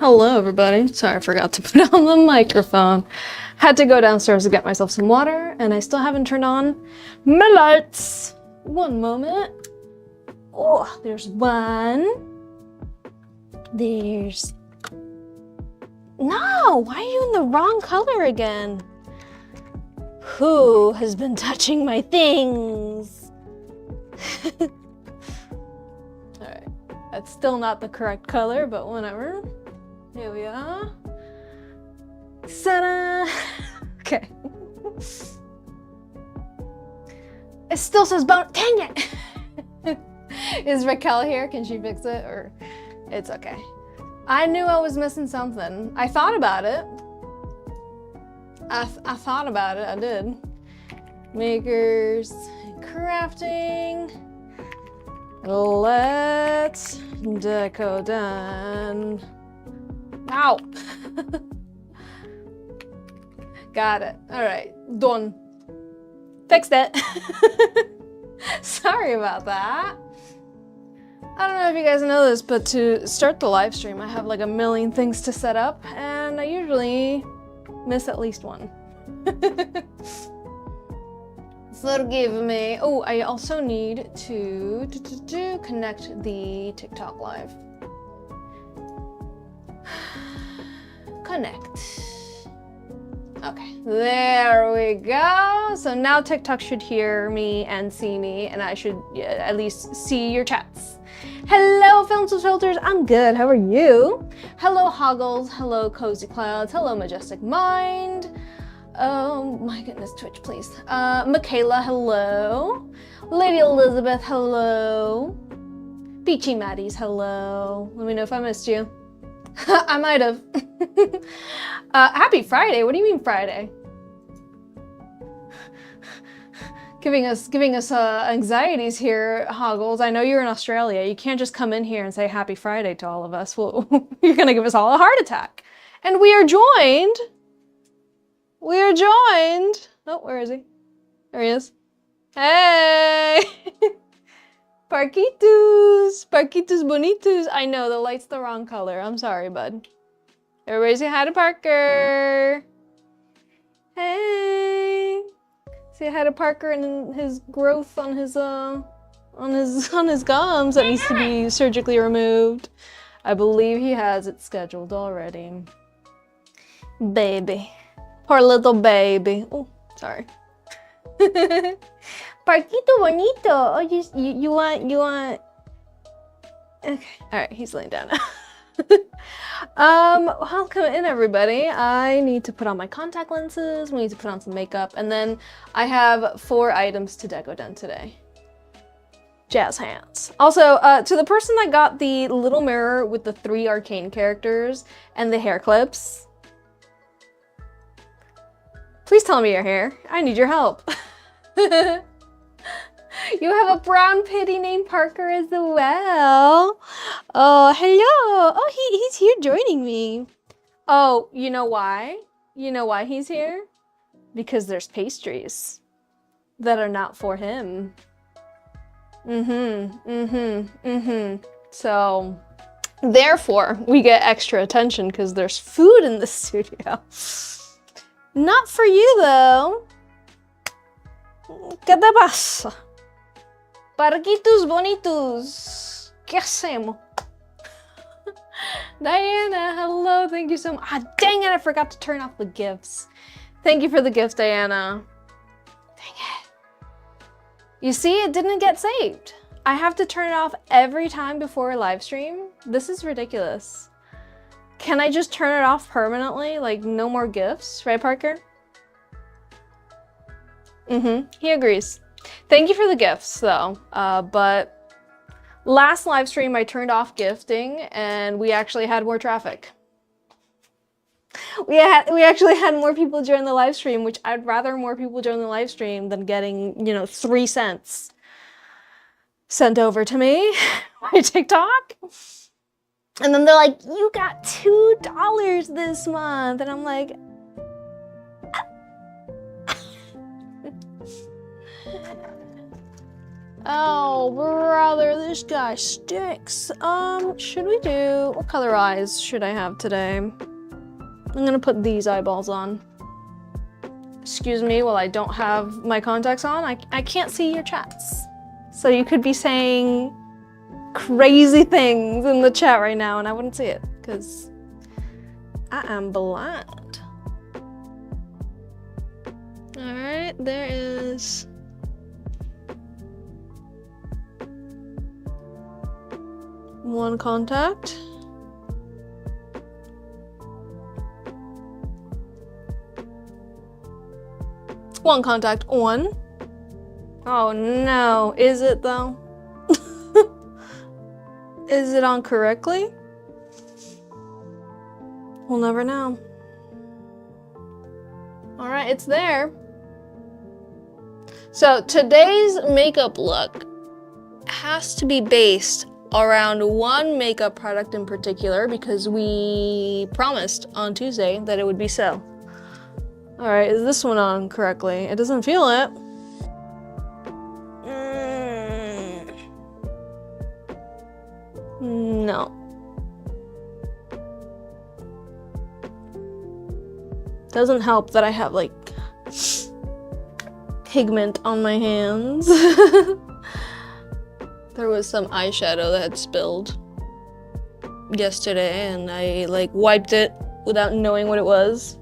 Hello, everybody. Sorry, I forgot to put on the microphone. Had to go downstairs to get myself some water, and I still haven't turned on my lights. One moment. Oh, there's one. There's... No! Why are you in the wrong color again? Who has been touching my things? Alright. That's still not the correct color, but whatever. Here we are. Ta-da! Okay. It still says bone. Dang it! Is Raquel here? Can she fix it? Or it's okay. I knew I was missing something. I thought about it. I thought about it. I did. Makers, crafting. Let's Decoden. Ow! Got it. All right, done. Fixed it. Sorry about that. I don't know if you guys know this, but to start the live stream, I have like a million things to set up, and I usually miss at least one. Forgive me. Oh, I also need to connect the TikTok live. Connect. Okay, there we go. So now TikTok should hear me and see me, and I should at least see your chats. Hello, Films with Filters. I'm good. How are you? Hello, Hoggles. Hello, Cozy Clouds. Hello, Majestic Mind. Oh my goodness, Twitch, please. Michaela, hello. Lady Elizabeth, hello. Beachy Maddies, hello. Let me know if I missed you. I might have. Happy Friday. What do you mean Friday? Giving us anxieties here, Hoggles. I know you're in Australia. You can't just come in here and say happy Friday to all of us. Well, you're gonna give us all a heart attack. And we are joined. We are joined. Oh, where is he? There he is. Hey! Parquitos! Parquitos bonitos! I know, the light's the wrong color. I'm sorry, bud. Everybody say hi to Parker! Hey! Say hi to Parker and his growth on his gums that needs to be surgically removed. I believe he has it scheduled already. Baby. Poor little baby. Oh, sorry. Parquito bonito. Oh, you want. Okay. All right. He's laying down now. Welcome in, everybody. I need to put on my contact lenses. We need to put on some makeup, and then I have 4 items to Decoden today. Jazz hands. Also, to the person that got the little mirror with the 3 arcane characters and the hair clips, please tell me you're here. I need your help. You have a brown pitty named Parker as well. Oh, hello. Oh, he's here joining me. Oh, you know why? You know why he's here? Because there's pastries that are not for him. So, therefore, we get extra attention because there's food in the studio. Not for you, though. ¿Qué te pasa? Parquitos bonitos. ¿Qué hacemos? Diana, hello. Thank you so much. Ah, dang it. I forgot to turn off the gifts. Thank you for the gift, Diana. Dang it. You see, it didn't get saved. I have to turn it off every time before a live stream. This is ridiculous. Can I just turn it off permanently? Like, no more gifts, right, Parker? He agrees. Thank you for the gifts, though. But last live stream, I turned off gifting, and we actually had more traffic. We actually had more people join the live stream, which I'd rather more people join the live stream than getting, 3 cents sent over to me by TikTok. And then they're like, you got $2 this month. And I'm like, Oh, brother, this guy stinks. Should we do, what color eyes should I have today? I'm gonna put these eyeballs on. Excuse me while I don't have my contacts on. I can't see your chats. So you could be saying crazy things in the chat right now and I wouldn't see it because I am blind. All right, there is one contact. One contact on. Oh no, is it though? Is it on correctly? We'll never know. All right, it's there. So today's makeup look has to be based around one makeup product in particular because we promised on Tuesday that it would be so. All right, is this one on correctly? It doesn't feel it. No. Doesn't help that I have like pigment on my hands. There was some eyeshadow that had spilled yesterday and I like wiped it without knowing what it was.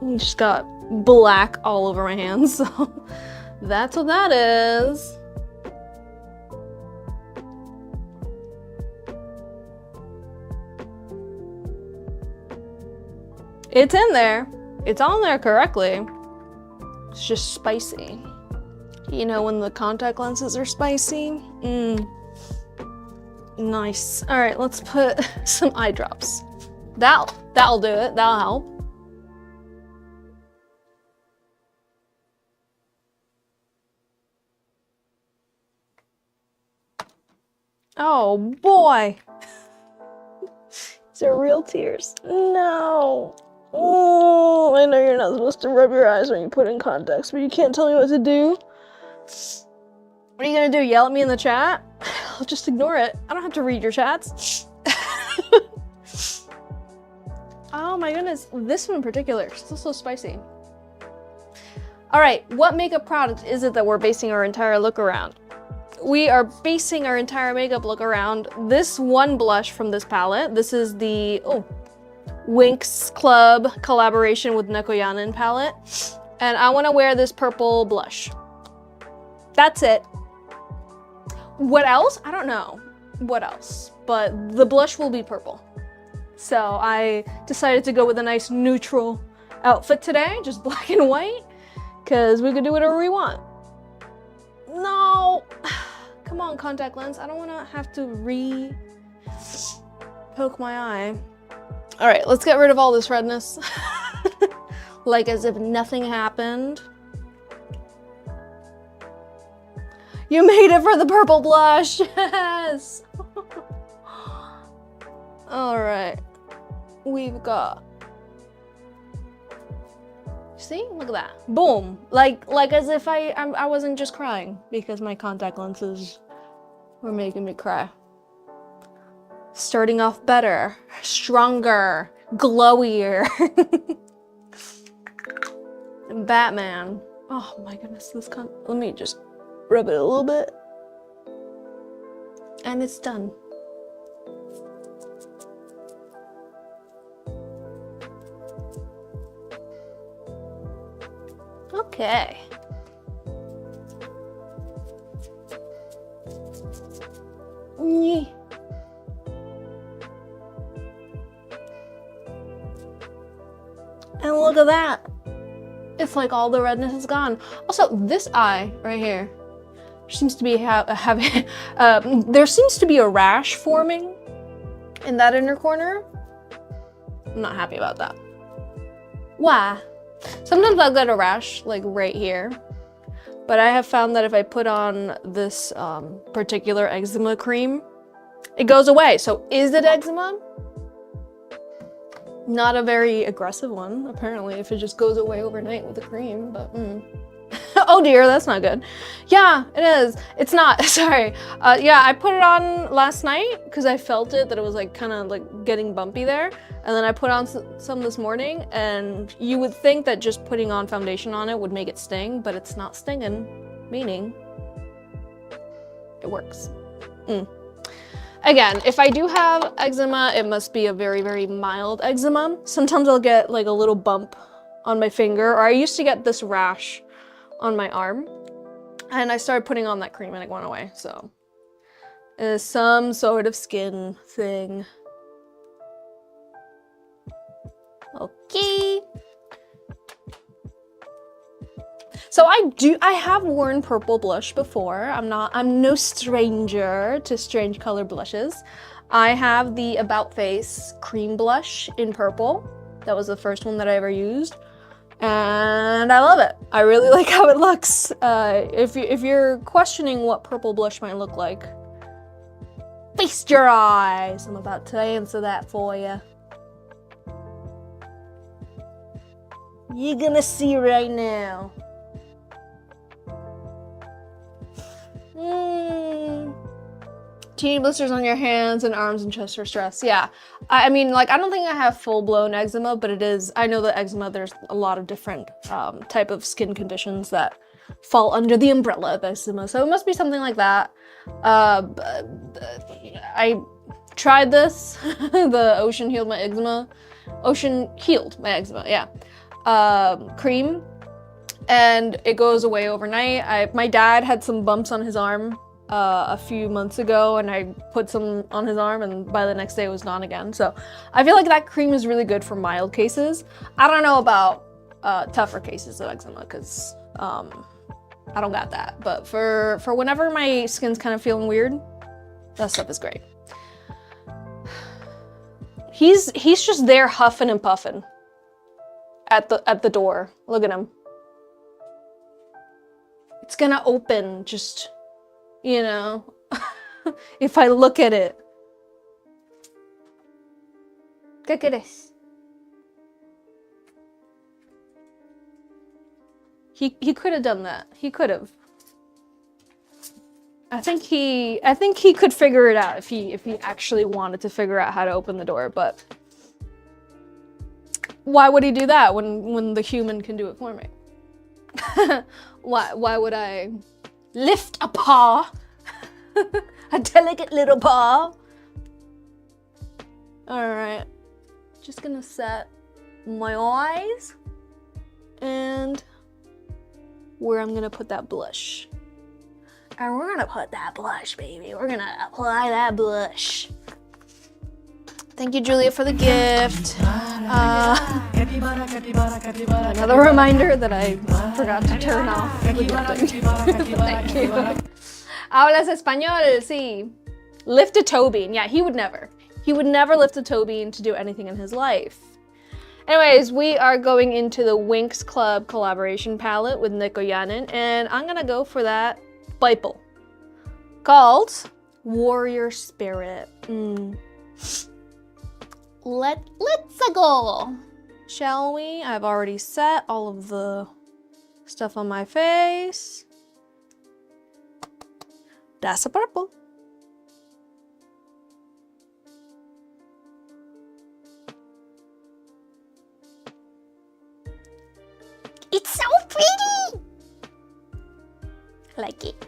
It just got black all over my hands, so that's what that is. It's in there. It's on there correctly. It's just spicy. You know when the contact lenses are spicy? Nice. All right, let's put some eye drops. That'll do it. That'll help. Oh boy. These are real tears. No. Oh, I know you're not supposed to rub your eyes when you put in contacts, but you can't tell me what to do. What are you gonna do? Yell at me in the chat? I'll just ignore it. I don't have to read your chats. Oh my goodness, this one in particular, still so spicy. All right, what makeup product is it that we're basing our entire look around? We are basing our entire makeup look around this one blush from this palette. This is the Winx Club collaboration with Nekoyanin palette. And I wanna wear this purple blush. That's it. What else? I don't know what else, but the blush will be purple. So I decided to go with a nice neutral outfit today, just black and white, because we could do whatever we want. No, come on, contact lens. I don't wanna have to poke my eye. All right, let's get rid of all this redness. Like as if nothing happened. You made it for the purple blush, yes! All right, we've got, see, look at that, boom. Like as if I wasn't just crying because my contact lenses were making me cry. Starting off better, stronger, glowier. Batman. Oh my goodness, let me just rub it a little bit. And it's done. Okay. And look at that. It's like all the redness is gone. Also, this eye right here seems to be having, there seems to be a rash forming in that inner corner. I'm not happy about that. Why? Sometimes I'll get a rash like right here, but I have found that if I put on this particular eczema cream, it goes away. So is it eczema? Not a very aggressive one, apparently, if it just goes away overnight with the cream, but Oh dear, that's not good. Yeah, it is. It's not, sorry. Yeah, I put it on last night because I felt it, that it was like kind of like getting bumpy there. And then I put on some this morning, and you would think that just putting on foundation on it would make it sting, but it's not stinging, meaning it works. Again, if I do have eczema, it must be a very, very mild eczema. Sometimes I'll get like a little bump on my finger, or I used to get this rash on my arm, and I started putting on that cream and it went away. So it's some sort of skin thing. Okay. So I have worn purple blush before. I'm no stranger to strange color blushes. I have the About Face cream blush in purple. That was the first one that I ever used, and I love it. I really like how it looks. If you're questioning what purple blush might look like, feast your eyes. I'm about to answer that for you. You're gonna see right now. Teeny blisters on your hands and arms and chest for stress. Yeah, I mean, like, I don't think I have full-blown eczema, but it is, I know that eczema, there's a lot of different type of skin conditions that fall under the umbrella of eczema, so it must be something like that. I tried this, the Ocean Healed My Eczema, yeah, cream, and it goes away overnight. My dad had some bumps on his arm a few months ago, and I put some on his arm, and by the next day it was gone again. So I feel like that cream is really good for mild cases. I don't know about tougher cases of eczema, because I don't got that. But for whenever my skin's kind of feeling weird, that stuff is great. He's just there huffing and puffing at the door. Look at him. It's gonna open, just, you know, if I look at it. Look at this. He could have done that. He could have. I think he could figure it out if he actually wanted to figure out how to open the door, but why would he do that when the human can do it for me? Why would I lift a paw? A delicate little paw. Alright. Just gonna set my eyes and where I'm gonna put that blush. And we're gonna put that blush, baby. We're gonna apply that blush. Thank you, Julia, for the gift. Another reminder that I forgot to turn off the gifting. Thank you. Hablas español, sí. Lift a toe bean. Yeah, he would never. He would never lift a toe bean to do anything in his life. Anyways, we are going into the Winx Club collaboration palette with Decoden, and I'm gonna go for that Bible called Warrior Spirit. Let's go, shall we? I've already set all of the stuff on my face. That's a purple. It's so pretty! I like it.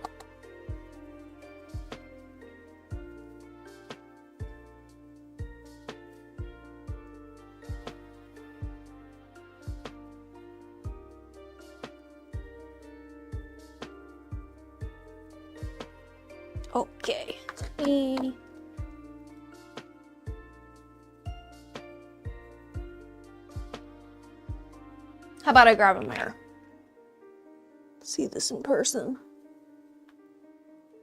Okay. How about I grab a mirror? See this in person.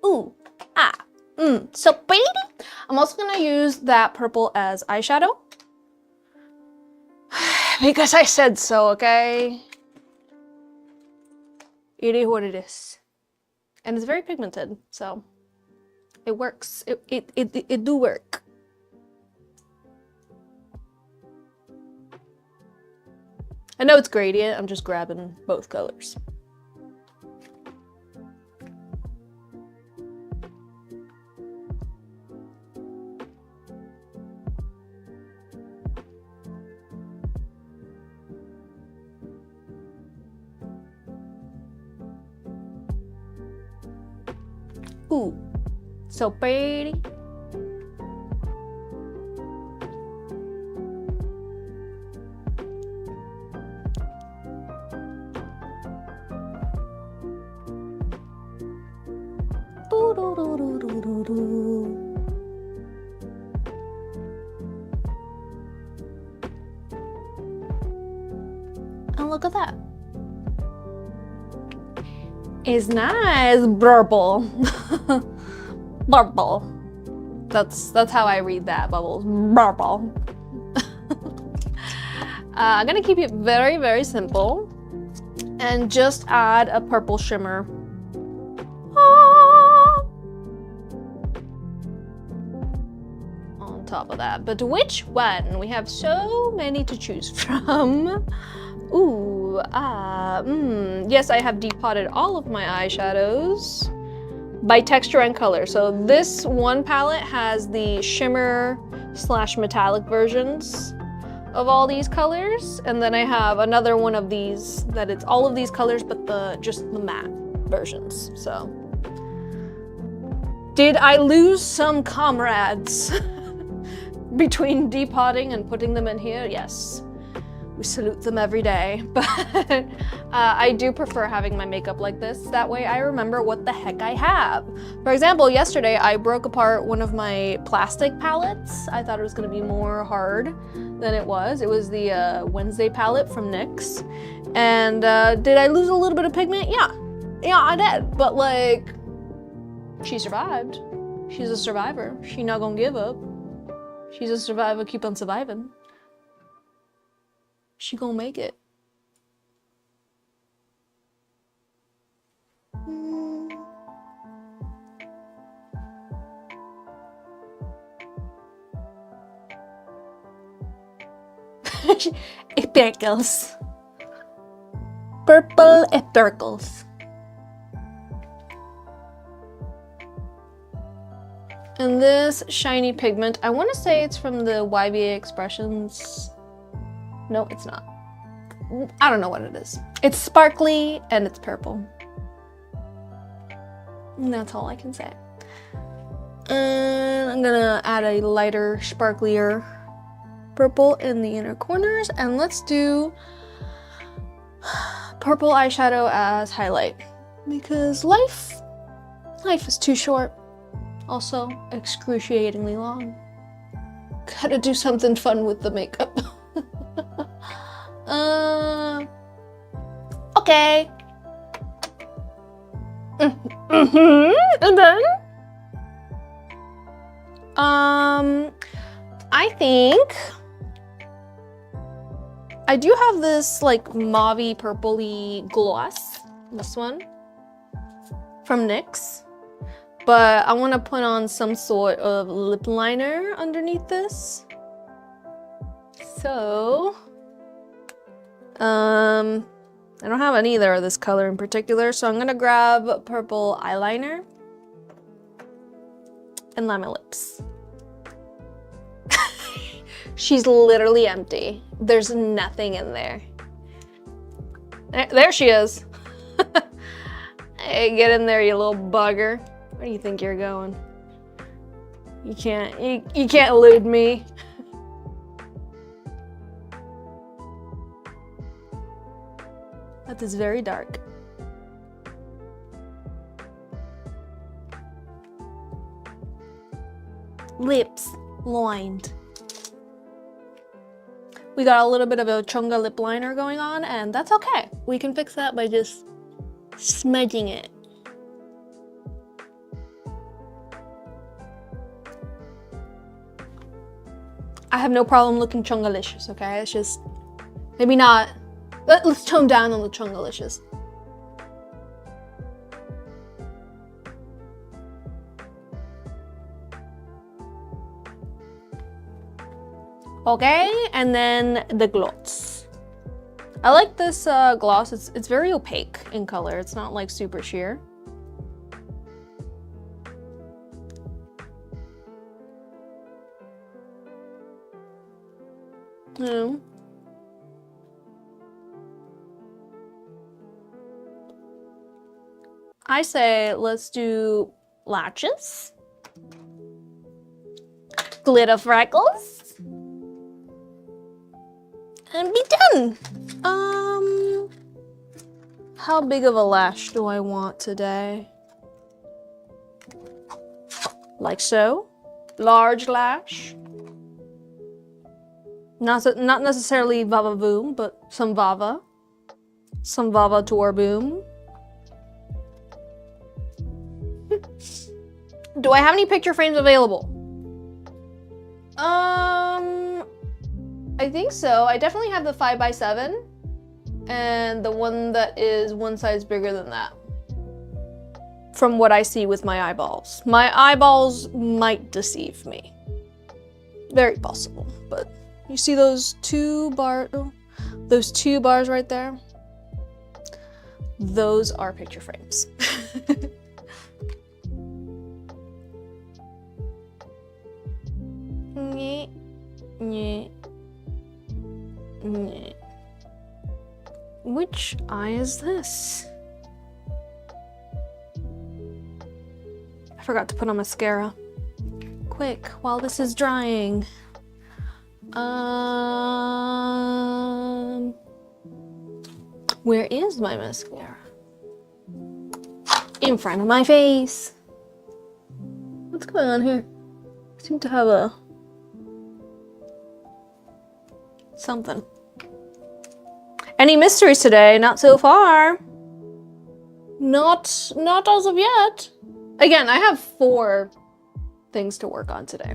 Ooh, so pretty. I'm also gonna use that purple as eyeshadow because I said so, okay? It is what it is. And it's very pigmented, so it works. It do work. I know it's gradient, I'm just grabbing both colors. Ooh, so pretty. And look at that. It's nice. Burble. Burble. That's how I read that, Bubbles. Burble. I'm gonna keep it very, very simple and just add a purple shimmer. On top of that. But which one? We have so many to choose from. Ooh, yes, I have depotted all of my eyeshadows by texture and color. So this one palette has the shimmer / metallic versions of all these colors. And then I have another one of these that it's all of these colors, but just the matte versions. So did I lose some comrades between depotting and putting them in here? Yes. We salute them every day, but I do prefer having my makeup like this. That way I remember what the heck I have. For example, yesterday I broke apart one of my plastic palettes. I thought it was gonna be more hard than it was. It was the Wednesday palette from NYX. And did I lose a little bit of pigment? Yeah, I did. But like, she survived. She's a survivor. She not gonna give up. She's a survivor, keep on surviving. She gonna make it. It sparkles. Purple sparkles. And this shiny pigment, I want to say it's from the YBA Expressions. No, it's not. I don't know what it is. It's sparkly and it's purple. And that's all I can say. And I'm gonna add a lighter, sparklier purple in the inner corners. And let's do purple eyeshadow as highlight. Because life is too short. Also excruciatingly long. Gotta do something fun with the makeup. Okay. And then, I think I do have this like mauvey purpley gloss, this one from NYX, but I want to put on some sort of lip liner underneath this. So, I don't have either of this color in particular, so I'm gonna grab purple eyeliner and line my lips. She's literally empty. There's nothing in there. There she is. Hey, get in there, you little bugger. Where do you think you're going? You can't elude me. That is very dark. Lips lined. We got a little bit of a chunga lip liner going on, and that's okay. We can fix that by just smudging it. I have no problem looking chungalicious, okay? It's just, maybe not. Let's tone down on the chungalicious. Okay, and then the gloss. I like this gloss. It's very opaque in color. It's not like super sheer. I say let's do lashes, glitter freckles, and be done. How big of a lash do I want today? Like so. Large lash. Not necessarily vava voom, but some vava. Some vava tour boom. Do I have any picture frames available? I think so. I definitely have the 5x7 and the one that is one size bigger than that. From what I see with my eyeballs. My eyeballs might deceive me. Very possible, but you see those two bars right there? Those are picture frames. Which eye is this? I forgot to put on mascara. Quick, while this is drying. Where is my mascara? In front of my face. What's going on here? I seem to have a something. Any mysteries today? Not so far. Not as of yet. Again, I have 4 things to work on today.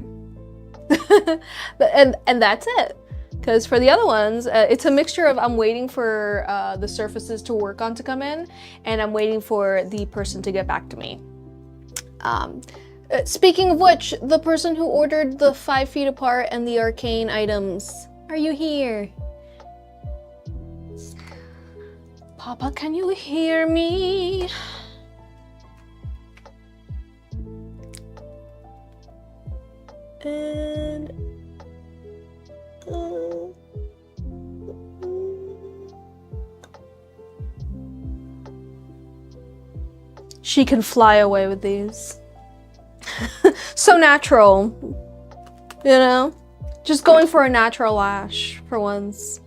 and that's it. Because for the other ones, it's a mixture of I'm waiting for the surfaces to work on to come in, and I'm waiting for the person to get back to me. Speaking of which, the person who ordered the 5 feet apart and the arcane items, are you here? Papa, can you hear me? And she can fly away with these. So natural, you know? Just going for a natural lash for once.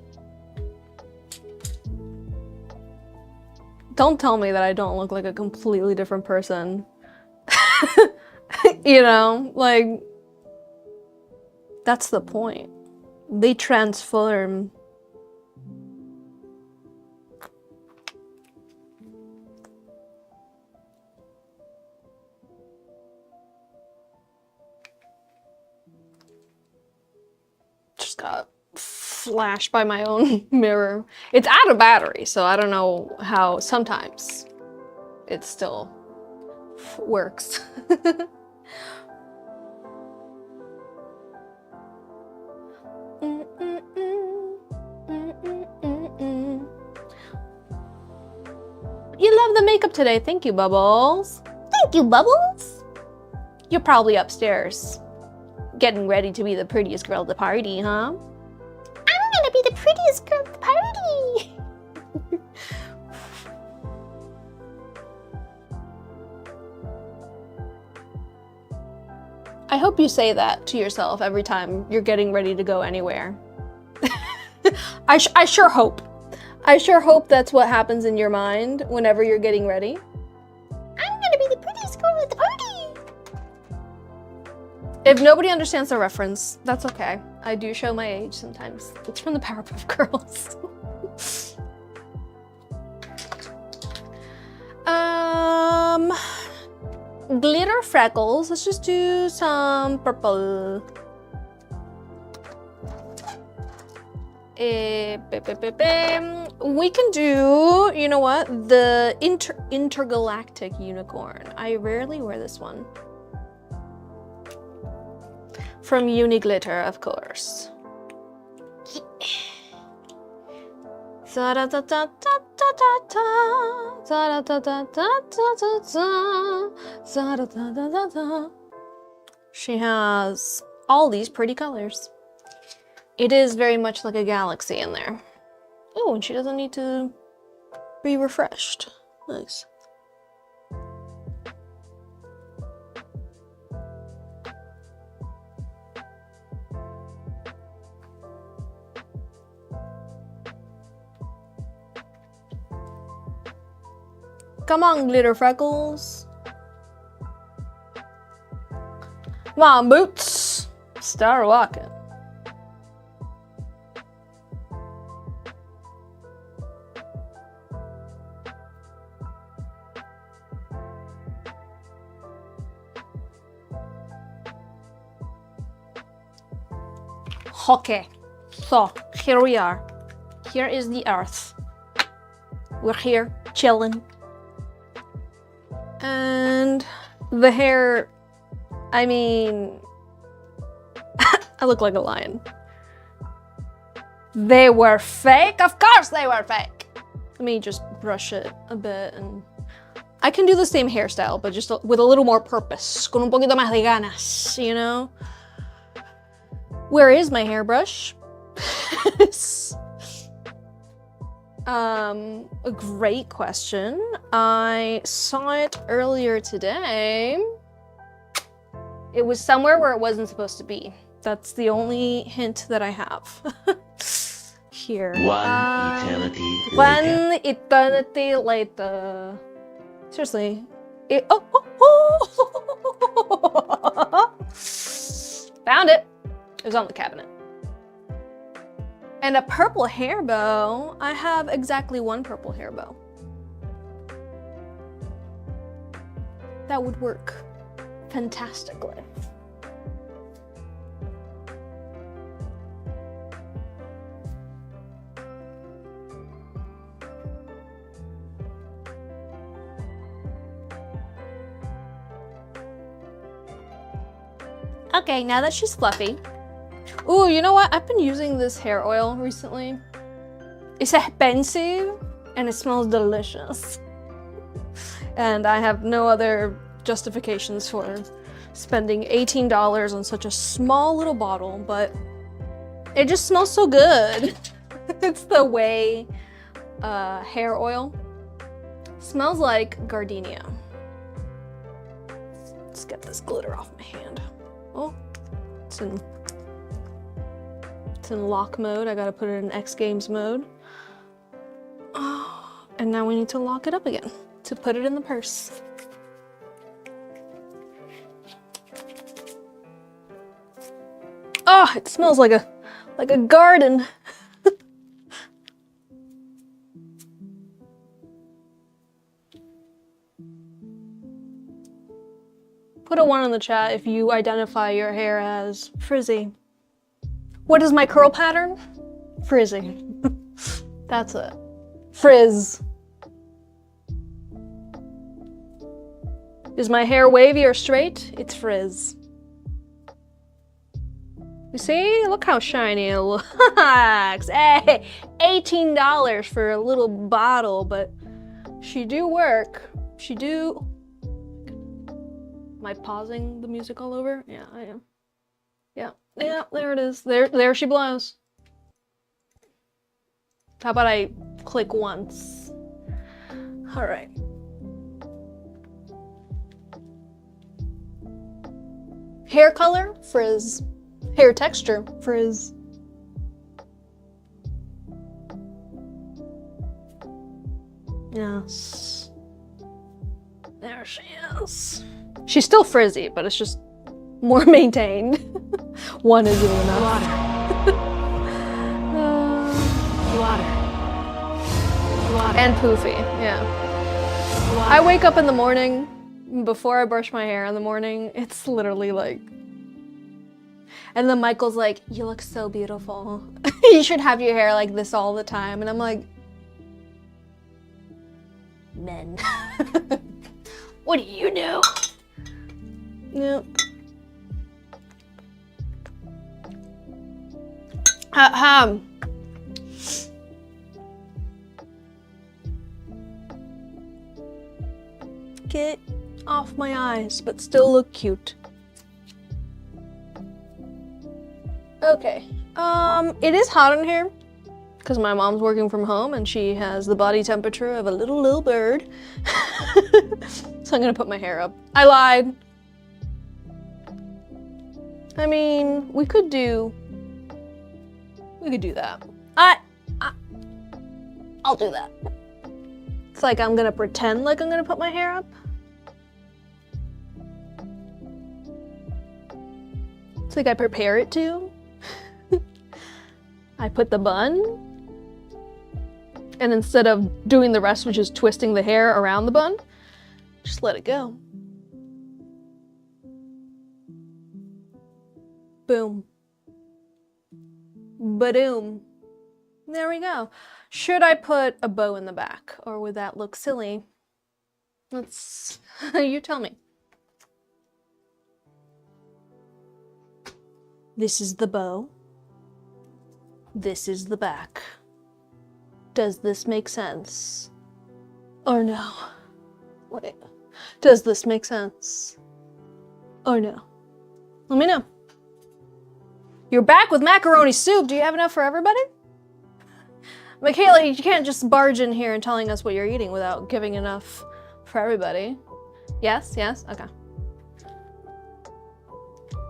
Don't tell me that I don't look like a completely different person. You know, like, that's the point. They transform. Just got flashed by my own mirror. It's out of battery, so I don't know how sometimes it still works. You love the makeup today. Thank you, Bubbles. Thank you, Bubbles. You're probably upstairs getting ready to be the prettiest girl at the party, huh? I'm gonna be the prettiest girl at the party. I hope you say that to yourself every time you're getting ready to go anywhere. I sure hope. I sure hope that's what happens in your mind whenever you're getting ready. I'm gonna be the prettiest girl at the party. If nobody understands the reference, that's okay. I do show my age sometimes. It's from the Powerpuff Girls. Glitter freckles. Let's just do some purple. We can do, you know what? The intergalactic unicorn. I rarely wear this one. From Uniglitter, of course. She has all these pretty colors. It is very much like a galaxy in there. Oh, and she doesn't need to be refreshed. Nice. Come on, glitter freckles. Come on, boots. Start walking. Okay, so here we are. Here is the earth. We're here, chilling. And the hair, I mean, I look like a lion. They were fake? Of course they were fake. Let me just brush it a bit and I can do the same hairstyle, but just with a little more purpose. Con un poquito más de ganas, you know? Where is my hairbrush? A great question. I saw it earlier today. It was somewhere where it wasn't supposed to be. That's the only hint that I have. Here. One eternity later. Seriously. Found it. It was on the cabinet. And a purple hair bow. I have exactly one purple hair bow. That would work fantastically. Okay, now that she's fluffy. Ooh, you know what? I've been using this hair oil recently. It's expensive and it smells delicious. And I have no other justifications for spending $18 on such a small little bottle, but it just smells so good. It's the Way hair oil. Smells like gardenia. Let's get this glitter off my hand. Oh, it's in lock mode. I gotta put it in X Games mode. Oh, and now we need to lock it up again to put it in the purse. Oh, it smells like a garden. Put a 1 in the chat if you identify your hair as frizzy. What is my curl pattern? Frizzy. That's it. Frizz. Is my hair wavy or straight? It's frizz. You see? Look how shiny it looks. Hey, $18 for a little bottle, but she do work. She do. Am I pausing the music all over? Yeah, I am. Yeah, yeah, there it is. There she blows. How about I click once? All right. Hair color, frizz. Hair texture, frizz. Yes. There she is. She's still frizzy, but it's just more maintained. 1 isn't enough. Water. And poofy, yeah. I wake up in the morning, before I brush my hair in the morning, it's literally like... And then Michael's like, you look so beautiful. You should have your hair like this all the time. And I'm like... Men. What do you know? Yep. Get off my eyes, but still look cute. Okay. It is hot in here because my mom's working from home and she has the body temperature of a little bird. So I'm gonna put my hair up. I lied. I mean, we could do that. I'll do that. It's like I'm gonna pretend like I'm gonna put my hair up. It's like I prepare it to. I put the bun, and instead of doing the rest, which is twisting the hair around the bun, just let it go. Boom. Ba-doom. There we go. Should I put a bow in the back, or would that look silly? Let's, you tell me. This is the bow. This is the back. Does this make sense? Or no? Wait. Does this make sense? Or no? Let me know. You're back with macaroni soup. Do you have enough for everybody? Michaela, you can't just barge in here and telling us what you're eating without giving enough for everybody. Yes? Yes? Okay.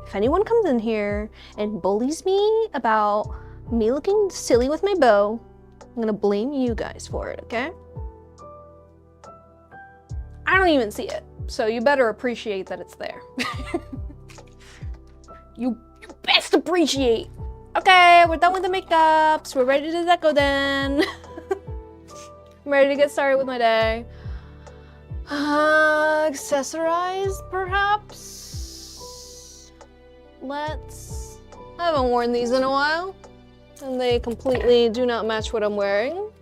If anyone comes in here and bullies me about me looking silly with my bow, I'm gonna blame you guys for it, okay? I don't even see it, so you better appreciate that it's there. You best appreciate. Okay, we're done with the makeups. We're ready to Decoden. I'm ready to get started with my day. Accessorize, perhaps? Let's... I haven't worn these in a while, and they completely do not match what I'm wearing.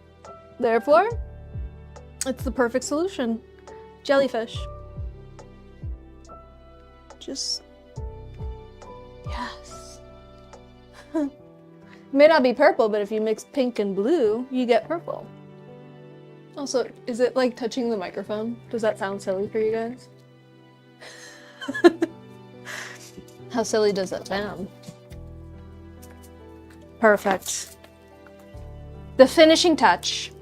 Therefore, it's the perfect solution. Jellyfish. Just... yes. May not be purple, but if you mix pink and blue, you get purple. Also, is it like touching the microphone? Does that sound silly for you guys? How silly does that sound? Perfect. The finishing touch.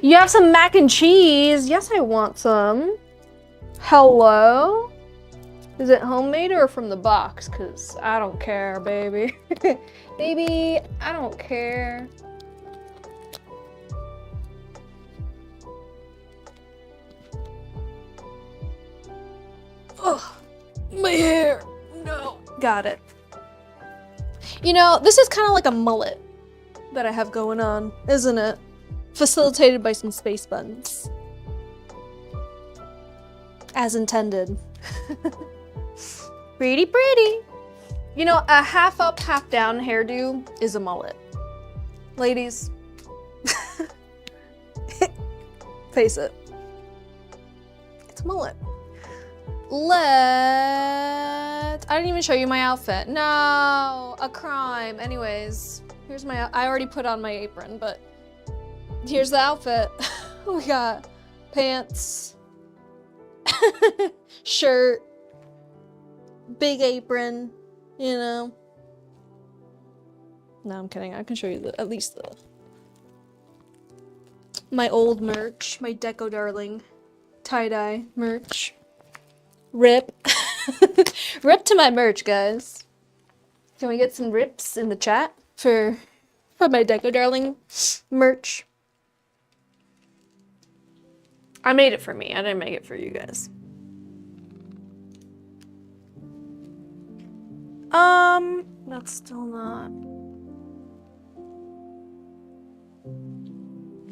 You have some mac and cheese. Yes, I want some. Hello? Is it homemade or from the box? Cause I don't care, baby. Baby, I don't care. Ugh, my hair. No. Got it. You know, this is kind of like a mullet that I have going on, isn't it? Facilitated by some space buttons. As intended. Pretty pretty. You know, a half up, half down hairdo is a mullet. Ladies. Face it. It's a mullet. I didn't even show you my outfit. No, a crime. Anyways, here's my, I already put on my apron, but here's the outfit. We got pants, shirt, big apron, you know. No, I'm kidding. I can show you at least my old merch, my Deco Darling tie-dye merch. Rip. Rip to my merch, guys. Can we get some rips in the chat for my Deco Darling merch? I made it for me. I didn't make it for you guys. That's still not...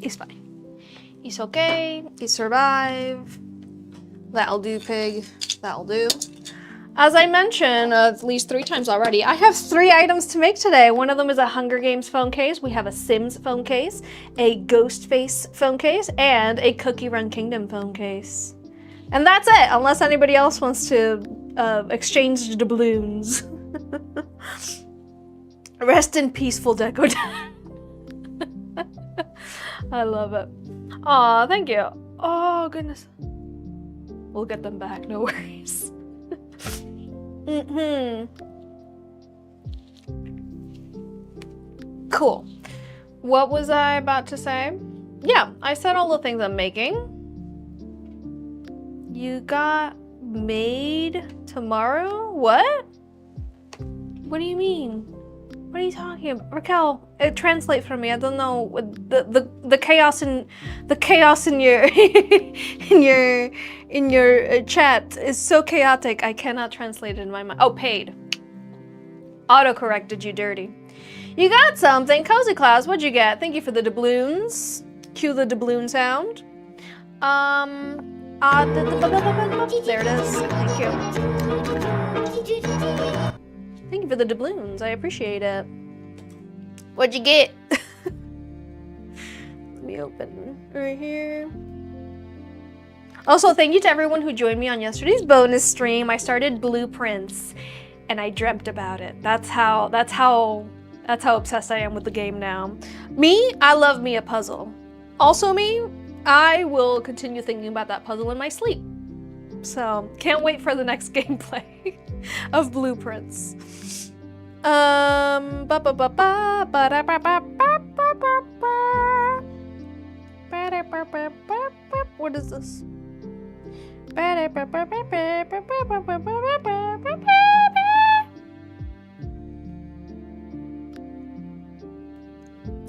It's fine. It's okay. It survived. That'll do, pig. That'll do. As I mentioned at least 3 times already, I have 3 items to make today. One of them is a Hunger Games phone case. We have a Sims phone case, a Ghostface phone case, and a Cookie Run Kingdom phone case. And that's it, unless anybody else wants to exchange doubloons. Rest in peaceful Deco. I love it. Aw, thank you. Oh, goodness. We'll get them back, no worries. Cool. What was I about to say? Yeah, I said all the things I'm making. You got made tomorrow? What? What do you mean? What are you talking about? Raquel, translate for me. I don't know what the chaos in your in your chat is so chaotic. I cannot translate it in my mind. Oh, paid. Autocorrect did you dirty. You got something. Cozy Claus, what'd you get? Thank you for the doubloons. Cue the doubloon sound. There it is. Thank you. Thank you for the doubloons. I appreciate it. What'd you get? Let me open right here. Also, thank you to everyone who joined me on yesterday's bonus stream. I started Blueprints, and I dreamt about it. That's how obsessed I am with the game now. Me, I love me a puzzle. Also me, I will continue thinking about that puzzle in my sleep. So, can't wait for the next gameplay of Blueprints. What is this?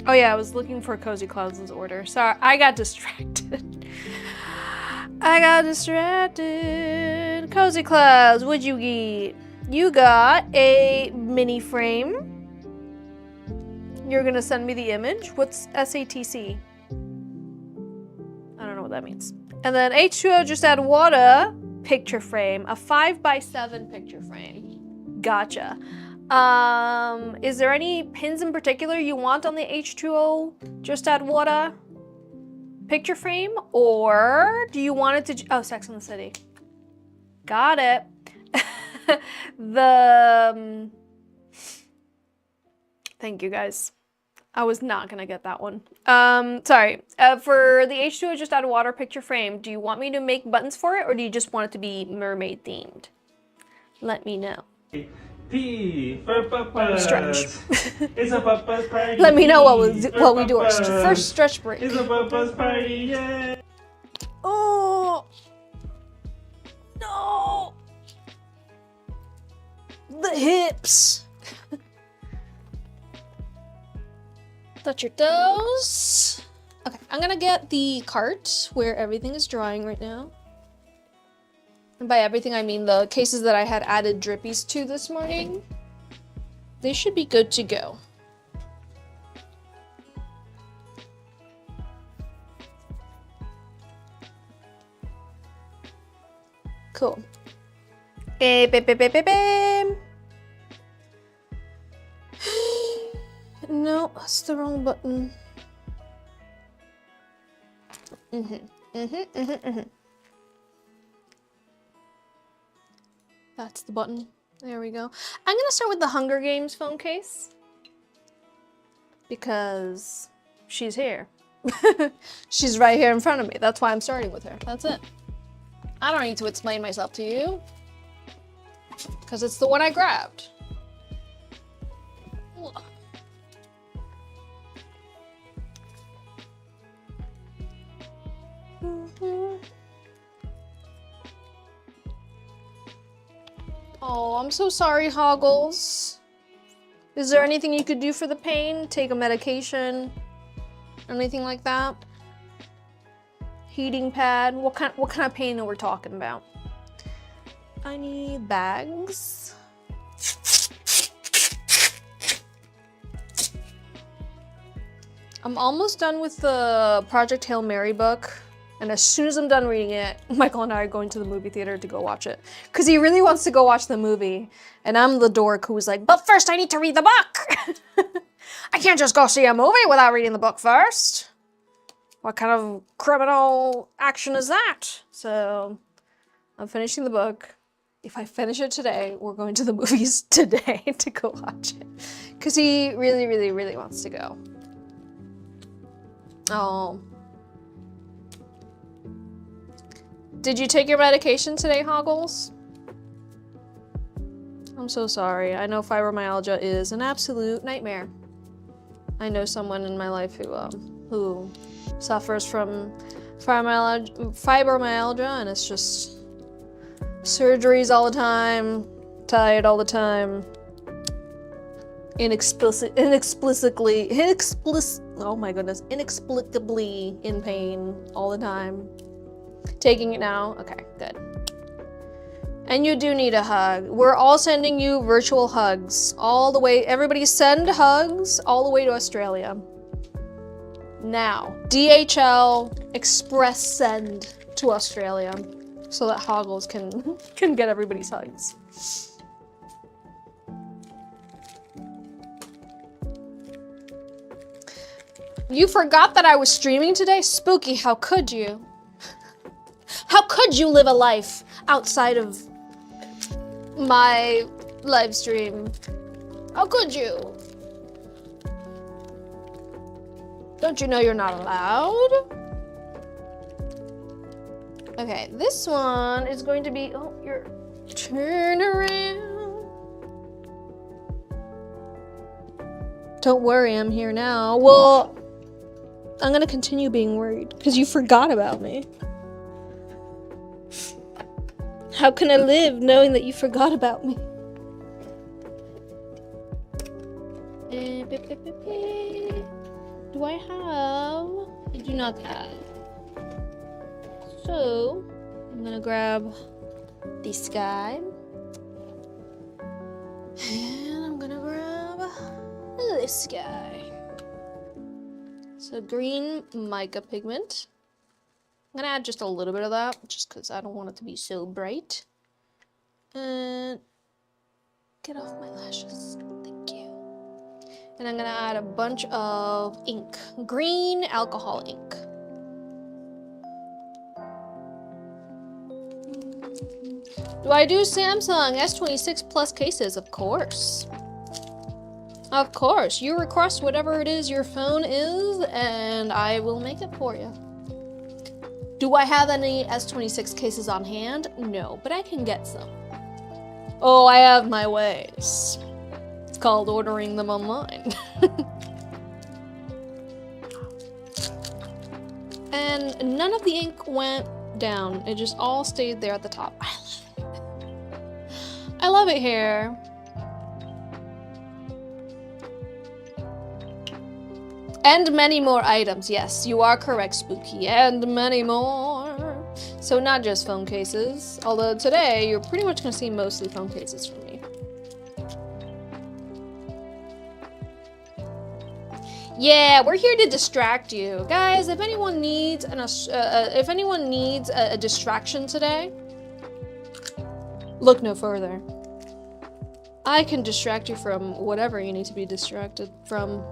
Oh yeah, I was looking for Cozy Claus's order. Sorry, I got distracted. Cozy Claus, what'd you get? You got a mini frame. You're gonna send me the image. What's SATC? I don't know what that means. And then H2O just add water picture frame, a 5x7 picture frame. Gotcha. Is there any pins in particular you want on the H2O just add water picture frame, or do you want it to, oh, Sex and the City. Got it. Thank you guys. I was not gonna get that one. Sorry. For the H2O just add water picture frame, do you want me to make buttons for it, or do you just want it to be mermaid themed? Let me know. P for purpose. Stretch. It's a purpose party. Let me know what we do our first stretch break. It's a purpose party, yeah. Oh no! The hips. Touch your toes. Okay, I'm gonna get the cart where everything is drying right now. And by everything, I mean the cases that I had added drippies to this morning. They should be good to go. Cool. No, that's the wrong button. That's the button. There we go. I'm gonna start with the Hunger Games phone case because she's here. She's right here in front of me. That's why I'm starting with her. That's it. I don't need to explain myself to you because it's the one I grabbed. Oh, I'm so sorry, Hoggles. Is there anything you could do for the pain? Take a medication? Anything like that? Heating pad? What kind of pain are we talking about? I need bags. I'm almost done with the Project Hail Mary book. And as soon as I'm done reading it, Michael and I are going to the movie theater to go watch it. Because he really wants to go watch the movie. And I'm the dork who's like, but first I need to read the book! I can't just go see a movie without reading the book first. What kind of criminal action is that? So, I'm finishing the book. If I finish it today, we're going to the movies today to go watch it. Because he really, really, really wants to go. Oh. Did you take your medication today, Hoggles? I'm so sorry. I know fibromyalgia is an absolute nightmare. I know someone in my life who suffers from fibromyalgia, and it's just surgeries all the time, tired all the time. oh my goodness, inexplicably in pain all the time. Taking it now? Okay, good. And you do need a hug. We're all sending you virtual hugs all the way. Everybody send hugs all the way to Australia. Now, DHL Express send to Australia so that Hoggles can get everybody's hugs. You forgot that I was streaming today? Spooky, how could you? How could you live a life outside of my live stream? How could you? Don't you know you're not allowed? Okay, this one is going to be, oh, you're, turn around. Don't worry, I'm here now. Well, I'm gonna continue being worried because you forgot about me. How can I live knowing that you forgot about me? Do I have? I do not have. So, I'm gonna grab this guy. And I'm gonna grab this guy. So green mica pigment. I'm gonna add just a little bit of that, just because I don't want it to be so bright. And get off my lashes. Thank you. And I'm gonna add a bunch of ink. Green alcohol ink. Do I do Samsung S26 Plus cases? Of course. Of course. You request whatever it is your phone is, and I will make it for you. Do I have any S26 cases on hand? No, but I can get some. Oh, I have my ways. It's called ordering them online. And none of the ink went down. It just all stayed there at the top. I love it. I love it here. And many more items. Yes, you are correct, Spooky. And many more. So not just phone cases. Although today, you're pretty much going to see mostly phone cases from me. Yeah, we're here to distract you. Guys, if anyone needs a distraction today, look no further. I can distract you from whatever you need to be distracted from.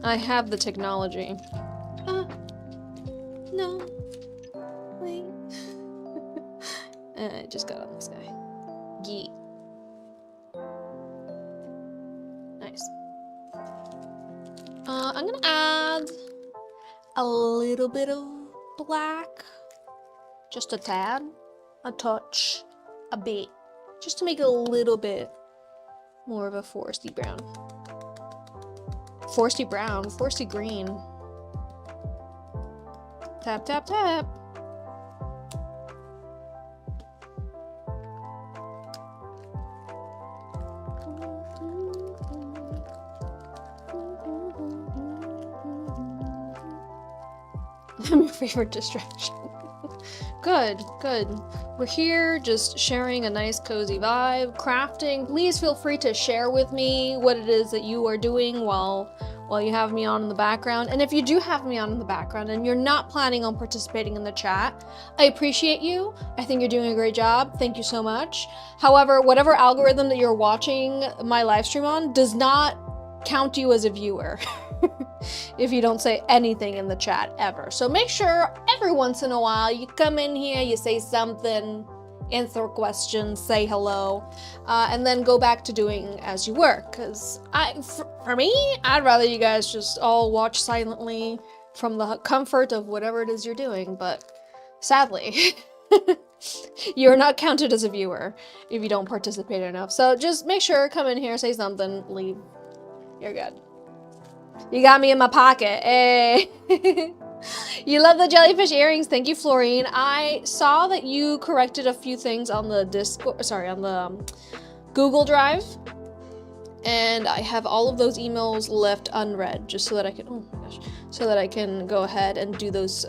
I have the technology. No. Wait. I just got on this guy. Yeet. Nice. I'm gonna add a little bit of black. Just a tad. A touch. A bit. Just to make it a little bit more of a foresty brown. Foresty brown, foresty green. Tap, tap, tap. I'm your favorite distraction. Good, good. We're here just sharing a nice cozy vibe, crafting. Please feel free to share with me what it is that you are doing while you have me on in the background. And if you do have me on in the background and you're not planning on participating in the chat, I appreciate you. I think you're doing a great job. Thank you so much. However, whatever algorithm that you're watching my live stream on does not count you as a viewer. If you don't say anything in the chat ever. So make sure every once in a while you come in here, you say something, answer questions, say hello, and then go back to doing as you were. Because for me, I'd rather you guys just all watch silently from the comfort of whatever it is you're doing. But sadly, you're not counted as a viewer if you don't participate enough. So just make sure, come in here, say something, leave. You're good. You got me in my pocket. Hey. You love the jellyfish earrings. Thank you, Florine. I saw that you corrected a few things on the Google Drive. And I have all of those emails left unread just so that I can, oh my gosh, so that I can go ahead and do those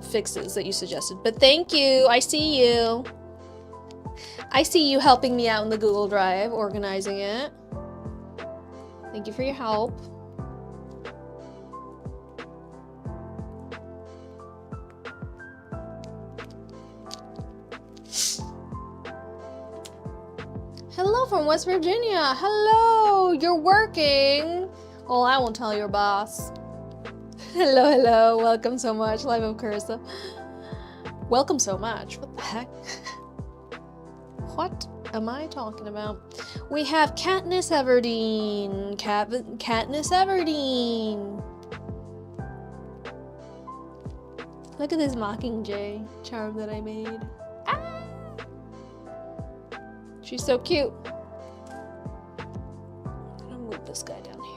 fixes that you suggested. But thank you, I see you. I see you helping me out in the Google Drive, organizing it. Thank you for your help. Hello from West Virginia. Hello, you're working. Well, I won't tell your boss. Hello, hello. Welcome so much. Life of Cursa. Welcome so much. What the heck? What am I talking about? We have Katniss Everdeen. Katniss Everdeen. Look at this Mockingjay charm that I made. Ah! She's so cute. I'm gonna move this guy down here.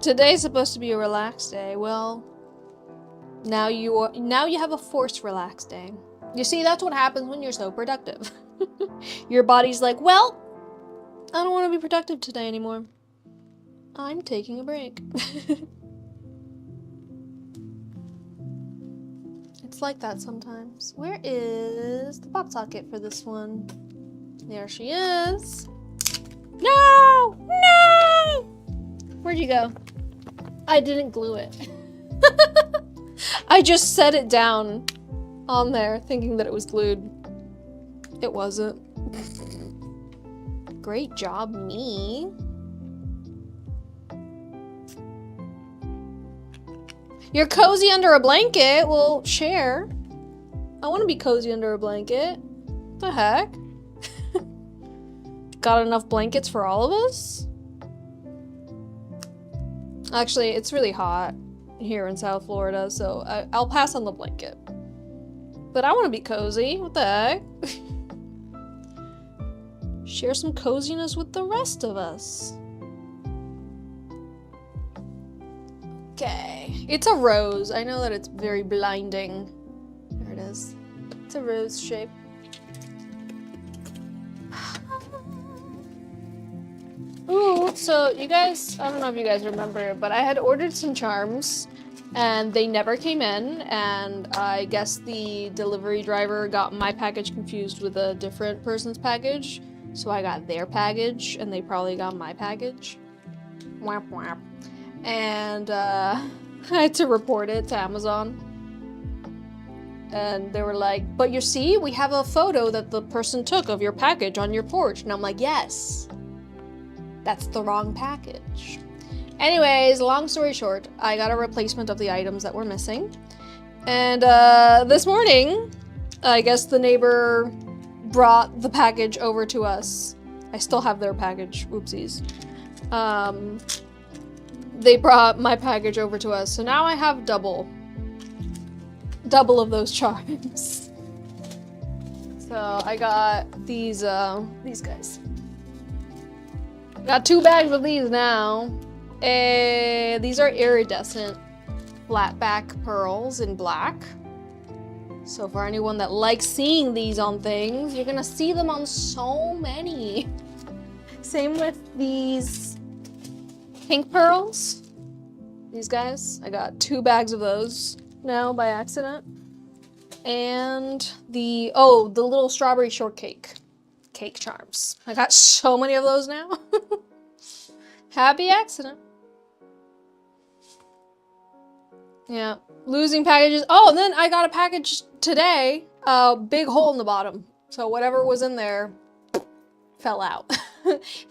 Today's supposed to be a relaxed day. Well, now you have a forced relaxed day. You see, that's what happens when you're so productive. Your body's like, well, I don't want to be productive today anymore. I'm taking a break. It's like that sometimes. Where is the pop socket for this one? There she is. No! No! Where'd you go? I didn't glue it. I just set it down on there thinking that it was glued. It wasn't. Great job, me. You're cozy under a blanket. Well, share. I want to be cozy under a blanket. What the heck? Got enough blankets for all of us? Actually, it's really hot here in South Florida, so I'll pass on the blanket. But I want to be cozy. What the heck? Share some coziness with the rest of us. Okay. It's a rose. I know that it's very blinding. There it is. It's a rose shape. Ooh, so you guys, I don't know if you guys remember, but I had ordered some charms and they never came in, and I guess the delivery driver got my package confused with a different person's package, so I got their package and they probably got my package. Whap whap. And I had to report it to Amazon. And they were like, but you see, we have a photo that the person took of your package on your porch. And I'm like, yes, that's the wrong package. Anyways, long story short, I got a replacement of the items that were missing. And this morning, I guess the neighbor brought the package over to us. I still have their package, oopsies. They brought my package over to us, so now I have double of those charms. So I got these guys. Got 2 bags of these now. These are iridescent flat back pearls in black. So for anyone that likes seeing these on things, you're gonna see them on so many. Same with these pink pearls. These guys, I got 2 bags of those now by accident. And the little strawberry shortcake cake charms. I got so many of those now. Happy accident. Yeah, losing packages. Oh, and then I got a package today, big hole in the bottom. So whatever was in there fell out.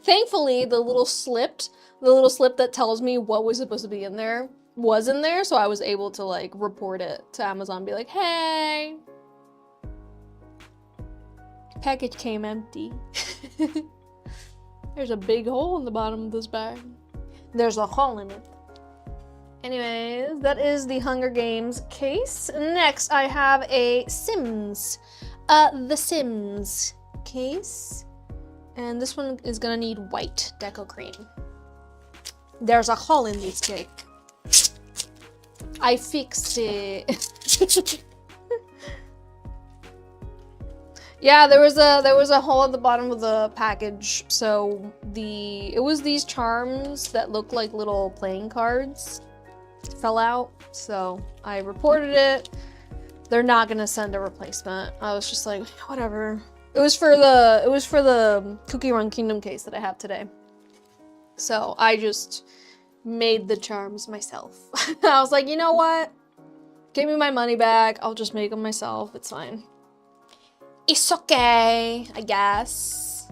Thankfully, the little slip that tells me what was supposed to be in there was in there, so I was able to like report it to Amazon and be like, hey, package came empty. There's a big hole in the bottom of this bag. There's a hole in it. Anyways, that is the Hunger Games case. Next, I have a Sims. The Sims case. And this one is gonna need white deco cream. There's a hole in this cake. I fixed it. Yeah, there was a hole at the bottom of the package. So it was these charms that look like little playing cards fell out. So I reported it. They're not gonna send a replacement. I was just like, whatever. It was for the Cookie Run Kingdom case that I have today. So I just made the charms myself. I was like, you know what? Give me my money back. I'll just make them myself. It's fine. It's okay, I guess.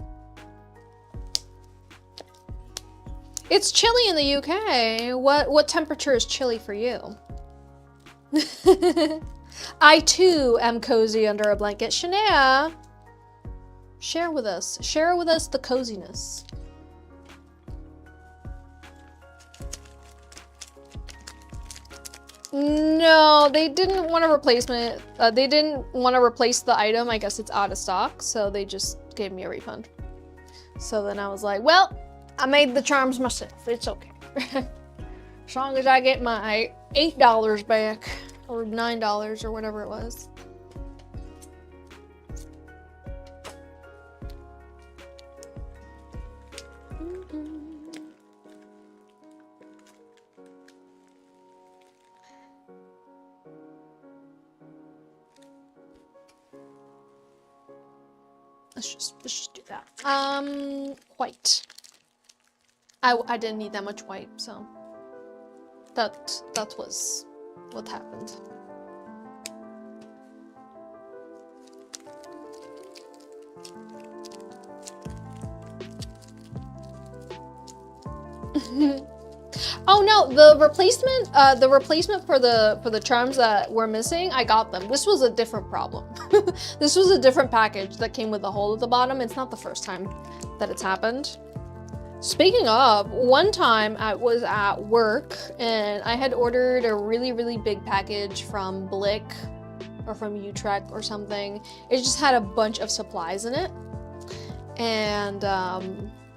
It's chilly in the UK. What temperature is chilly for you? I too am cozy under a blanket. Shania, share with us the coziness. No, they didn't want a replacement. They didn't want to replace the item. I guess it's out of stock, so they just gave me a refund. So then I was like, well, I made the charms myself. It's okay. As long as I get my $8 back, or $9, or whatever it was. Let's just do that. White. I didn't need that much white, so that was what happened. Oh no, the replacement for the charms that were missing, I got them. This was a different problem. This was a different package that came with a hole at the bottom. It's not the first time that it's happened. Speaking of, one time I was at work and I had ordered a really, really big package from Blick or from Utrecht or something. It just had a bunch of supplies in it. And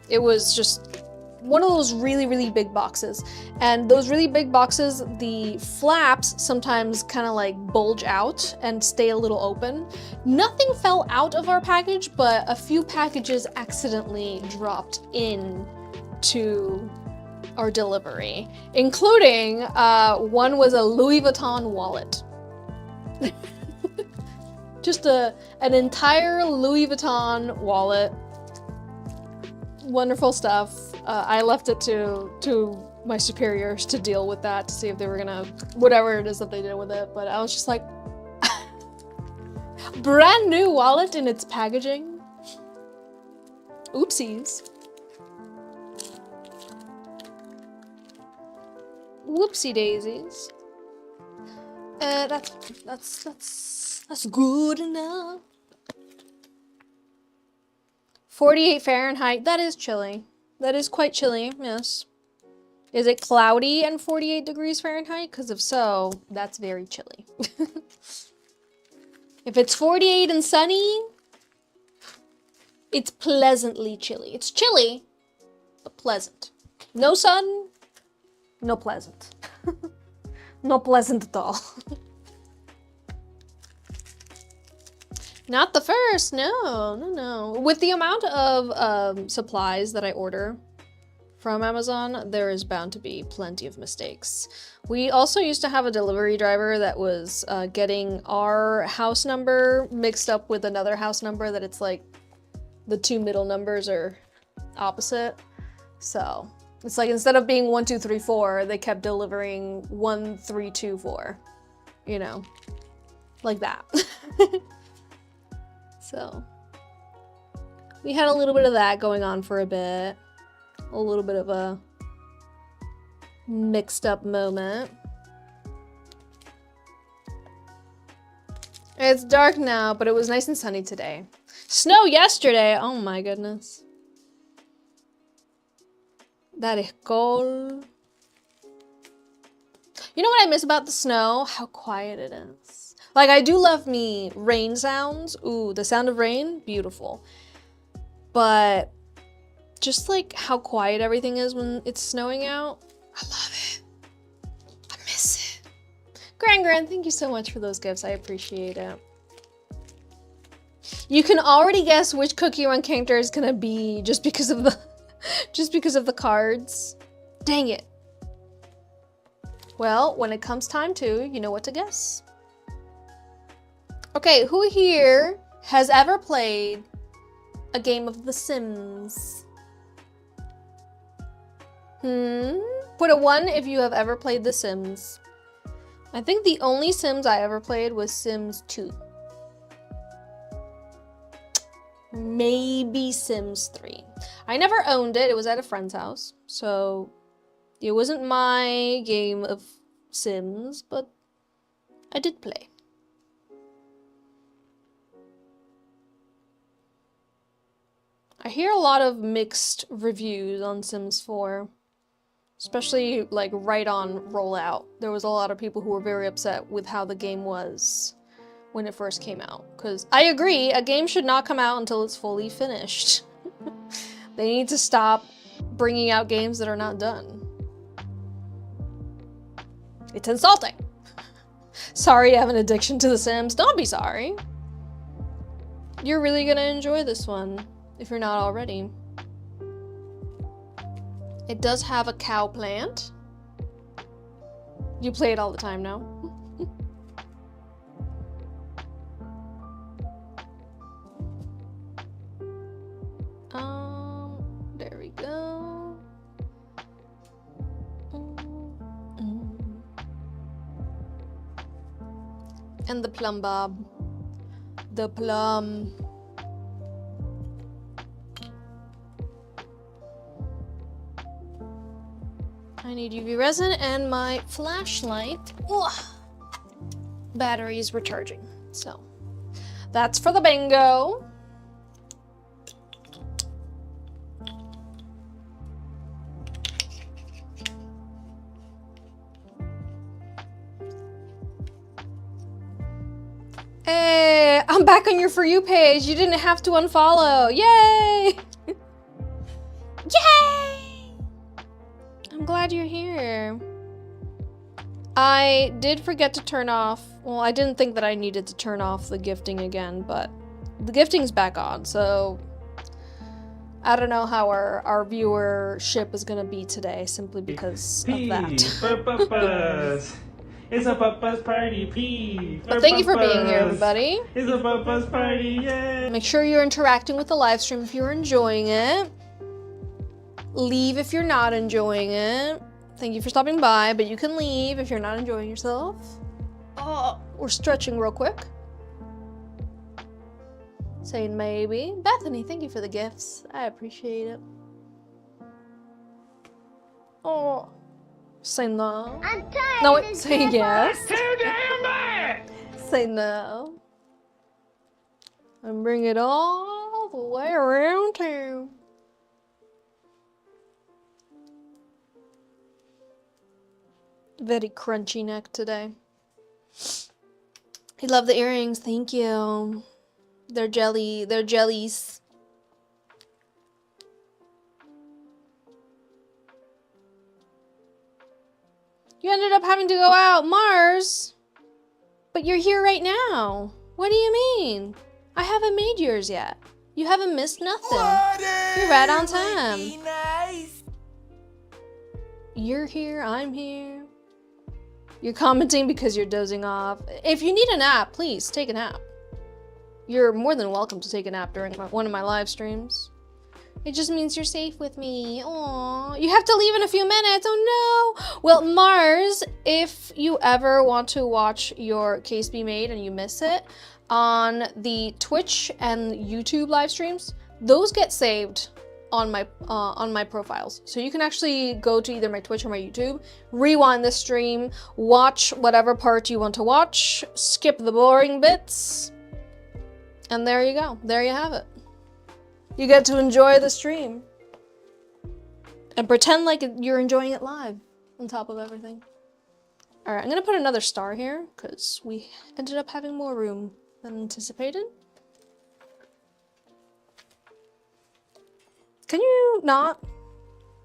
it was just one of those really, really big boxes. And those really big boxes, the flaps sometimes kind of like bulge out and stay a little open. Nothing fell out of our package, but a few packages accidentally dropped in to our delivery, including one was a Louis Vuitton wallet. Just an entire Louis Vuitton wallet. Wonderful stuff. I left it to my superiors to deal with that, to see if they were gonna, whatever it is that they did with it, but I was just like, brand new wallet in its packaging. Oopsies. Whoopsie daisies. That's good enough. 48 Fahrenheit, that is chilly. That is quite chilly, yes. Is it cloudy and 48 degrees Fahrenheit? Because if so, that's very chilly. If it's 48 and sunny, it's pleasantly chilly. It's chilly, but pleasant. No sun, no pleasant. No pleasant at all. Not the first, no. With the amount of supplies that I order from Amazon, there is bound to be plenty of mistakes. We also used to have a delivery driver that was getting our house number mixed up with another house number that it's like the two middle numbers are opposite. So it's like instead of being 1, 2, 3, 4, they kept delivering 1, 3, 2, 4, you know, like that. So we had a little bit of that going on for a bit. A little bit of a mixed up moment. It's dark now, but it was nice and sunny today. Snow yesterday, oh my goodness. That is cold. You know what I miss about the snow? How quiet it is. Like, I do love me rain sounds. Ooh, the sound of rain, beautiful. But Just like how quiet everything is when it's snowing out. I love it. I miss it. Gran, thank you so much for those gifts. I appreciate it. You can already guess which Cookie Run character is gonna be just because of the cards. Dang it. Well, when it comes time to, you know what to guess. Okay, who here has ever played a game of The Sims? Put a 1 if you have ever played The Sims. I think the only Sims I ever played was Sims 2. Maybe Sims 3. I never owned it. It was at a friend's house. So it wasn't my game of Sims, but I did play. I hear a lot of mixed reviews on Sims 4. Especially like right on rollout. There was a lot of people who were very upset with how the game was when it first came out. Because I agree, a game should not come out until it's fully finished. They need to stop bringing out games that are not done. It's insulting. Sorry you have an addiction to The Sims. Don't be sorry. You're really gonna enjoy this one if you're not already. It does have a cow plant. You play it all the time now. There we go. And the plum bob. The plum. I need UV resin and my flashlight. Ugh. Battery is recharging. So that's for the bingo. Hey, I'm back on your For You page. You didn't have to unfollow. Yay! Yay! I'm glad you're here. I did forget to turn off, well, I didn't think that I needed to turn off the gifting again, but the gifting's back on, so I don't know how our viewership is gonna be today, simply because of that. For papas. It's a papa's party. P. But thank you for being here, everybody. It's a papa's party, yeah. Make sure you're interacting with the live stream if you're enjoying it. Leave if you're not enjoying it. Thank you for stopping by, but you can leave if you're not enjoying yourself. Oh, we're stretching real quick. Saying maybe. Bethany, thank you for the gifts. I appreciate it. Oh. Say no. I'm tired. No, wait, say yes. Too damn bad. Say no. And bring it all the way around town. Very crunchy neck today. You love the earrings, thank you. They're jellies. You ended up having to go out, Mars. But you're here right now. What do you mean? I haven't made yours yet. You haven't missed nothing. You're right on time. Nice. You're here, I'm here. You're commenting because you're dozing off. If you need a nap, please take a nap. You're more than welcome to take a nap during one of my live streams. It just means you're safe with me. Aww. You have to leave in a few minutes. Oh no. Well, Mars, if you ever want to watch your case be made and you miss it, on the Twitch and YouTube live streams, those get saved on my profiles. So you can actually go to either my Twitch or my YouTube, rewind the stream, watch whatever part you want to watch, skip the boring bits, and there you go. There you have it. You get to enjoy the stream and pretend like you're enjoying it live on top of everything. All right, I'm gonna put another star here because we ended up having more room than anticipated. Can you not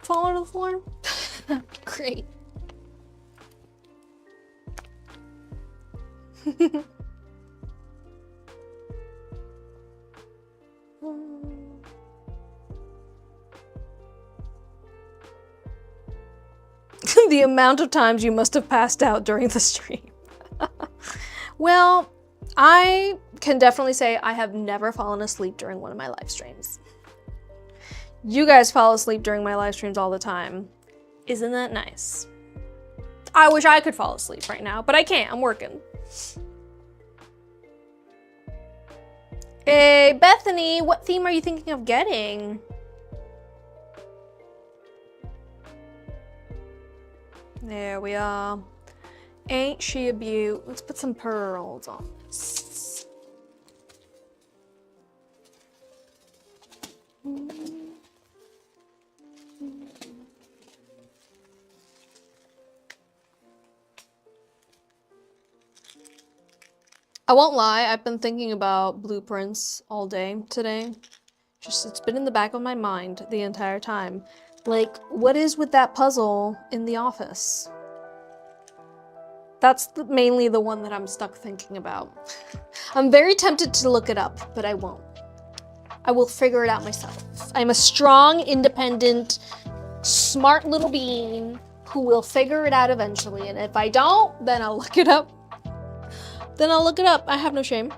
fall to the floor? Great. The amount of times you must have passed out during the stream. Well, I can definitely say I have never fallen asleep during one of my live streams. You guys fall asleep during my live streams all the time. Isn't that nice? I wish I could fall asleep right now, but I can't. I'm working. Hey, Bethany, what theme are you thinking of getting? There we are. Ain't she a beaut? Let's put some pearls on this. I won't lie, I've been thinking about blueprints all day today. Just, it's been in the back of my mind the entire time. Like, what is with that puzzle in the office? That's mainly the one that I'm stuck thinking about. I'm very tempted to look it up, but I won't. I will figure it out myself. I'm a strong, independent, smart little being who will figure it out eventually. And if I don't, then I'll look it up. Then I'll look it up. I have no shame.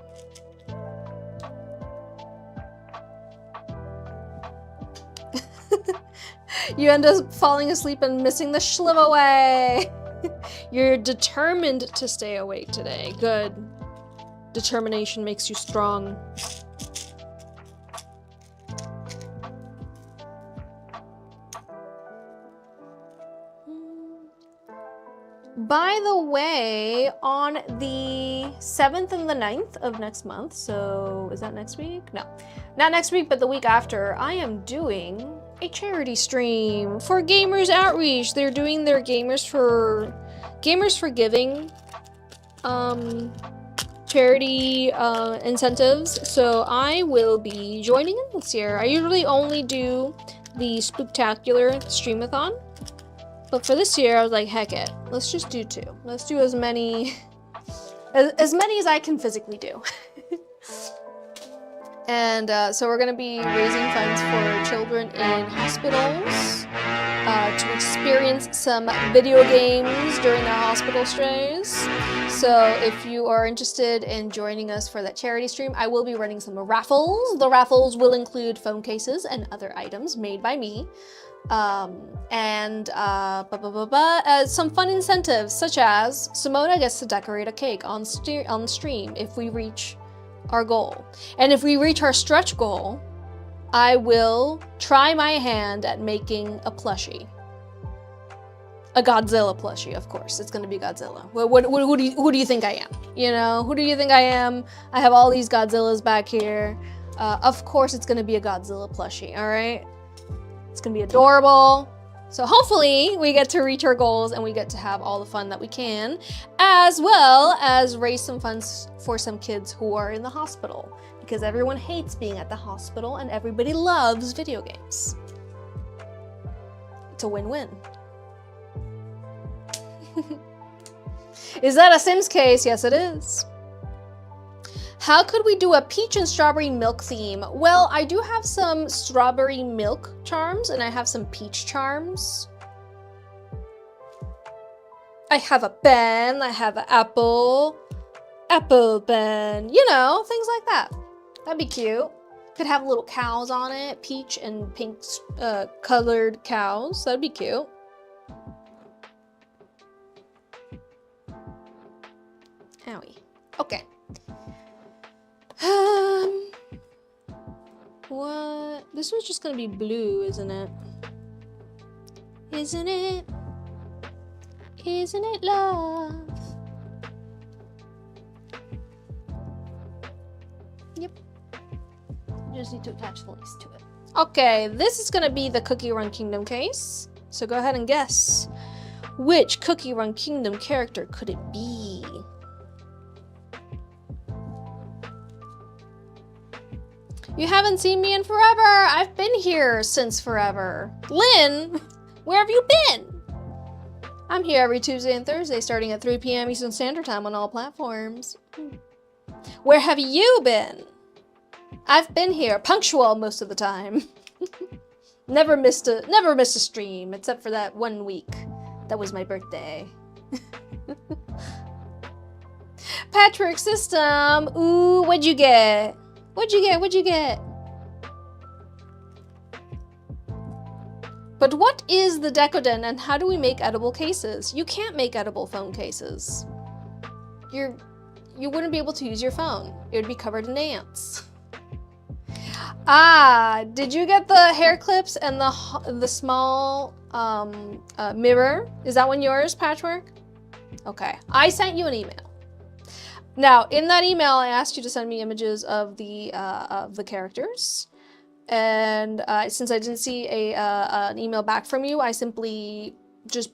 You end up falling asleep and missing the shliv away. You're determined to stay awake today. Good. Determination makes you strong. By the way, on the 7th and the 9th of next month, so is that next week? No, not next week, but the week after, I am doing a charity stream for Gamers Outreach. They're doing their Gamers for Giving charity incentives, so I will be joining in this year. I usually only do the Spooktacular Streamathon. But for this year, I was like, heck it, let's just do 2. Let's do as many as I can physically do. And so we're gonna be raising funds for children in hospitals to experience some video games during their hospital stays. So if you are interested in joining us for that charity stream, I will be running some raffles. The raffles will include phone cases and other items made by me. Some fun incentives, such as Simona gets to decorate a cake on stream if we reach our goal. And if we reach our stretch goal, I will try my hand at making a plushie. A Godzilla plushie, of course. It's gonna be Godzilla. Who do you think I am? You know, who do you think I am? I have all these Godzillas back here. Of course it's gonna be a Godzilla plushie, all right? It's gonna be adorable. So hopefully we get to reach our goals and we get to have all the fun that we can, as well as raise some funds for some kids who are in the hospital, because everyone hates being at the hospital and everybody loves video games. It's a win-win. Is that a Sims case? Yes, it is. How could we do a peach and strawberry milk theme? Well, I do have some strawberry milk charms and I have some peach charms. I have a pen, I have an apple pen, you know, things like that. That'd be cute. Could have little cows on it, peach and pink colored cows. That'd be cute. Owie. Okay. What? This one's just gonna be blue, isn't it? Isn't it? Isn't it love? Yep. Just need to attach the lace to it. Okay, this is gonna be the Cookie Run Kingdom case. So go ahead and guess. Which Cookie Run Kingdom character could it be? You haven't seen me in forever. I've been here since forever. Lynn, where have you been? I'm here every Tuesday and Thursday starting at 3 p.m. Eastern Standard Time on all platforms. Where have you been? I've been here, punctual most of the time. Never missed a stream, except for that 1 week. That was my birthday. Patrick System. Ooh, what'd you get? What'd you get? But what is the Decoden and how do we make edible cases? You can't make edible phone cases. You wouldn't be able to use your phone. It would be covered in ants. Ah, did you get the hair clips and the small mirror? Is that one yours, Patchwork? Okay, I sent you an email. Now, in that email, I asked you to send me images of the characters, and since I didn't see an email back from you, I simply just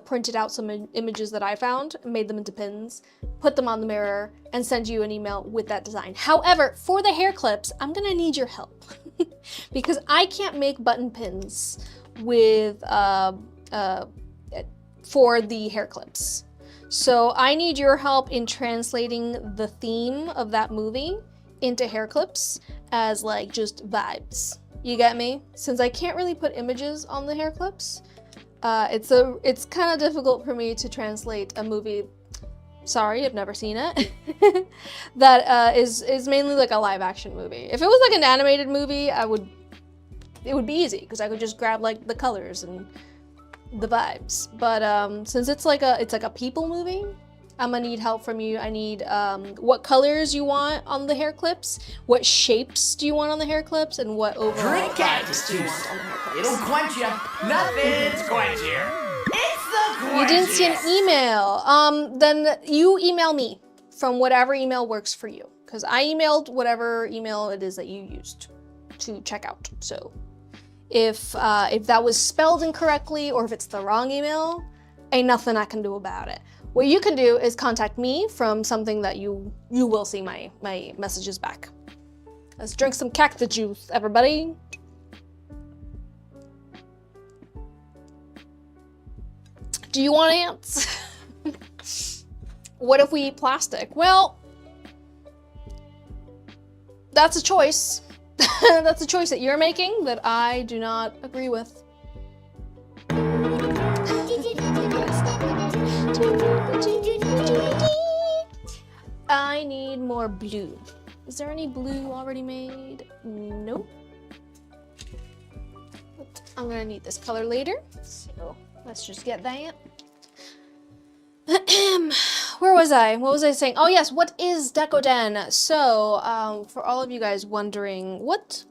printed out some images that I found, made them into pins, put them on the mirror, and send you an email with that design. However, for the hair clips, I'm gonna need your help because I can't make button pins with for the hair clips. So I need your help in translating the theme of that movie into hair clips as like just vibes. You get me? Since I can't really put images on the hair clips, it's kind of difficult for me to translate a movie. Sorry, I've never seen it. That is mainly like a live action movie. If it was like an animated movie, it would be easy because I could just grab like the colors and the vibes. But since it's like a people movie, I'm gonna need help from you. I need what colors you want on the hair clips, what shapes do you want on the hair clips, and what overall Drink cactus do you juice. want on the hair clips. It'll quench you. Nothing's quenchier. It's the quenchiest. You didn't see an email. Then you email me from whatever email works for you, because I emailed whatever email it is that you used to check out. So if that was spelled incorrectly or if it's the wrong email, ain't nothing I can do about it. What you can do is contact me from something that you will see my messages back. Let's drink some cactus juice, everybody. Do you want ants? What if we eat plastic? Well, that's a choice. That's a choice that you're making that I do not agree with. I need more blue. Is there any blue already made? Nope. But I'm gonna need this color later, so let's just get that. Where was I? What was I saying? Oh yes, what is Decoden? So, for all of you guys wondering, what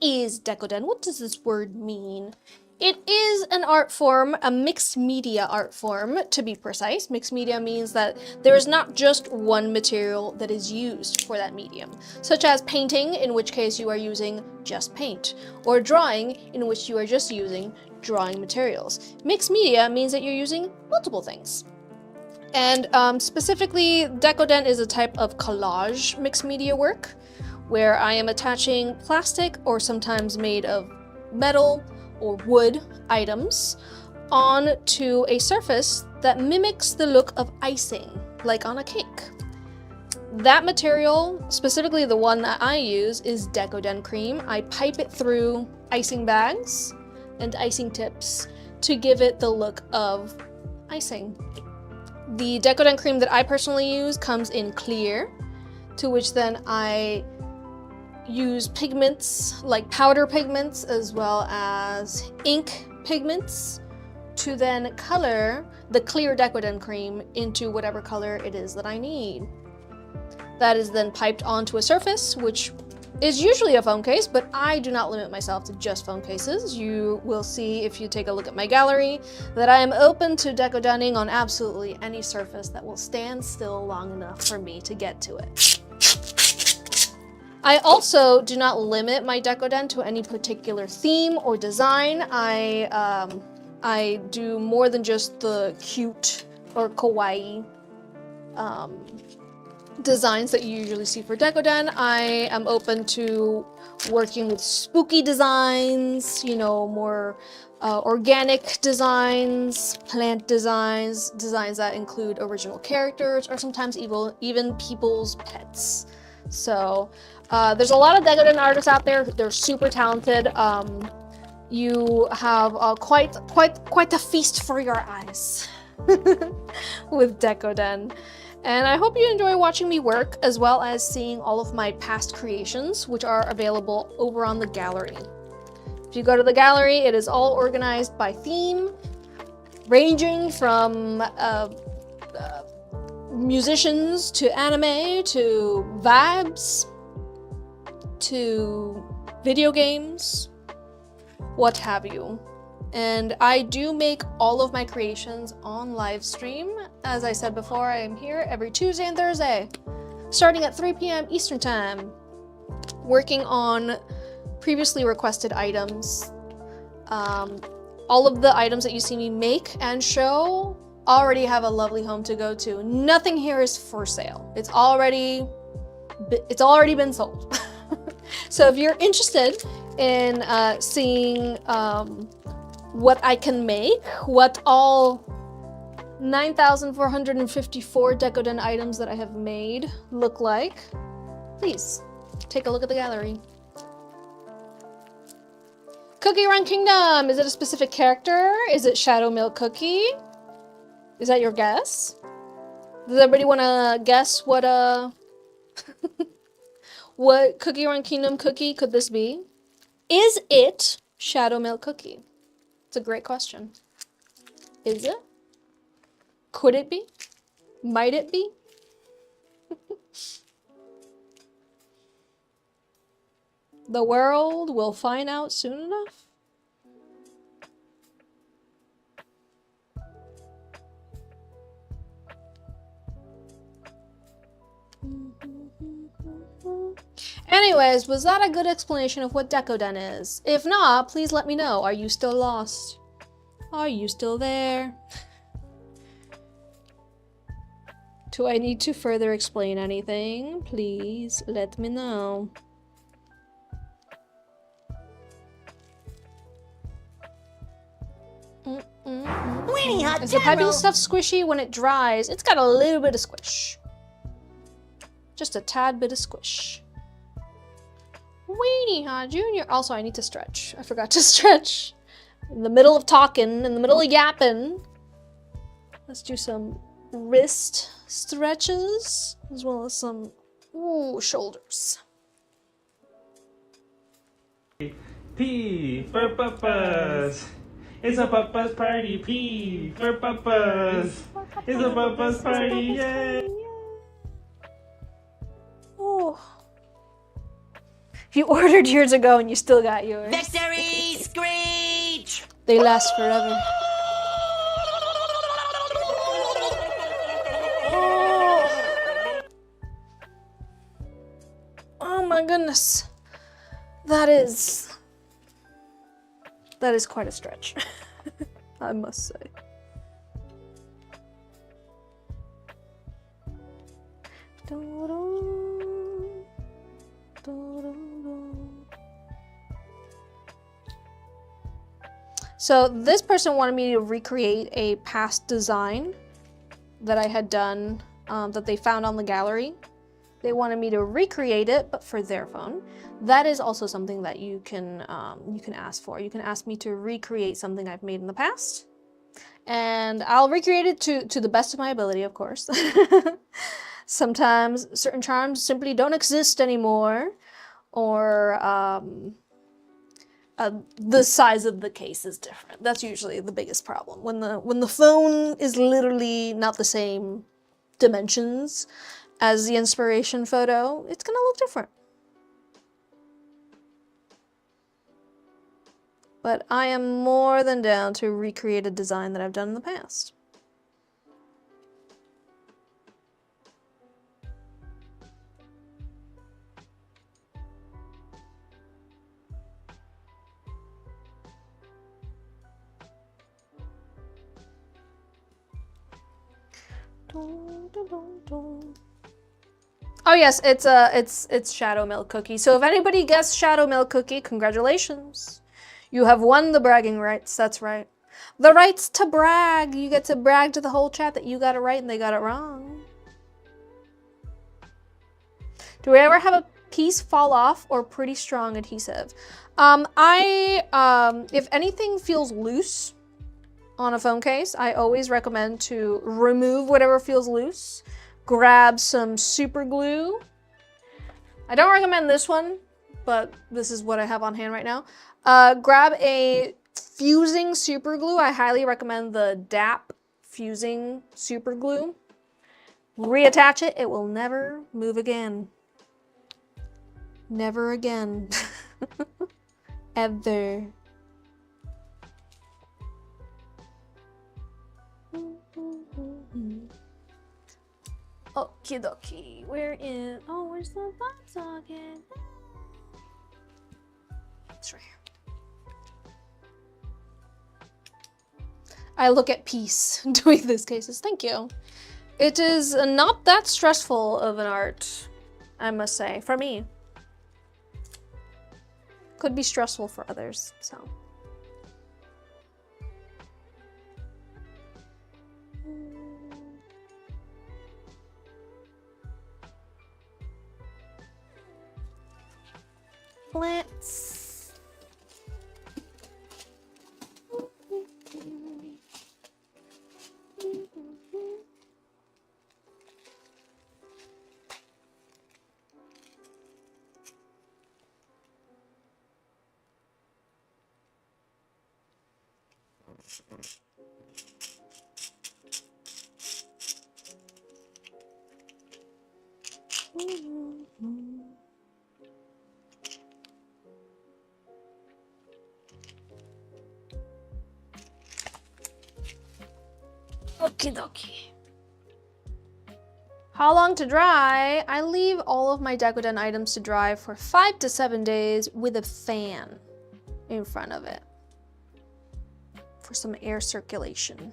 is Decoden? What does this word mean? It is an art form, a mixed media art form, to be precise. Mixed media means that there is not just one material that is used for that medium, such as painting, in which case you are using just paint, or drawing, in which you are just using drawing materials. Mixed media means that you're using multiple things. And specifically, Decoden is a type of collage mixed media work, where I am attaching plastic or sometimes made of metal or wood items onto a surface that mimics the look of icing, like on a cake. That material, specifically the one that I use, is Decoden cream. I pipe it through icing bags and icing tips to give it the look of icing. The Decoden cream that I personally use comes in clear, to which then I use pigments like powder pigments as well as ink pigments to then color the clear Decoden cream into whatever color it is that I need. That is then piped onto a surface, which is usually a phone case, but I do not limit myself to just phone cases. You will see if you take a look at my gallery that I am open to Decodening on absolutely any surface that will stand still long enough for me to get to it. I also do not limit my Decoden to any particular theme or design. I do more than just the cute or kawaii designs that you usually see for Decoden. I am open to working with spooky designs, you know, more organic designs, plant designs, designs that include original characters, or sometimes even people's pets. So there's a lot of Decoden artists out there. They're super talented. You have quite a feast for your eyes with Decoden. And I hope you enjoy watching me work, as well as seeing all of my past creations, which are available over on the gallery. If you go to the gallery, it is all organized by theme, ranging from musicians to anime to vibes to video games, what have you. And I do make all of my creations on live stream. As I said before, I am here every Tuesday and Thursday, starting at 3 p.m. Eastern Time, working on previously requested items. All of the items that you see me make and show already have a lovely home to go to. Nothing here is for sale. It's already been sold. So if you're interested in seeing what I can make, what all 9,454 Decoden items that I have made look like, please take a look at the gallery. Cookie Run Kingdom, is it a specific character? Is it Shadow Milk Cookie? Is that your guess? Does everybody want to guess what what Cookie Run Kingdom cookie could this be? Is it Shadow Milk Cookie? It's a great question. Is it? Could it be? Might it be? The world will find out soon enough. Anyways, was that a good explanation of what Decoden is? If not, please let me know. Are you still lost? Are you still there? Do I need to further explain anything? Please let me know. Is the piping stuff squishy when it dries? It's got a little bit of squish. Just a tad bit of squish. Weenie Hot Junior. Also, I need to stretch. I forgot to stretch. In the middle of talking, in the middle of yapping. Let's do some wrist stretches, as well as some shoulders. P for Papas. It's a Papa's party. P for Papas. It's a Papa's party. Yay! Oh. You ordered yours ago and you still got yours. Victory screech! They last forever. Oh my goodness. That is quite a stretch, I must say. So this person wanted me to recreate a past design that I had done that they found on the gallery. They wanted me to recreate it, but for their phone. That is also something that you can ask for. You can ask me to recreate something I've made in the past, and I'll recreate it to the best of my ability, of course. Sometimes certain charms simply don't exist anymore, or the size of the case is different. That's usually the biggest problem. When the phone is literally not the same dimensions as the inspiration photo, it's gonna look different. But I am more than down to recreate a design that I've done in the past. Oh yes, it's Shadow Milk Cookie. So if anybody guessed Shadow Milk Cookie, congratulations. You have won the bragging rights, that's right. The rights to brag. You get to brag to the whole chat that you got it right and they got it wrong. Do we ever have a piece fall off or pretty strong adhesive? If anything feels loose on a phone case, I always recommend to remove whatever feels loose. Grab some super glue. I don't recommend this one, but this is what I have on hand right now. Grab a fusing super glue. I highly recommend the DAP fusing super glue. Reattach it. It will never move again. Never again. Ever. Okie dokie. Where's the box socket? It's right here. I look at peace doing these cases. Thank you. It is not that stressful of an art, I must say, for me. Could be stressful for others, so. Let's... Okie dokie. How long to dry? I leave all of my Decoden items to dry for 5 to 7 days with a fan in front of it for some air circulation.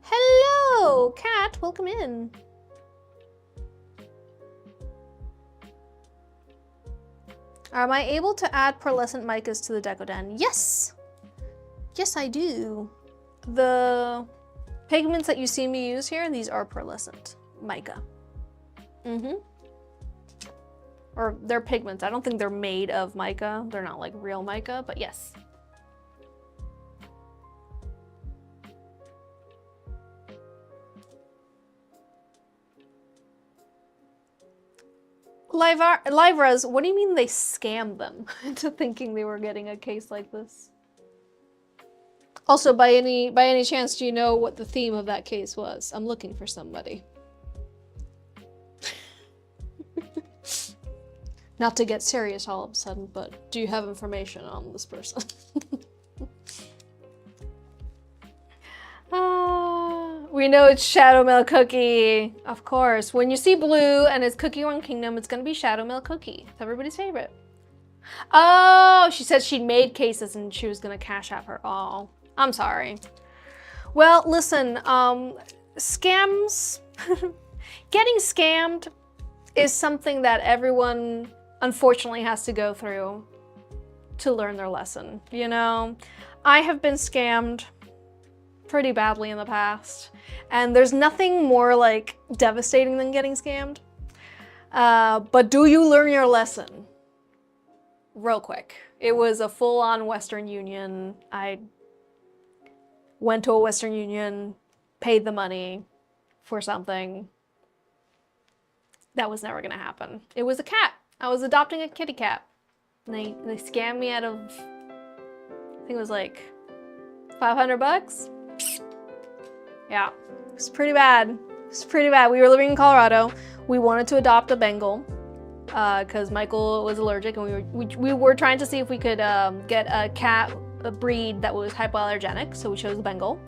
Hello, cat. Welcome in. Am I able to add pearlescent micas to the Decoden? Yes. Yes, I do. The pigments that you see me use here, these are pearlescent mica. Or they're pigments. I don't think they're made of mica. They're not like real mica, but yes. Livras, what do you mean they scammed them into thinking they were getting a case like this? Also, by any chance, do you know what the theme of that case was? I'm looking for somebody. Not to get serious all of a sudden, but do you have information on this person? We know it's Shadow Milk Cookie, of course. When you see blue and it's Cookie Run Kingdom, it's gonna be Shadow Milk Cookie. It's everybody's favorite. Oh, she said she made cases and she was gonna cash out her. Oh, I'm sorry. Well, listen, scams, getting scammed is something that everyone unfortunately has to go through to learn their lesson, you know? I have been scammed pretty badly in the past, and there's nothing more like devastating than getting scammed. But do you learn your lesson? Real quick. It was a full-on Western Union. I went to a Western Union, paid the money for something that was never gonna happen. It was a cat. I was adopting a kitty cat. And they scammed me out of, I think it was like 500 bucks. Yeah, it was pretty bad. It's pretty bad. We were living in Colorado. We wanted to adopt a Bengal because Michael was allergic, and we were trying to see if we could get a breed that was hypoallergenic. So we chose the Bengal,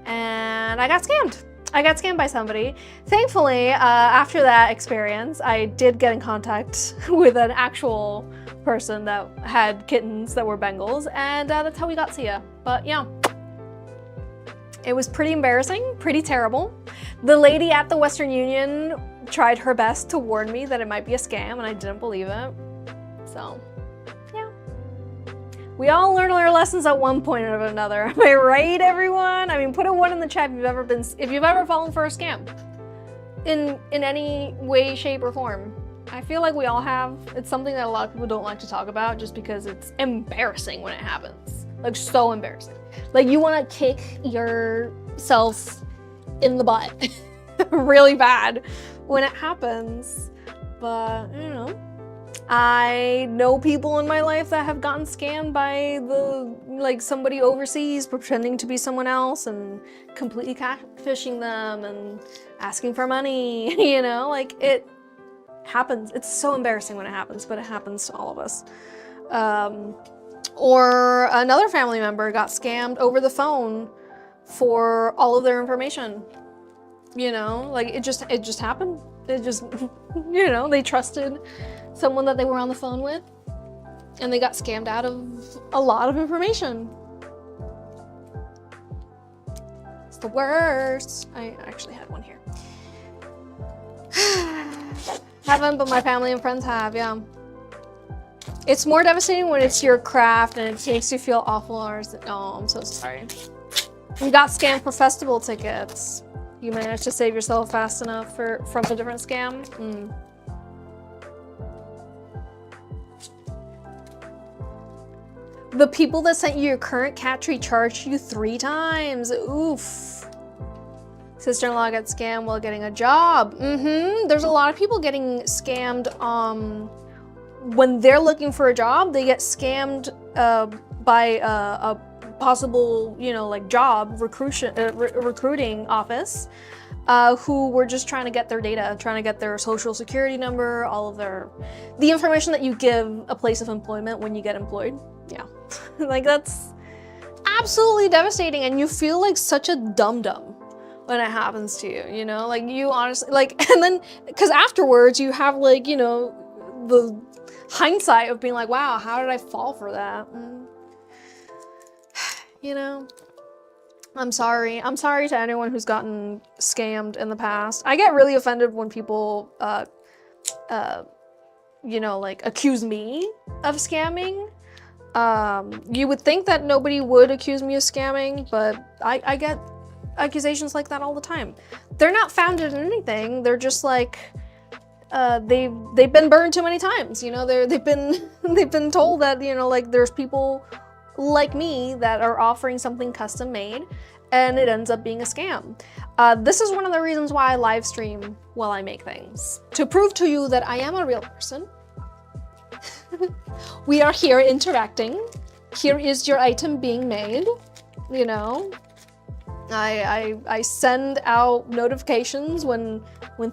and I got scammed. I got scammed by somebody. Thankfully, after that experience, I did get in contact with an actual person that had kittens that were Bengals, and that's how we got Sia. But yeah, It was pretty embarrassing, pretty terrible. The lady at the Western Union tried her best to warn me that it might be a scam, and I didn't believe it. So, yeah. We all learn our lessons at one point or another. Am I right, everyone? I mean, put a 1 in the chat if you've ever fallen for a scam in any way, shape, or form. I feel like we all have. It's something that a lot of people don't like to talk about just because it's embarrassing when it happens. Like, so embarrassing. Like, you want to kick yourself in the butt really bad when it happens. But, you know, I know people in my life that have gotten scammed by somebody overseas pretending to be someone else and completely catfishing them and asking for money, you know, like it happens. It's so embarrassing when it happens, but it happens to all of us. Or another family member got scammed over the phone for all of their information. You know, like it just happened. It just, you know, they trusted someone that they were on the phone with and they got scammed out of a lot of information. It's the worst. I actually had one here. Haven't, but my family and friends have, yeah. It's more devastating when it's your craft and it makes you feel awful. Oh, I'm so sorry. You got scammed for festival tickets. You managed to save yourself fast enough from a different scam? The people that sent you your current cat treat charged you 3 times. Oof. Sister-in-law got scammed while getting a job. There's a lot of people getting scammed when they're looking for a job. They get scammed by a possible, you know, like job recruiting office who were just trying to get their data, trying to get their social security number, all of the information that you give a place of employment when you get employed. Yeah, like that's absolutely devastating, and you feel like such a dum-dum when it happens to you, you know, like you honestly, like, and then, because afterwards you have like, you know, the hindsight of being like, wow, how did I fall for that? You know, I'm sorry to anyone who's gotten scammed in the past. I get really offended when people, you know, like accuse me of scamming. You would think that nobody would accuse me of scamming, but I get accusations like that all the time. They're not founded in anything. They're just like, they've been burned too many times. You know, they've been told that, you know, like there's people like me that are offering something custom made, and it ends up being a scam. This is one of the reasons why I live stream while I make things, to prove to you that I am a real person. We are here interacting. Here is your item being made, you know. I send out notifications when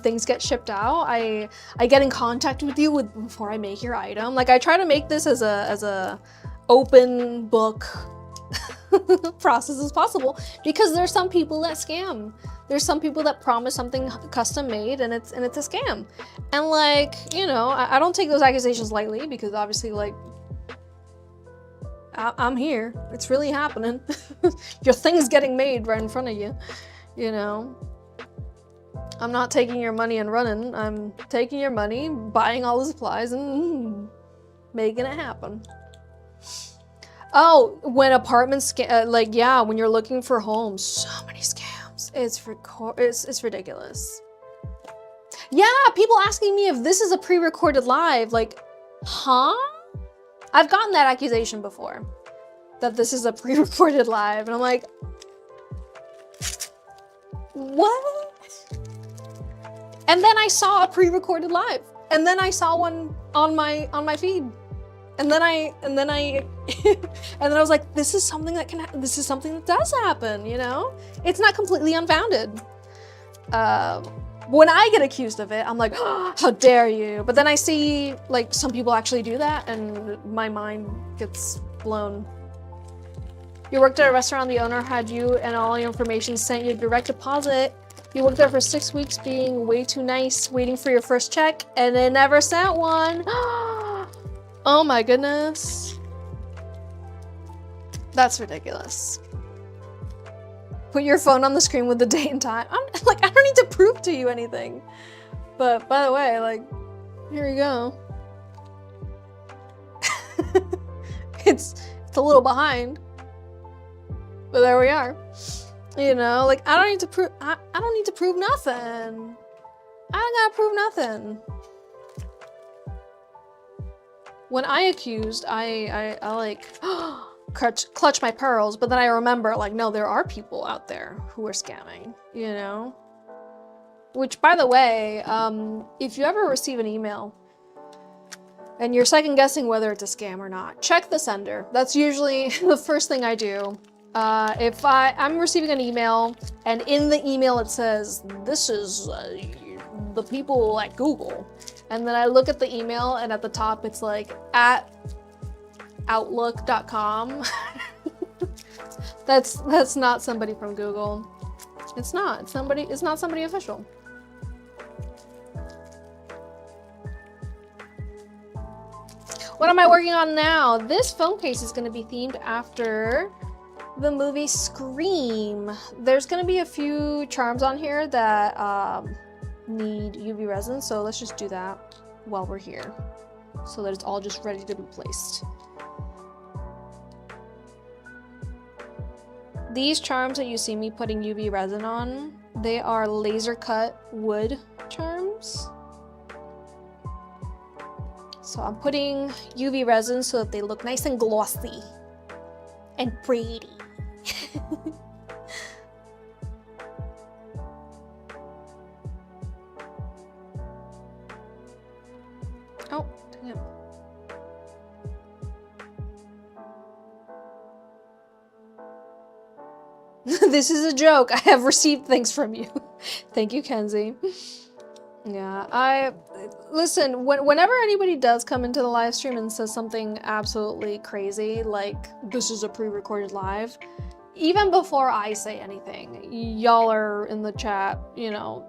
things get shipped out. I get in contact with you before I make your item. Like I try to make this as a open book process as possible, because there's some people that scam. There's some people that promise something custom made and it's a scam. And like, you know, I don't take those accusations lightly, because obviously like I'm here. It's really happening. Your thing's getting made right in front of you, you know. I'm not taking your money and running. I'm taking your money, buying all the supplies and making it happen. Oh, when apartments, like, yeah, when you're looking for homes, so many scams. It's ridiculous. Yeah, people asking me if this is a pre-recorded live, like, huh? I've gotten that accusation before, that this is a pre-recorded live, and I'm like, what? And then I saw a pre-recorded live, and then I saw one on my feed. And then I was like, this is something that this is something that does happen, you know? It's not completely unfounded. When I get accused of it, I'm like, oh, how dare you? But then I see like some people actually do that and my mind gets blown. You worked at a restaurant, the owner had you and all your information sent you direct deposit. You worked there for 6 weeks being way too nice, waiting for your first check, and they never sent one. Oh my goodness. That's ridiculous. Put your phone on the screen with the date and time. I'm like, I don't need to prove to you anything. But by the way, like, here you go. It's a little behind. But there we are. You know, like I don't need to prove I don't need to prove nothing. I don't gotta prove nothing. When I accused, I like clutch my pearls, but then I remember like, no, there are people out there who are scamming, you know? Which, by the way, if you ever receive an email and you're second guessing whether it's a scam or not, check the sender. That's usually the first thing I do. If I'm receiving an email and in the email it says, this is the people at Google. And then I look at the email and at the top it's like at outlook.com. That's not somebody from Google. It's not somebody official. What am I working on now? This phone case is going to be themed after the movie Scream. There's going to be a few charms on here that need UV resin, so let's just do that while we're here so that it's all just ready to be placed. These charms that you see me putting UV resin on, they are laser cut wood charms. So I'm putting UV resin so that they look nice and glossy and pretty. Oh, damn. This is a joke. I have received things from you. Thank you, Kenzie. Yeah, listen, whenever anybody does come into the live stream and says something absolutely crazy, like this is a pre-recorded live, even before I say anything, y'all are in the chat, you know,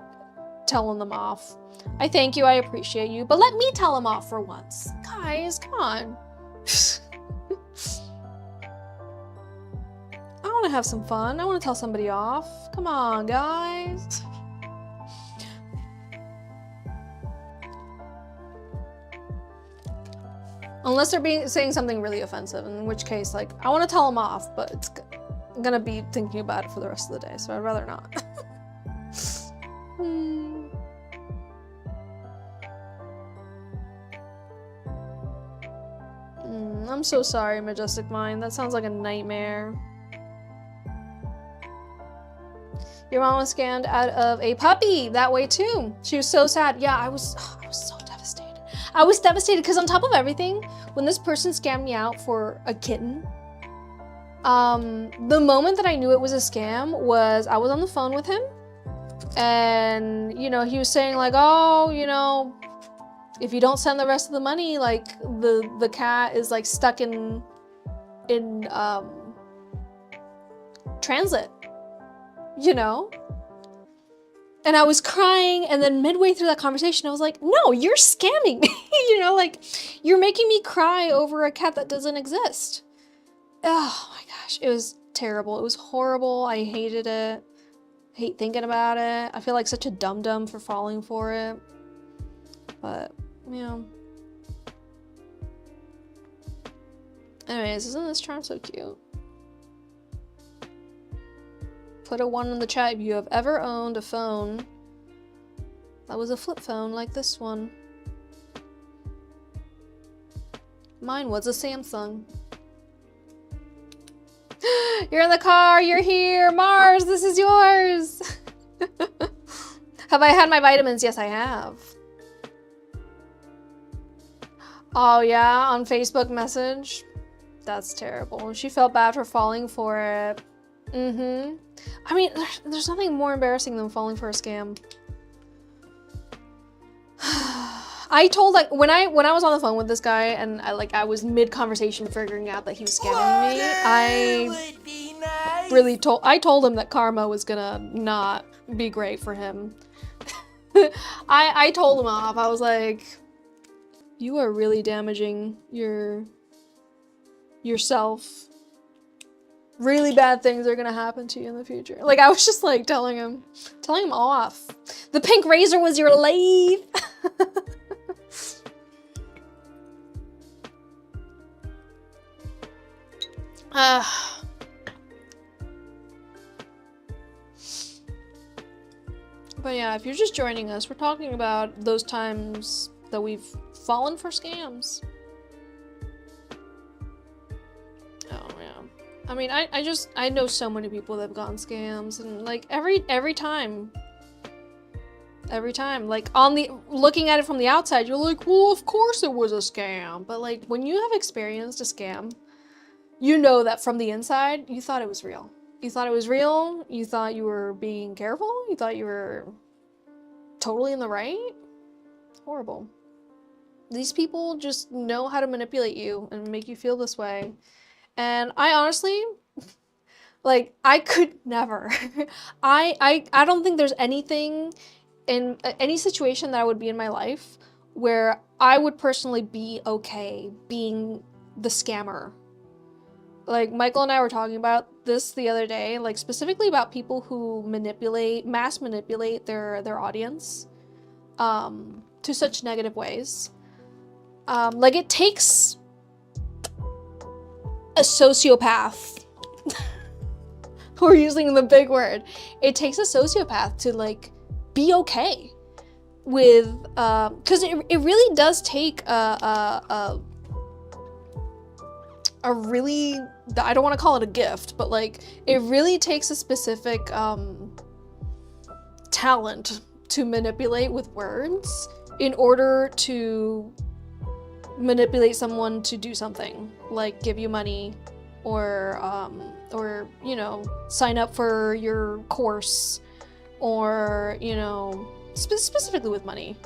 telling them off. I thank you, I appreciate you, but let me tell them off for once. Guys, come on. I want to have some fun. I want to tell somebody off. Come on, guys. Unless they're saying something really offensive, in which case, like, I want to tell them off, but it's gonna be thinking about it for the rest of the day, so I'd rather not. I'm so sorry, Majestic Mind. That sounds like a nightmare. Your mom was scammed out of a puppy that way too. She was so sad. Yeah, I was so devastated. I was devastated because on top of everything, when this person scammed me out for a kitten, the moment that I knew it was a scam was I was on the phone with him and, you know, he was saying like, oh, you know, if you don't send the rest of the money, like the cat is like stuck in transit, you know? And I was crying, and then midway through that conversation, I was like, no, you're scamming me. You know, like, you're making me cry over a cat that doesn't exist. Oh my gosh, it was terrible. It was horrible. I hated it. I hate thinking about it. I feel like such a dum-dum for falling for it. But, yeah. Anyways, isn't this charm so cute? Put a 1 in the chat if you have ever owned a phone that was a flip phone like this one. Mine was a Samsung. You're in the car, you're here, Mars, this is yours. Have I had my vitamins? Yes, I have. Oh yeah, on Facebook message. That's terrible. She felt bad for falling for it. Mm-hmm. I mean, there's nothing more embarrassing than falling for a scam. I told, like, when I was on the phone with this guy and I was mid-conversation figuring out that he was scamming me, I told him that karma was gonna not be great for him. I told him off. I was like, you are really damaging yourself really bad things are gonna happen to you in the future. Like, I was just like telling him off. The pink razor was your life. But yeah, if you're just joining us, we're talking about those times that we've fallen for scams. Oh yeah. I mean, I know so many people that have gone scams, and like every time, like looking at it from the outside, you're like, well, of course it was a scam. But like when you have experienced a scam, you know that from the inside, you thought it was real. You thought it was real. You thought you were being careful. You thought you were totally in the right. Horrible. These people just know how to manipulate you and make you feel this way. And I honestly, like, I could never. I don't think there's anything in any situation that I would be in my life where I would personally be okay being the scammer. Like, Michael and I were talking about this the other day, like specifically about people who mass manipulate their audience to such negative ways. Like, it takes a sociopath. We're using the big word. It takes a sociopath to like be okay with, because it really does take a really, I don't want to call it a gift, but like it really takes a specific talent to manipulate with words in order to manipulate someone to do something, like give you money or you know, sign up for your course, or you know, specifically with money.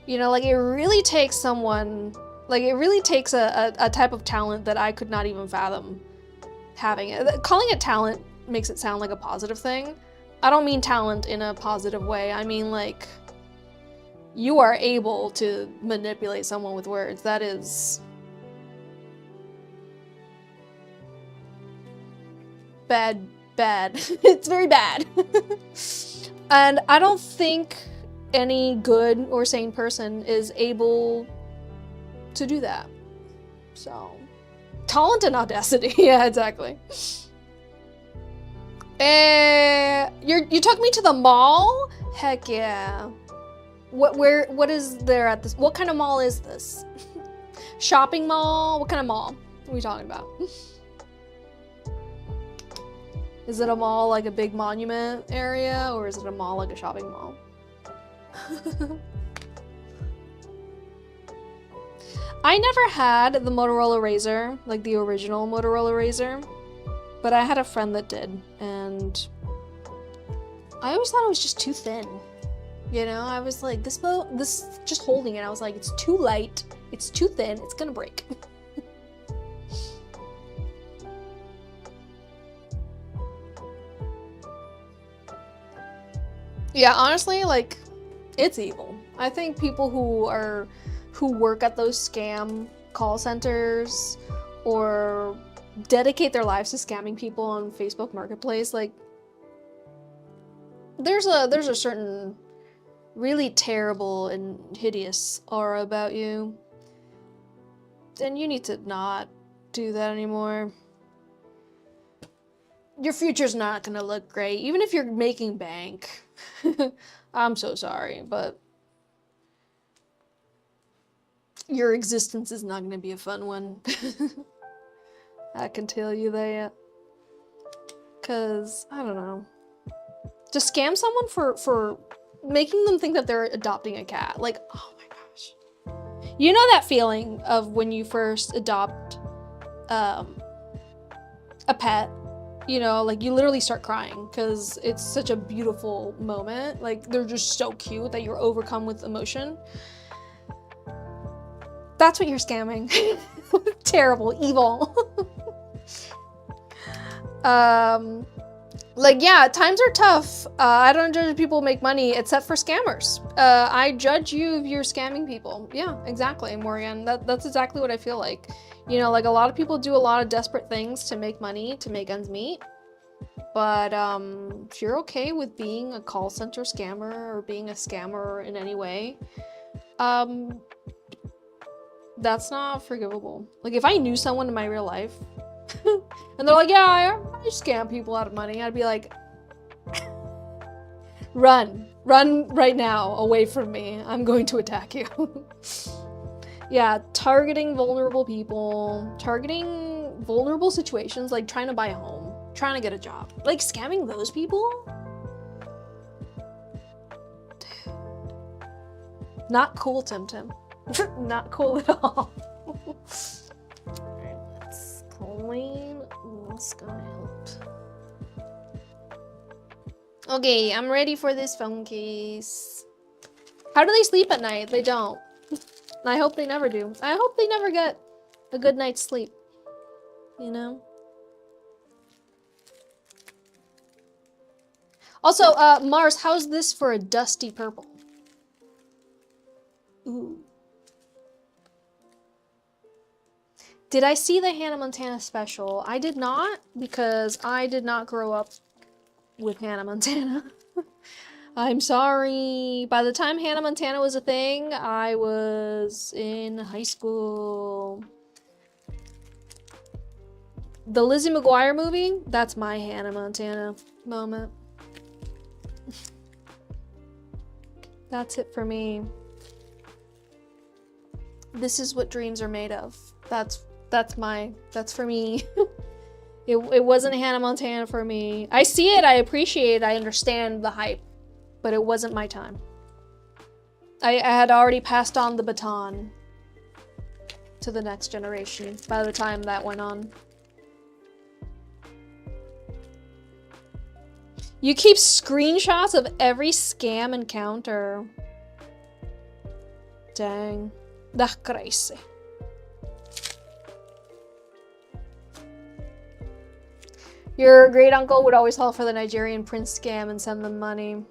You know, like it really takes someone, like it really takes a type of talent that I could not even fathom having. Calling it talent makes it sound like a positive thing. I don't mean talent in a positive way. I mean like you are able to manipulate someone with words. That is bad. It's very bad. And I don't think any good or sane person is able to do that. So, talent and audacity. Yeah, exactly. You took me to the mall? Heck yeah. What is there at this? What kind of mall is this? Shopping mall? What kind of mall are we talking about? Is it a mall like a big monument area, or is it a mall like a shopping mall? I never had the Motorola Razr, like the original Motorola Razr, but I had a friend that did, and I always thought it was just too thin. You know, I was like, this just holding it, I was like, it's too light, it's too thin, it's gonna break. Yeah, honestly, like, it's evil. I think people who work at those scam call centers or dedicate their lives to scamming people on Facebook Marketplace, like, there's a certain really terrible and hideous aura about you. And you need to not do that anymore. Your future's not gonna look great, even if you're making bank. I'm so sorry, but your existence is not gonna be a fun one. I can tell you that. 'Cause, I don't know. To scam someone for making them think that they're adopting a cat. Like, oh my gosh. You know that feeling of when you first adopt a pet? You know, like you literally start crying because it's such a beautiful moment. Like they're just so cute that you're overcome with emotion. That's what you're scamming. Terrible, evil. Like, yeah, times are tough. I don't judge people who make money except for scammers. I judge you if you're scamming people. Yeah, exactly, Morgan. That's exactly what I feel like. You know, like a lot of people do a lot of desperate things to make money, to make ends meet. But if you're okay with being a call center scammer or being a scammer in any way, that's not forgivable. Like if I knew someone in my real life and they're like, yeah, I scam people out of money, I'd be like, run right now away from me. I'm going to attack you. Yeah, targeting vulnerable people, targeting vulnerable situations, like trying to buy a home, trying to get a job, like scamming those people. Not cool, Tim Tim. Not cool at all. Alright, let's clean this guy up. Okay, I'm ready for this phone case. How do they sleep at night? They don't. I hope they never do. I hope they never get a good night's sleep. You know? Also, Mars, how's this for a dusty purple? Ooh. Did I see the Hannah Montana special? I did not, because I did not grow up with Hannah Montana. I'm sorry. By the time Hannah Montana was a thing, I was in high school. The Lizzie McGuire movie, that's my Hannah Montana moment. That's it for me. This is what dreams are made of. That's for me. It wasn't Hannah Montana for me. I see it, I appreciate it, I understand the hype, but it wasn't my time. I had already passed on the baton to the next generation by the time that went on. You keep screenshots of every scam encounter. Dang. That's crazy. Your great uncle would always fall for the Nigerian prince scam and send them money.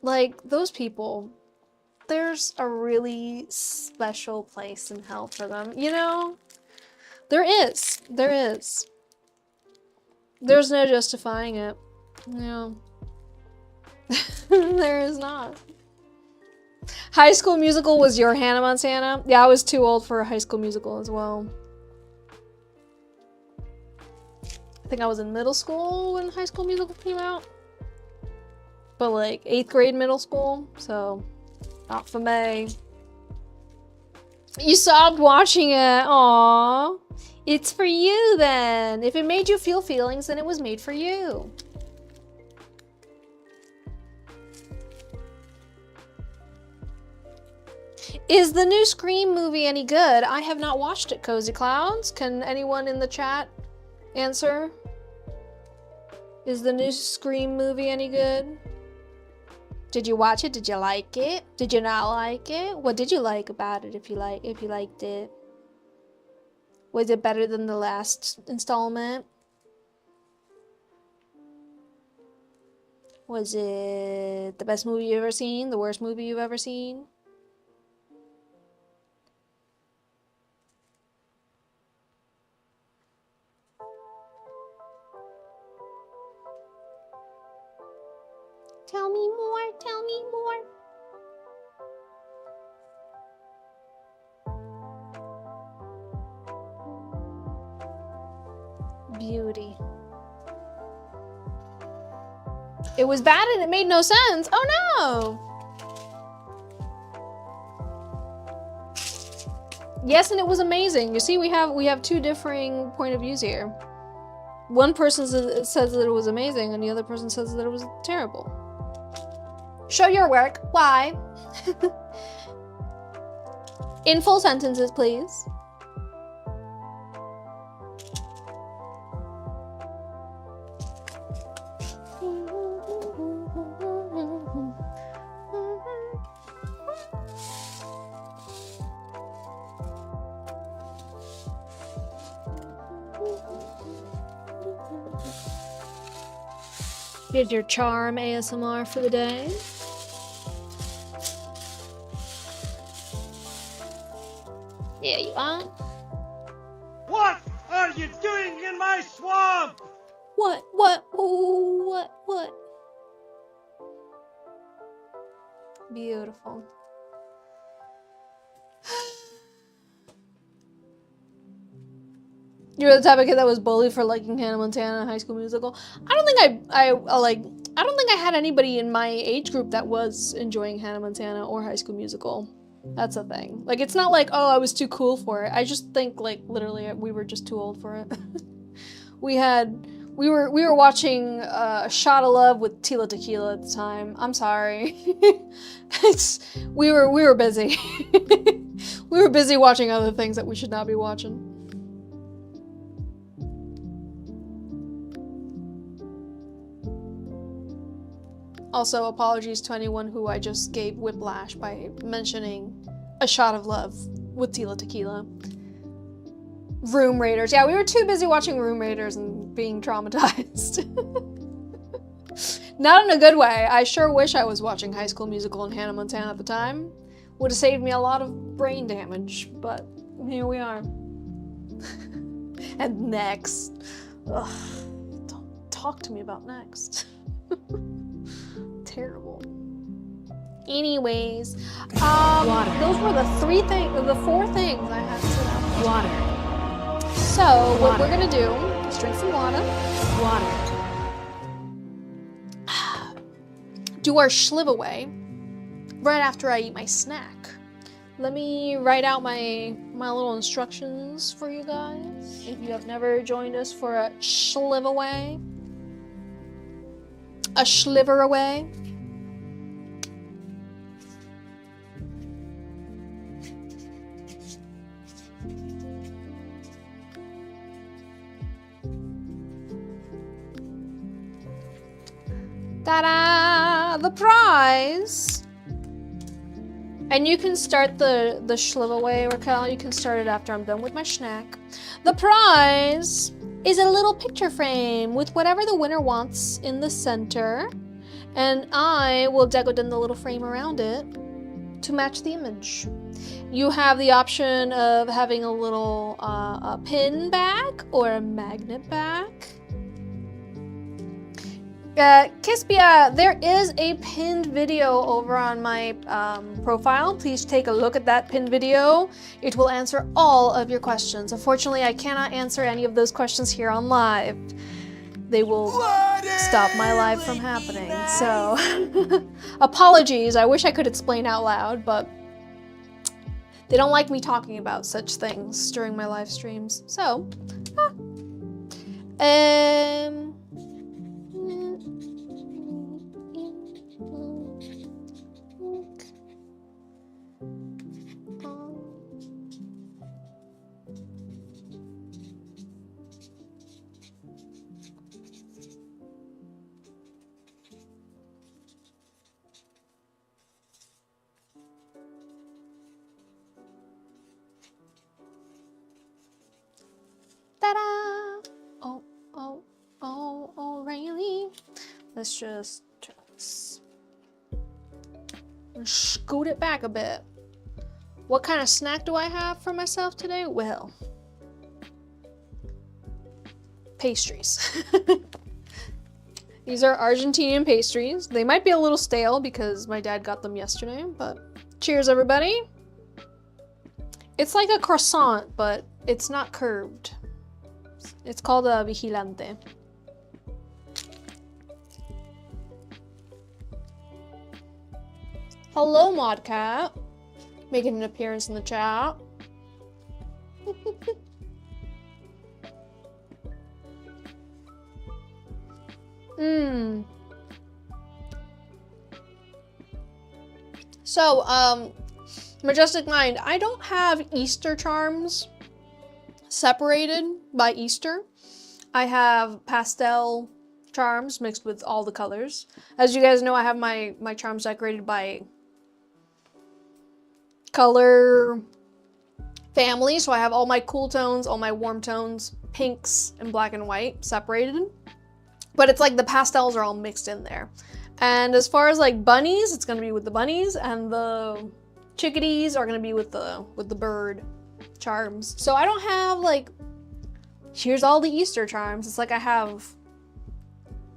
Like, those people, there's a really special place in hell for them, you know? There is. There is. There's no justifying it. No. There is not. High School Musical was your Hannah Montana? Yeah, I was too old for a High School Musical as well. I think I was in middle school when High School Musical came out. But like 8th grade middle school, so not for me. You stopped watching it, aww. It's for you then. If it made you feel feelings, then it was made for you. Is the new Scream movie any good? I have not watched it, Cozy Clouds. Can anyone in the chat answer? Is the new Scream movie any good? Did you watch it? Did you like it? Did you not like it? What did you like about it if you liked it? Was it better than the last installment? Was it the best movie you've ever seen? The worst movie you've ever seen? Tell me more, tell me more. Beauty. It was bad and it made no sense. Oh no! Yes, and it was amazing. You see, we have two differing point of views here. One person says that it was amazing, and the other person says that it was terrible. Show your work. Why? In full sentences, please. Here's your charm ASMR for the day. There you are. What are you doing in my swamp? What? Ooh, what? Beautiful. You're the type of kid that was bullied for liking Hannah Montana and High School Musical. I don't think I don't think I had anybody in my age group that was enjoying Hannah Montana or High School Musical. That's a thing. Like, it's not like, oh, I was too cool for it. I just think, like, literally, we were just too old for it. we were watching A Shot of Love with Tila Tequila at the time. I'm sorry. We were busy. We were busy watching other things that we should not be watching. Also, apologies to anyone who I just gave whiplash by mentioning A Shot of Love with Tila Tequila. Room Raiders. Yeah, we were too busy watching Room Raiders and being traumatized. Not in a good way. I sure wish I was watching High School Musical and Hannah Montana at the time. Would have saved me a lot of brain damage, but here we are. And next. Ugh, don't talk to me about next. Terrible. Anyways, water. Those were the four things I had to do. Water. So what we're gonna do is drink some water. Water. Do our shliv away right after I eat my snack. Let me write out my little instructions for you guys. If you have never joined us for a shliv away. A shliver away. Ta-da! The prize! And you can start the shliv away, Raquel. You can start it after I'm done with my snack. The prize is a little picture frame with whatever the winner wants in the center. And I will Decoden the little frame around it to match the image. You have the option of having a little a pin back or a magnet back. Kispia, there is a pinned video over on my profile. Please take a look at that pinned video. It will answer all of your questions. Unfortunately, I cannot answer any of those questions here on live. They will stop my live from happening. So, apologies. I wish I could explain out loud, but they don't like me talking about such things during my live streams. So, ta-da! Oh, really? Let's just turn this and scoot it back a bit. What kind of snack do I have for myself today? Well, pastries. These are Argentinian pastries. They might be a little stale because my dad got them yesterday, but cheers, everybody. It's like a croissant, but it's not curved. It's called a vigilante. Hello, Modcat. Making an appearance in the chat. So, Majestic Mind, I don't have Easter charms separated by Easter. I have pastel charms mixed with all the colors. As you guys know, I have my charms decorated by color family. So I have all my cool tones, all my warm tones, pinks, and black and white separated. But it's like the pastels are all mixed in there. And as far as like bunnies, it's gonna be with the bunnies, and the chickadees are gonna be with the bird charms. So I don't have like, here's all the Easter charms. It's like I have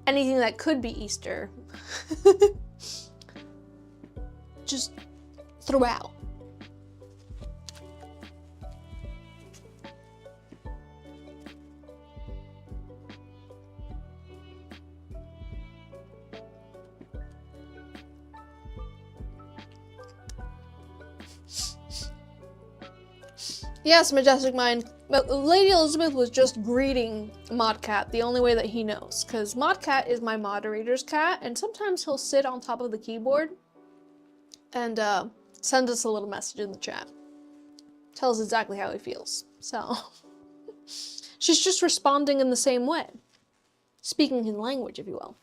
anything that could be Easter. Just throughout. Yes, Majestic Mind. But Lady Elizabeth was just greeting Modcat the only way that he knows. Because Modcat is my moderator's cat, and sometimes he'll sit on top of the keyboard and send us a little message in the chat. Tells exactly how he feels. So, she's just responding in the same way. Speaking his language, if you will.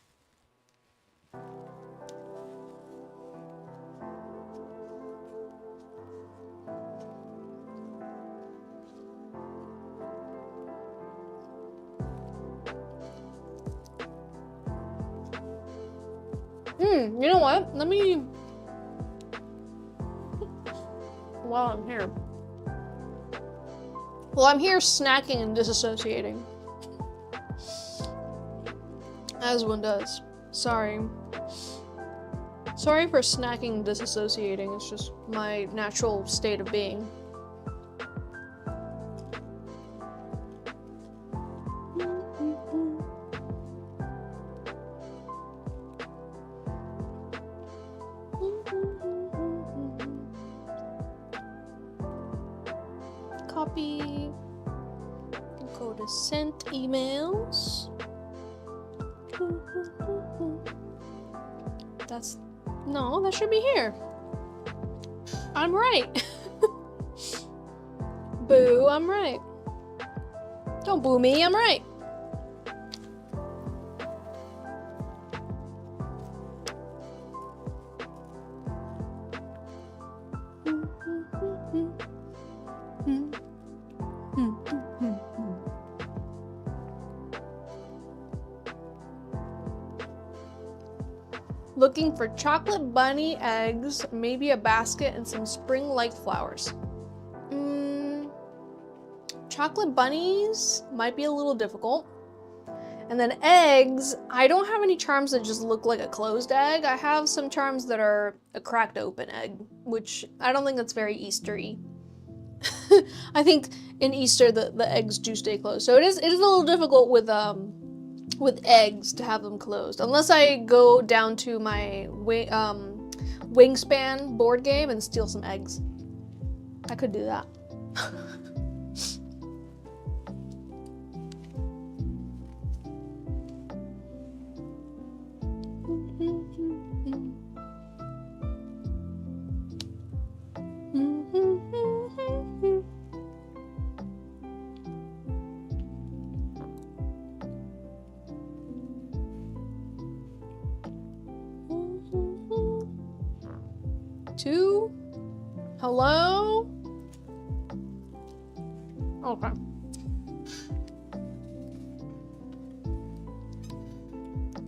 You know what? Let me... While I'm here. Well, I'm here snacking and disassociating. As one does. Sorry. Sorry for snacking and disassociating. It's just my natural state of being. Copy. Go to sent emails. That's... No, that should be here. I'm right. Boo, I'm right. Don't boo me, I'm right. Looking for chocolate bunny eggs, maybe a basket, and some spring light flowers. Chocolate bunnies might be a little difficult. And then eggs, I don't have any charms that just look like a closed egg. I have some charms that are a cracked open egg, which I don't think that's very Easter-y. I think in Easter the eggs do stay closed. So it is a little difficult with eggs to have them closed, unless I go down to my Wingspan board game and steal some eggs. I could do that. Two? Hello? Okay.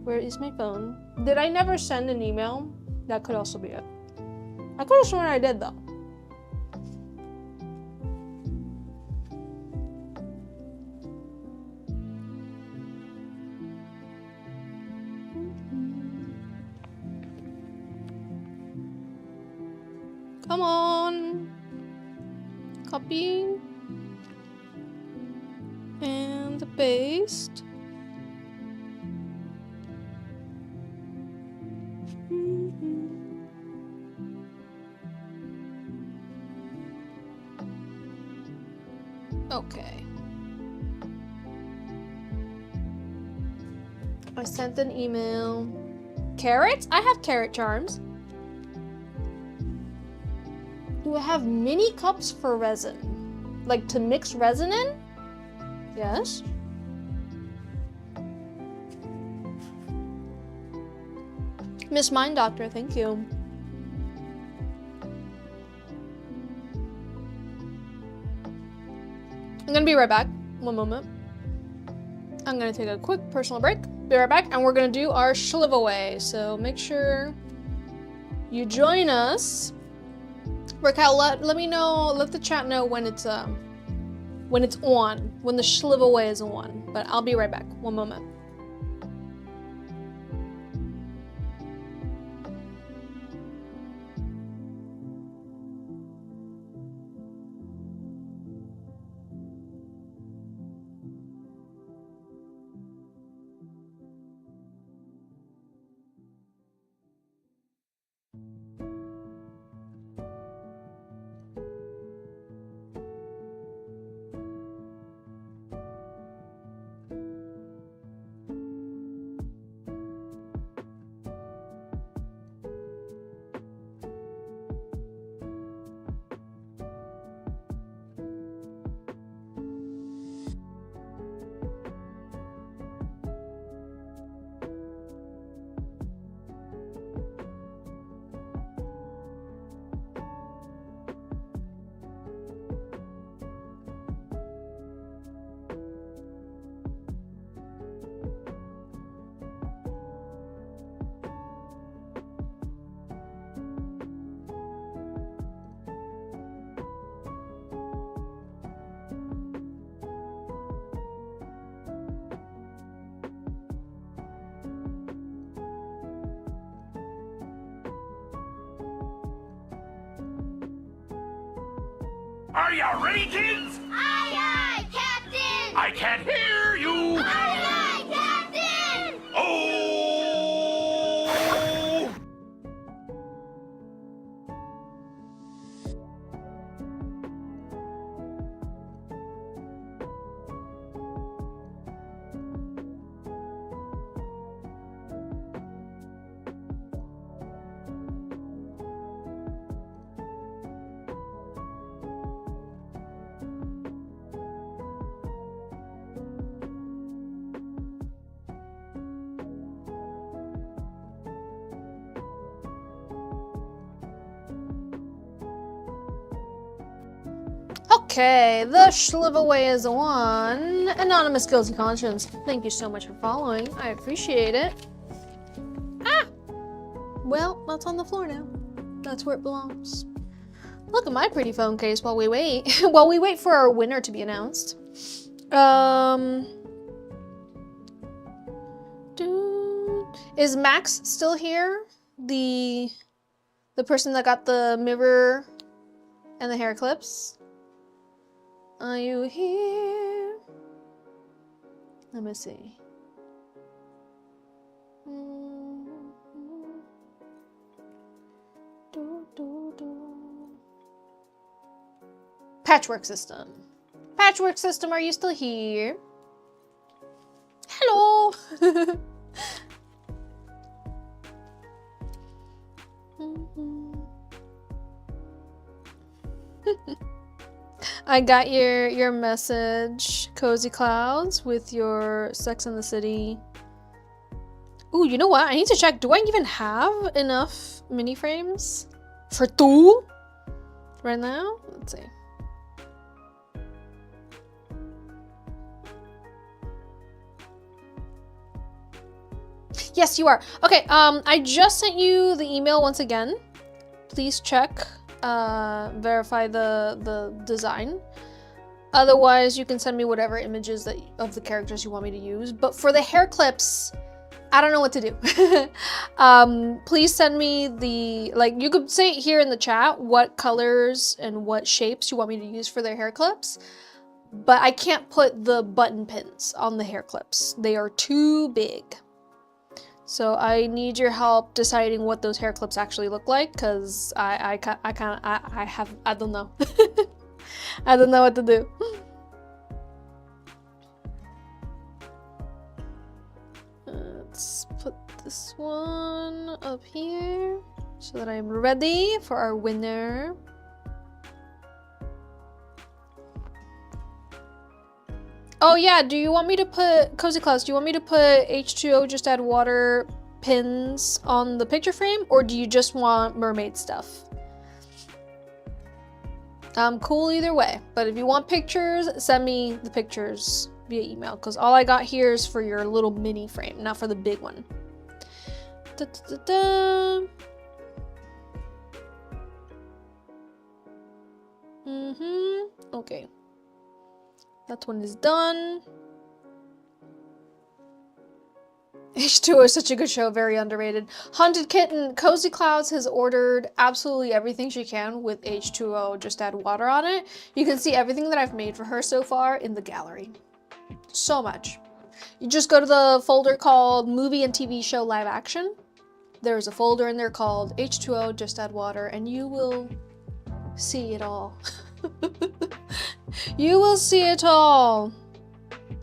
Where is my phone? Did I never send an email? That could also be it. I could have sworn I did though. Come on. Copy. And paste. Okay. I sent an email. Carrots? I have carrot charms. Do I have mini cups for resin? Like to mix resin in? Yes. Miss Mind Doctor, thank you. I'm gonna be right back. One moment. I'm gonna take a quick personal break. be right back, and we're gonna do our giveaway. So make sure you join us. Raquel, let me know, let the chat know when it's on, when the giveaway is on. But I'll be right back. One moment. Are you ready, kids? Aye, aye, Captain! I can't hear you! Aye, aye, Captain! Oh! Okay, the giveaway is on. Anonymous Guilty Conscience, thank you so much for following. I appreciate it. Ah! Well, that's on the floor now. That's where it belongs. Look at my pretty phone case while we wait. While we wait for our winner to be announced. Is Max still here? The person that got the mirror and the hair clips? Are you here? Let me see. Patchwork System. Patchwork System, are you still here? Hello! I got your message, Cozy Clouds, with your Sex and the City. Ooh, you know what? I need to check. Do I even have enough mini frames for 2 right now? Let's see. Yes, you are. Okay, I just sent you the email once again. Please check. Verify the design. Otherwise, you can send me whatever images of the characters you want me to use. But for the hair clips, I don't know what to do. Please send me you could say here in the chat what colors and what shapes you want me to use for their hair clips. But I can't put the button pins on the hair clips. They are too big. So I need your help deciding what those hair clips actually look like, because I don't know. I don't know what to do. Let's put this one up here so that I'm ready for our winner. Oh yeah, do you want me to put, Cozy Clouds, do you want me to put H2O just add water pins on the picture frame, or do you just want mermaid stuff? I'm cool either way, but if you want pictures, send me the pictures via email, because all I got here is for your little mini frame, not for the big one. Da, da, da, da. Okay. That one is done. H2O is such a good show, very underrated. Haunted Kitten, Cozy Clouds has ordered absolutely everything she can with H2O, just add water on it. You can see everything that I've made for her so far in the gallery. So much. You just go to the folder called Movie and TV Show Live Action. There's a folder in there called H2O, just add water, and you will see it all. You will see it all.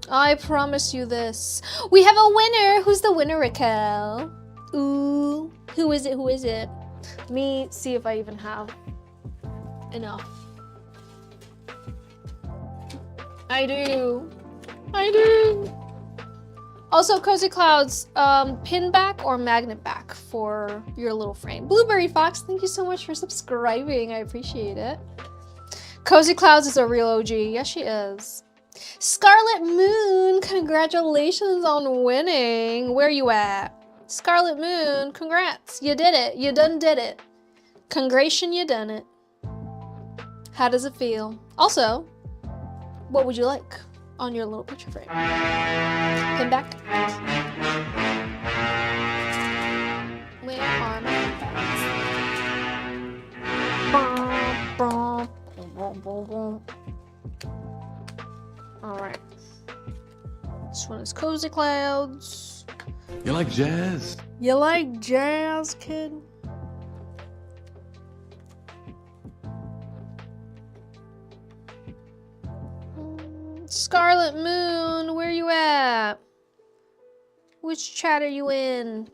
I promise you this. We have a winner. Who's the winner, Raquel? Ooh, who is it? Who is it? Let me see if I even have enough. I do. I do. Also, Cozy Clouds, pin back or magnet back for your little frame. Blueberry Fox, thank you so much for subscribing. I appreciate it. Cozy Clouds is a real OG. Yes, she is. Scarlet Moon, congratulations on winning. Where you at? Scarlet Moon, congrats. You did it. You done did it. Congration, you done it. How does it feel? Also, what would you like on your little picture frame? Pin back. Where are my bags? Alright. This one is Cozy Clouds. You like jazz? You like jazz, kid? Scarlet Moon, where you at? Which chat are you in?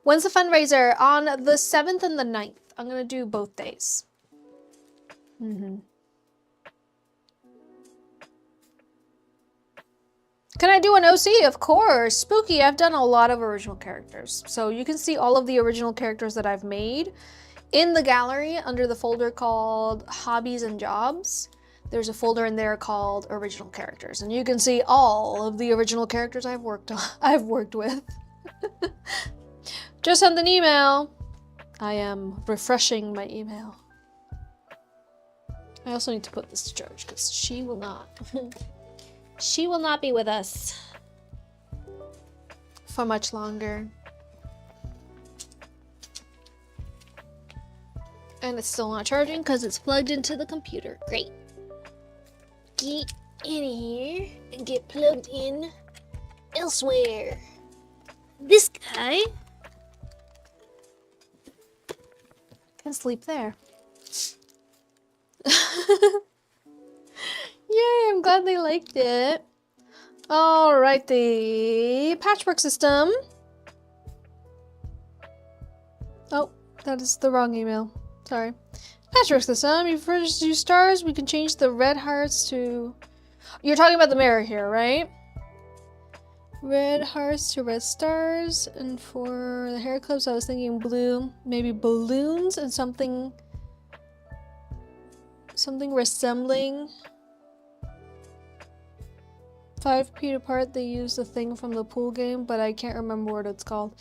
When's the fundraiser? On the 7th and the 9th. I'm gonna do both days. Can I do an OC? Of course. Spooky, I've done a lot of original characters. So you can see all of the original characters that I've made in the gallery under the folder called Hobbies and Jobs. There's a folder in there called Original Characters. And you can see all of the original characters I've worked with. Just sent an email. I am refreshing my email. I also need to put this to charge because she will not. She will not be with us for much longer. And it's still not charging because it's plugged into the computer. Great. Get in here and get plugged in elsewhere. This guy can sleep there. Yay, I'm glad they liked it. Alrighty. Patchwork system. Oh, that is the wrong email. Sorry. Patchwork system. You first use stars. We can change the red hearts to... You're talking about the mirror here, right? Red hearts to red stars. And for the hair clips, I was thinking blue. Maybe balloons and something resembling 5 feet apart. They use the thing from the pool game, but I can't remember what it's called.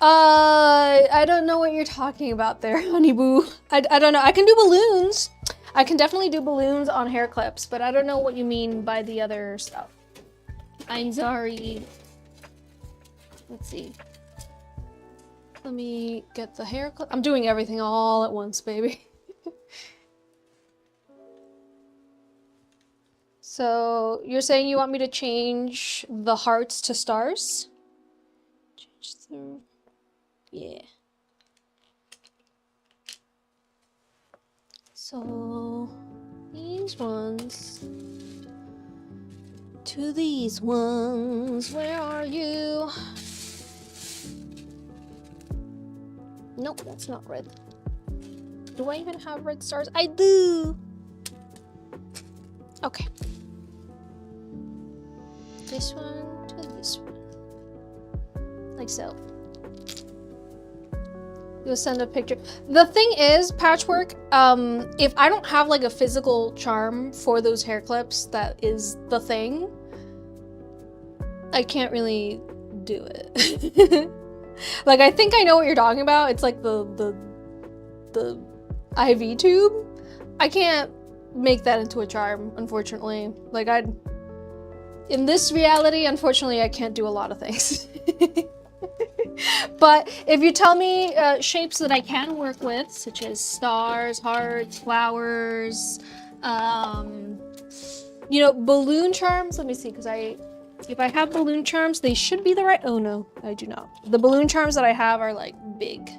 I don't know what you're talking about there, honey boo. I don't know. I can do balloons. I can definitely do balloons on hair clips, but I don't know what you mean by the other stuff. I'm sorry. Let's see. Let me get the hair clip. I'm doing everything all at once, baby. So you're saying you want me to change the hearts to stars? Change the... Yeah. So these ones to these ones. Where are you? Nope, that's not red. Do I even have red stars? I do. Okay. This one to this one. Like so. You'll send a picture. The thing is, Patchwork, if I don't have like a physical charm for those hair clips, that is the thing, I can't really do it. Like, I think I know what you're talking about. It's like the IV tube. I can't make that into a charm, unfortunately. Like, in this reality, unfortunately, I can't do a lot of things. But if you tell me shapes that I can work with, such as stars, hearts, flowers, you know, balloon charms. Let me see, because if I have balloon charms, they should be the right. Oh no, I do not. The balloon charms that I have are like big.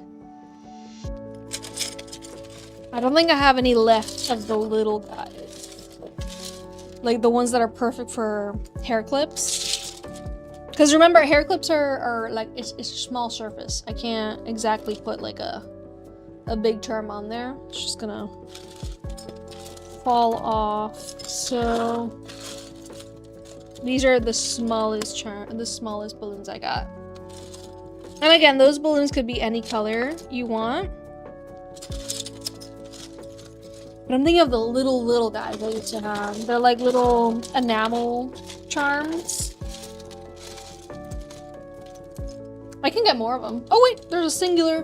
I don't think I have any left of the little guys, like the ones that are perfect for hair clips. Because remember, hair clips are like, it's a small surface. I can't exactly put like a big charm on there. It's just gonna fall off. So these are the smallest balloons I got. And again, those balloons could be any color you want. But I'm thinking of the little guys I used to have. They're like little enamel charms. I can get more of them. Oh wait, there's a singular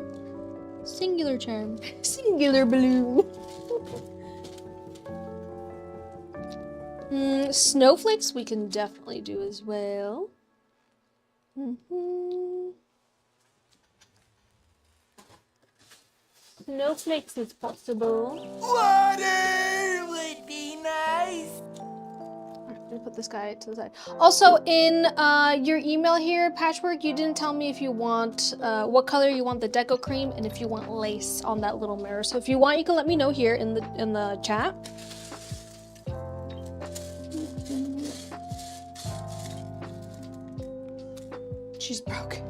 charm. Singular balloon. Snowflakes we can definitely do as well. Snowflakes is possible. Water would be nice. I'm gonna put this guy to the side. Also, in your email here, Patchwork, you didn't tell me if you want what color you want the deco cream and if you want lace on that little mirror. So if you want, you can let me know here in the chat. She's broken.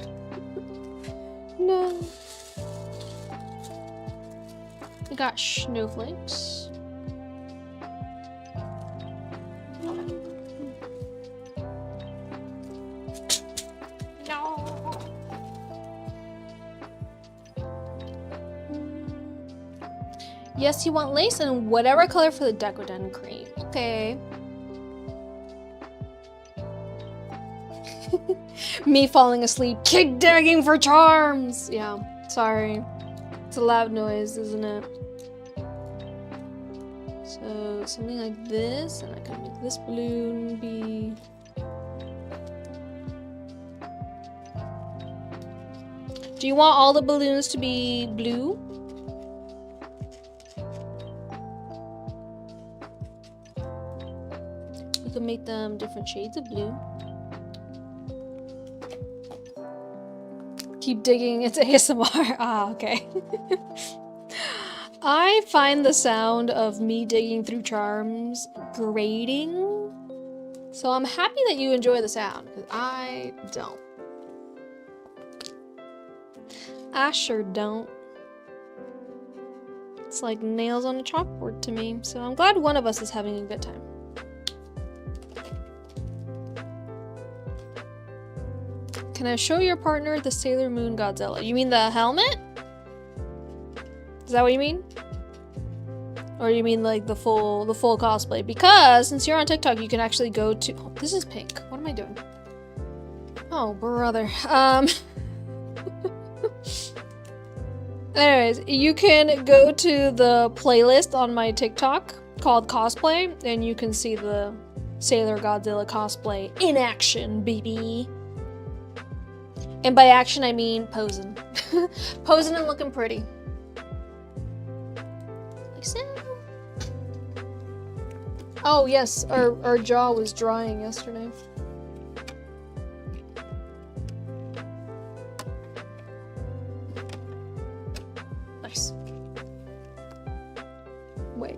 No. We got snowflakes. Yes, you want lace and whatever color for the Decoden cream. Okay. Me falling asleep. Kick dagging for charms! Yeah, sorry. It's a loud noise, isn't it? So, something like this, and I can make this balloon be... Do you want all the balloons to be blue? You can make them different shades of blue. Keep digging, it's ASMR. Ah, okay. I find the sound of me digging through charms grating. So I'm happy that you enjoy the sound, because I don't. I sure don't. It's like nails on a chalkboard to me, so I'm glad one of us is having a good time. Can I show your partner the Sailor Moon Godzilla? You mean the helmet? Is that what you mean? Or you mean like the full cosplay? Because since you're on TikTok, you can actually go to... Oh, this is pink. What am I doing? Oh, brother. Anyways, you can go to the playlist on my TikTok called Cosplay, and you can see the Sailor Godzilla cosplay in action, baby. And by action, I mean posing. Posing and looking pretty. Like so. Oh yes, our jaw was drying yesterday. Nice. Wait.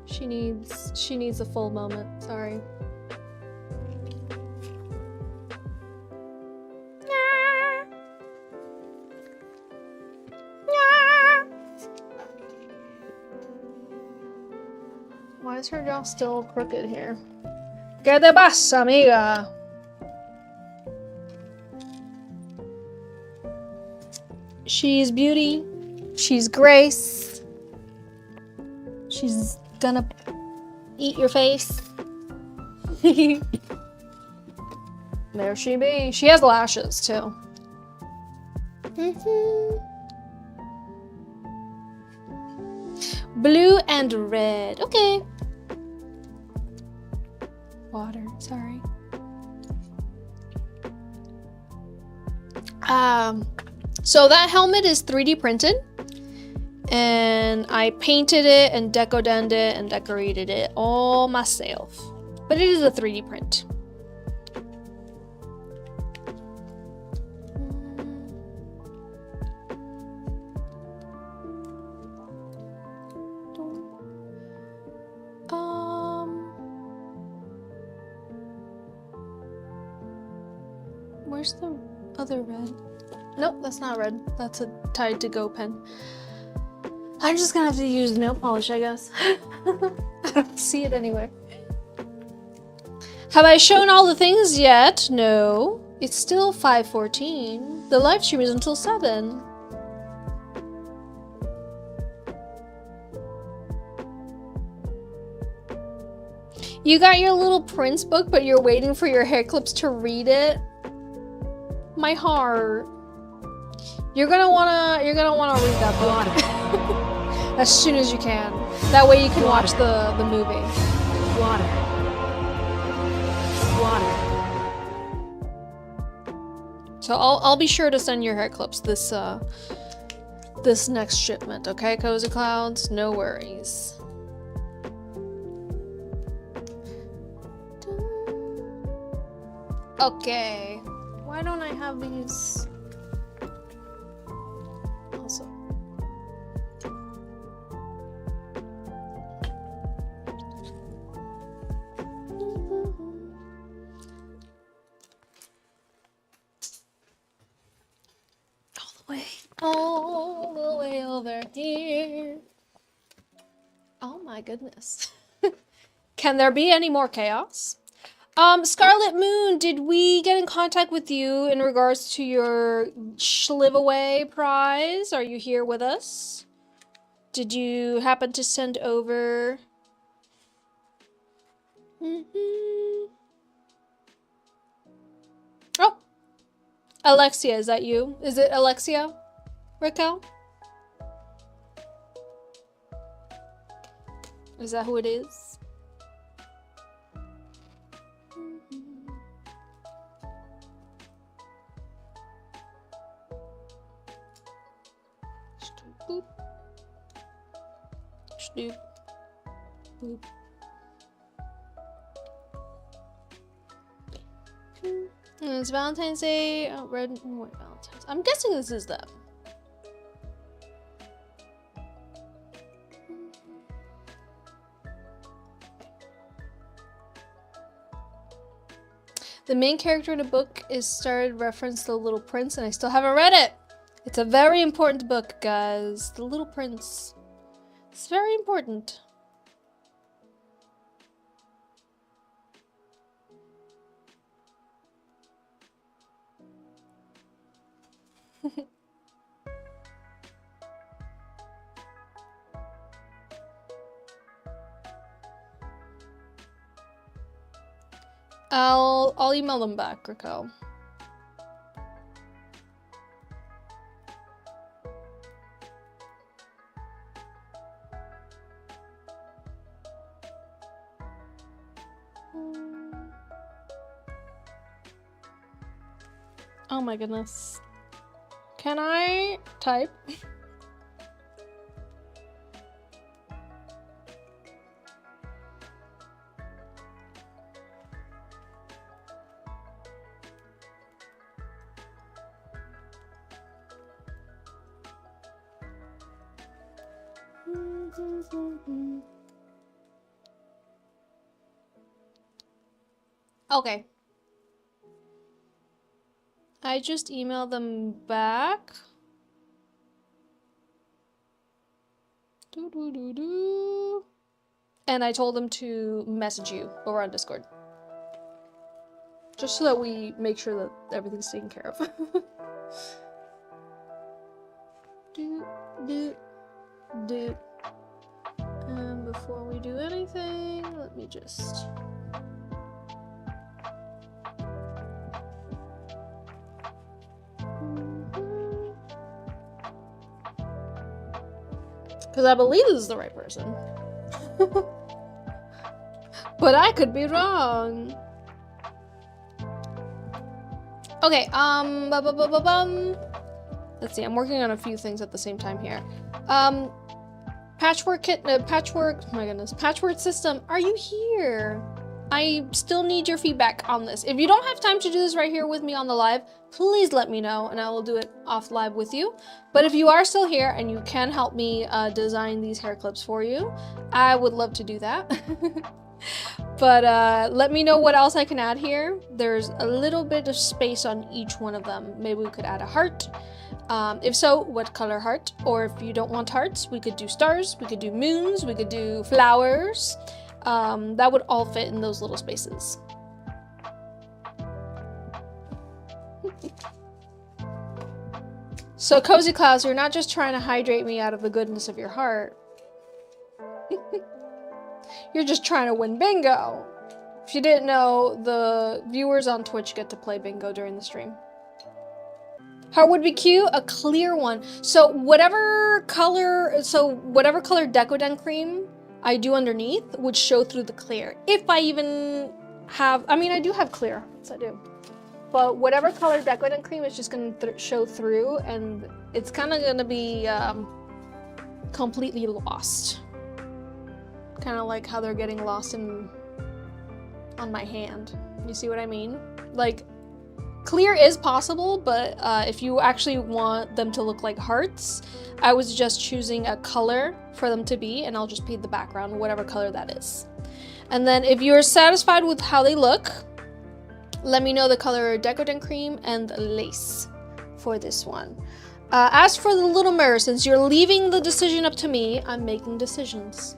She needs a full moment. Sorry. Why is her jaw still crooked here? ¿Qué te pasa, amiga? She's beauty. She's grace. She's gonna eat your face. There she be. She has lashes too. Blue and red. Okay. Water, sorry. So that helmet is 3D printed. And I painted it and Decodened it and decorated it all myself. But it is a 3D print. Where's the other red? Nope, that's not red. That's a tied to go pen. I'm just gonna have to use nail polish, I guess. I don't see it anywhere. Have I shown all the things yet? No. It's still 5:14. The live stream is until 7. You got your little Prince book, but you're waiting for your hair clips to read it? My heart. You're gonna wanna read that book as soon as you can. That way you can watch the movie. Water. So I'll be sure to send your hair clips this next shipment, okay, Cozy Clouds? No worries. Okay. Why don't I have these also? All the way over here. Oh my goodness. Can there be any more chaos? Scarlet Moon, did we get in contact with you in regards to your Shliveaway prize? Are you here with us? Did you happen to send over... Oh! Alexia, is that you? Is it Alexia? Raquel? Is that who it is? Boop. Snoop. Boop. It's Valentine's Day. Oh, red and white Valentine's. I'm guessing this is them. The main character in the book is started reference to The Little Prince, and I still haven't read it. It's a very important book, guys. The Little Prince. It's very important. I'll email them back, Raquel. Oh my goodness. Can I type? Okay. I just emailed them back. And I told them to message you over on Discord. Just so that we make sure that everything's taken care of. Before we do anything, let me just... Because I believe this is the right person. But I could be wrong. Okay, let's see, I'm working on a few things at the same time here. Patchwork system, are you here? I still need your feedback on this. If you don't have time to do this right here with me on the live, please let me know and I will do it off live with you. But if you are still here and you can help me design these hair clips for you, I would love to do that. But let me know what else I can add here. There's a little bit of space on each one of them. Maybe we could add a heart. If so, what color heart? Or if you don't want hearts, we could do stars, we could do moons, we could do flowers. That would all fit in those little spaces. So Cozy Clouds, you're not just trying to hydrate me out of the goodness of your heart. You're just trying to win bingo. If you didn't know, the viewers on Twitch get to play bingo during the stream. Heart would be cute, a clear one. So whatever color Decoden cream I do underneath would show through the clear. If I even have, I mean, I do have clear hearts, I do. But whatever color Decoden cream is just gonna show through, and it's kind of gonna be completely lost. Kind of like how they're getting lost on my hand. You see what I mean? Like, clear is possible, but if you actually want them to look like hearts, I was just choosing a color for them to be, and I'll just paint the background, whatever color that is. And then if you're satisfied with how they look, let me know the color Decoden cream and lace for this one. As for the little mirror, since you're leaving the decision up to me, I'm making decisions.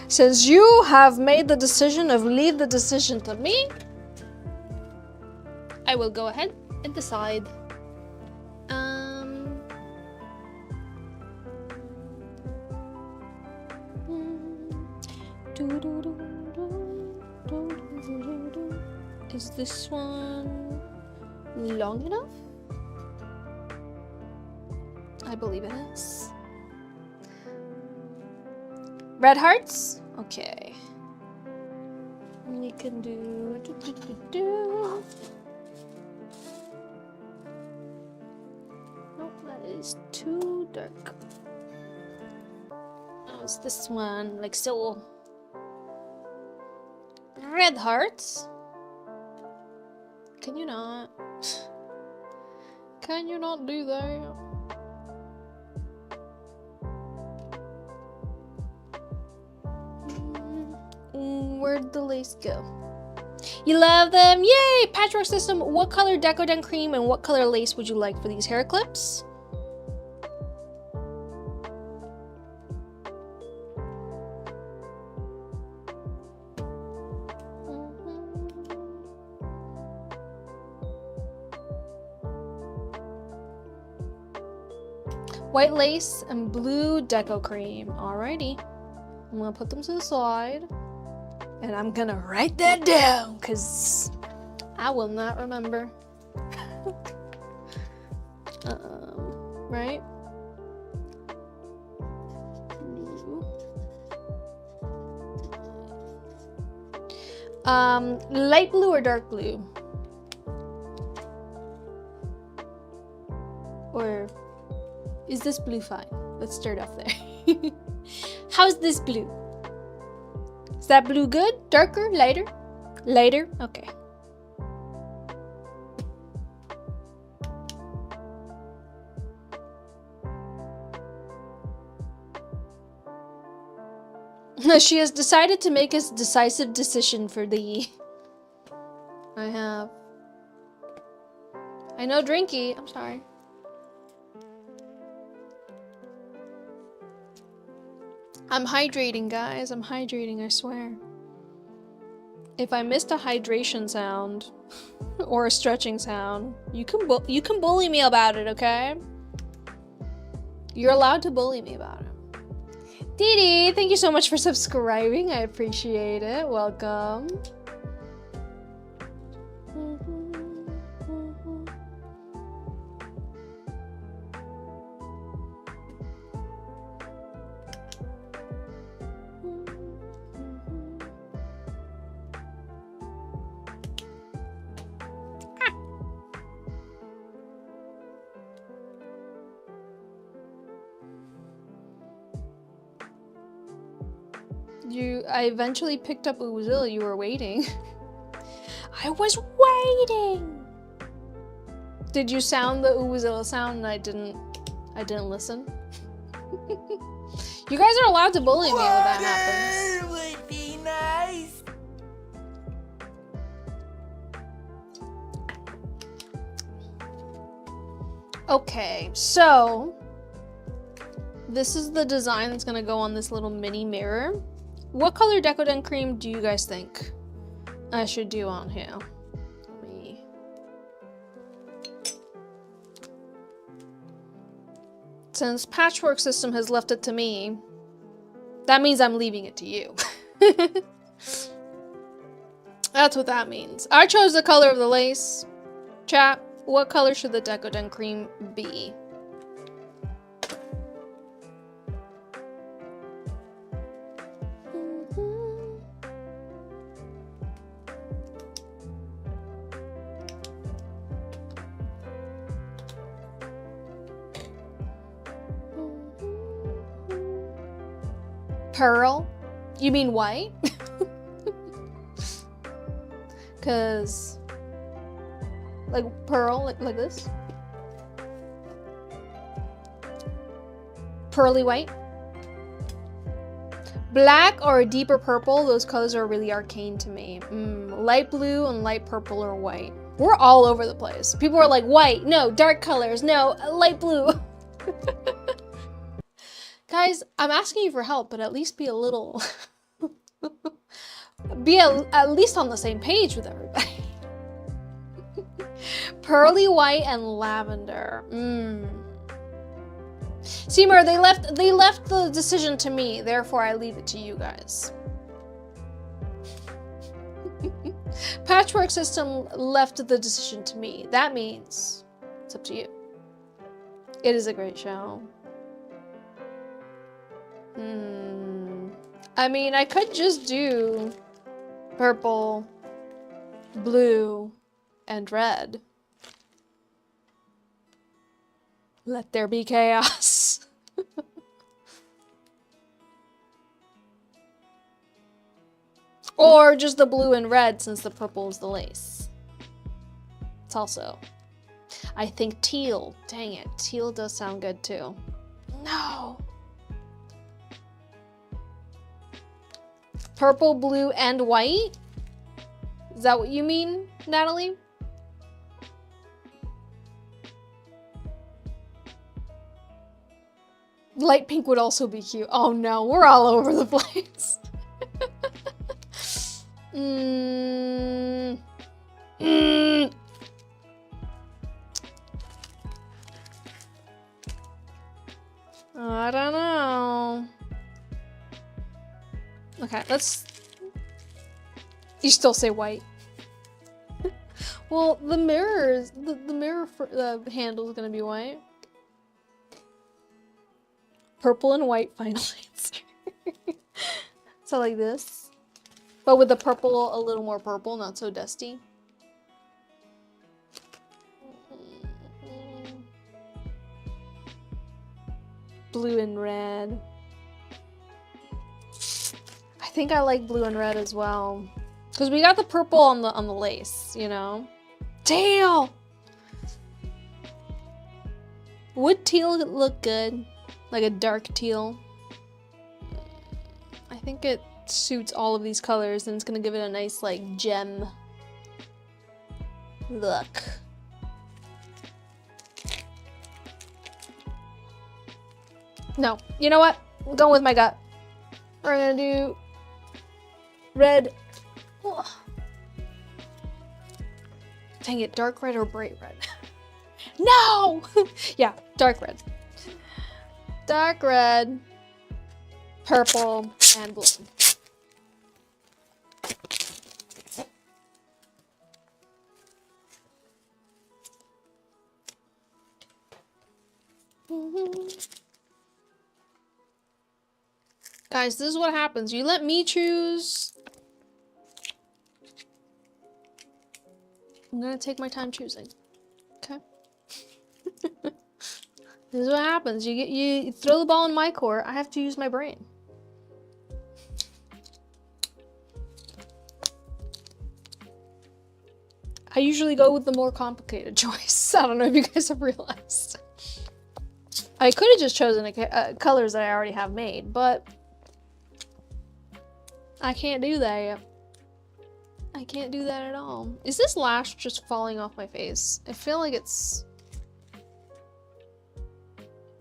Since you have made the decision of leave the decision to me, I will go ahead and decide. Is this one long enough? I believe it is. Red hearts? Okay. We can do... Nope, that is too dark. Oh, it's this one, like so. Red hearts? Can you not? Can you not do that? Where'd the lace go? You love them? Yay! Patchwork system. What color Decoden cream and what color lace would you like for these hair clips? White lace and blue deco cream. Alrighty. I'm gonna put them to the side. And I'm gonna write that down, because I will not remember. Right? Light blue or dark blue? Or is this blue fine? Let's start off there. How's this blue? Is that blue good? Darker? Lighter? Lighter? Okay. She has decided to make a decisive decision for the... I have. I know Drinky. I'm sorry. I'm hydrating, guys. I'm hydrating, I swear. If I missed a hydration sound or a stretching sound, you can bully me about it, okay? You're allowed to bully me about it. Dee, thank you so much for subscribing. I appreciate it. Welcome. I eventually picked up Uzilla. You were waiting. I was waiting. Did you sound the Uzilla sound and I didn't listen? You guys are allowed to bully me when that happens. Would be nice. Okay, so this is the design that's gonna go on this little mini mirror. What color Decoden cream do you guys think I should do on here? Since Patchwork System has left it to me, that means I'm leaving it to you. That's what that means. I chose the color of the lace. Chat, what color should the Decoden cream be? Pearl? You mean white? Cause like pearl, like this? Pearly white? Black or a deeper purple? Those colors are really arcane to me. Light blue and light purple or white. We're all over the place. People are like, white, no, dark colors, no, light blue. Guys, I'm asking you for help, but at least be a little... be at least on the same page with everybody. Pearly white and lavender. Seymour, they left the decision to me, therefore I leave it to you guys. Patchwork System left the decision to me. That means it's up to you. It is a great show. I mean, I could just do purple, blue, and red. Let there be chaos. Or just the blue and red since the purple is the lace. It's also... I think teal. Dang it. Teal does sound good too. No! Purple, blue, and white? Is that what you mean, Natalie? Light pink would also be cute. Oh no, we're all over the place. I don't know. Okay, let's... You still say white. Well, the mirrors, the mirror for the handle is gonna be white. Purple and white final answer. So like this. But with the purple a little more purple, not so dusty. Blue and red. I think I like blue and red as well. Because we got the purple on the lace, you know? Teal! Would teal look good? Like a dark teal? I think it suits all of these colors and it's gonna give it a nice like gem look. No, you know what? I'm going with my gut. We're gonna do red. Ugh. Dang it, dark red or bright red? No! Yeah, dark red. dark red, purple, and blue. Guys, this is what happens. You let me choose. I'm gonna take my time choosing. Okay. This is what happens. You throw the ball in my court. I have to use my brain. I usually go with the more complicated choice. I don't know if you guys have realized. I could have just chosen colors that I already have made, but I can't do that yet. I can't do that at all. Is this lash just falling off my face? I feel like it's...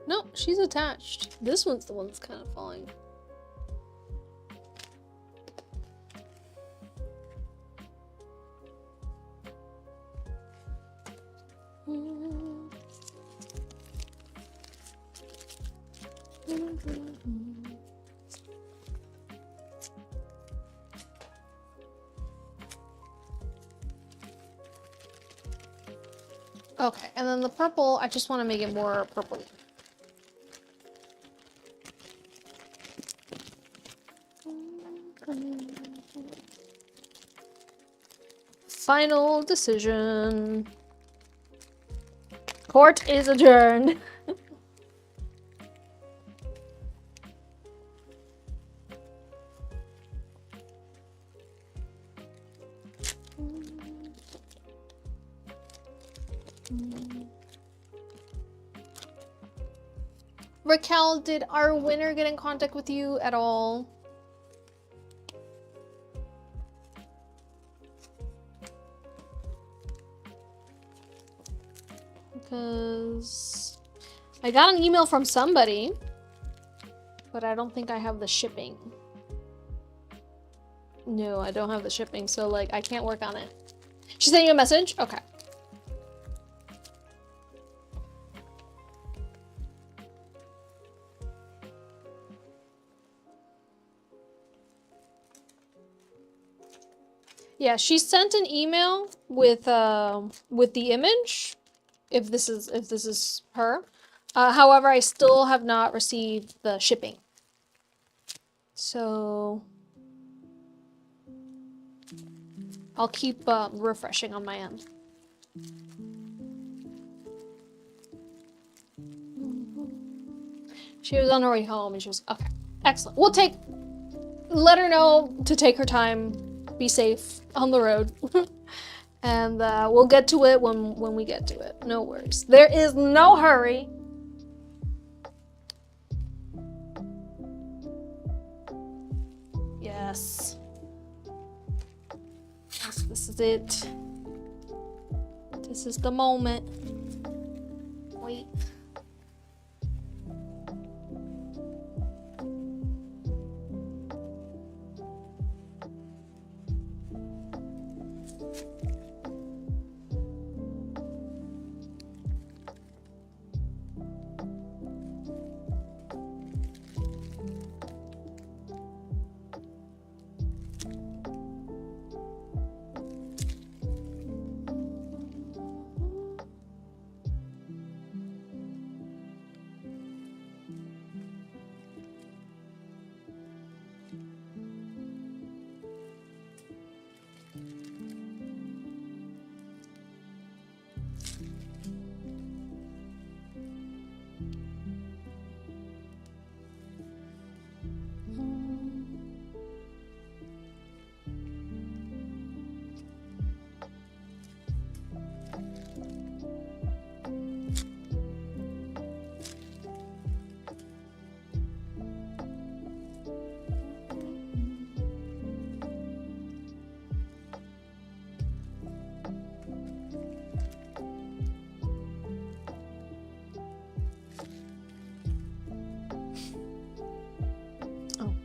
No, she's attached. This one's the one that's kind of falling. Okay, and then the purple, I just want to make it more purple. Final decision. Court is adjourned. Raquel, did our winner get in contact with you at all? Because I got an email from somebody, but I don't think I have the shipping. No, I don't have the shipping, so like I can't work on it. She sent you a message? Okay. Yeah, she sent an email with the image, if this is her. However, I still have not received the shipping. So I'll keep refreshing on my end. She was on her way home and she was okay. Excellent. Let her know to take her time. Be safe on the road. And we'll get to it when we get to it. No worries. There is no hurry. Yes. Yes, this is it. This is the moment. Wait.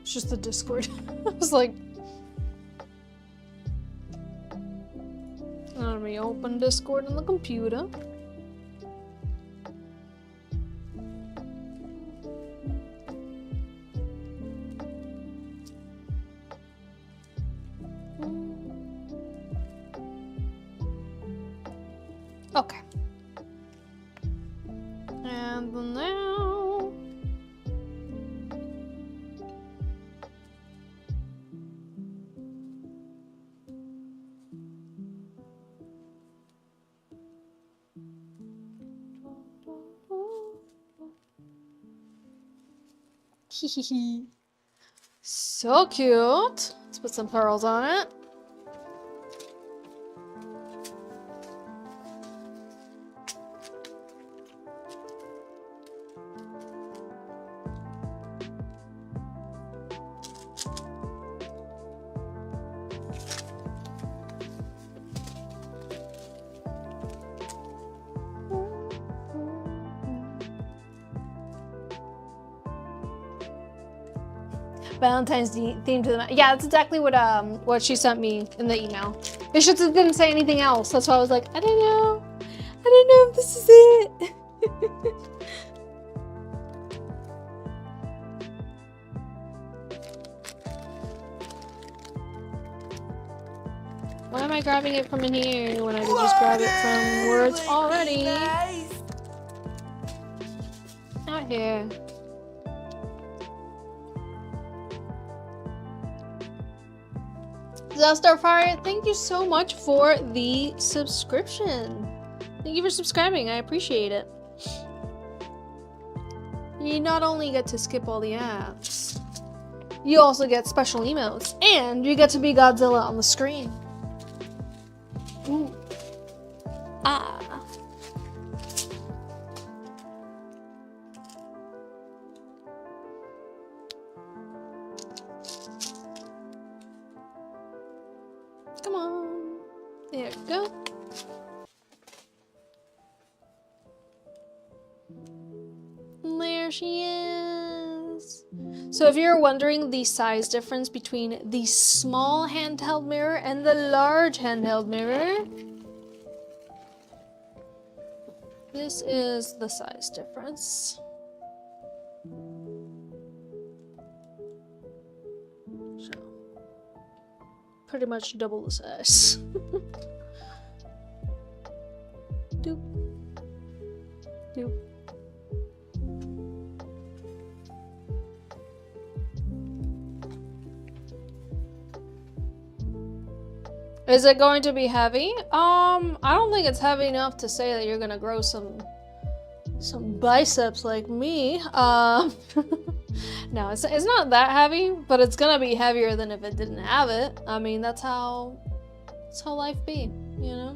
It's just the Discord. I was like, let me open Discord on the computer. Okay. And now... So cute. Let's put some pearls on it. Valentine's theme to the yeah, that's exactly what she sent me in the email. It just didn't say anything else. That's why I was like, I don't know if this is it. Why am I grabbing it from in here when I can just grab it from where it's already? Nice. Out here. Starfire, thank you so much for the subscription. Thank you for subscribing. I appreciate it. You not only get to skip all the ads, you also get special emotes, and you get to be Godzilla on the screen. Ooh. Ah. Come on. There we go. There she is. So if you're wondering the size difference between the small handheld mirror and the large handheld mirror, this is the size difference. So, pretty much double the size. Doop. Doop. Is it going to be heavy? I don't think it's heavy enough to say that you're gonna grow some biceps like me. No, it's not that heavy, but it's gonna be heavier than if it didn't have it. I mean, that's how life be, you know?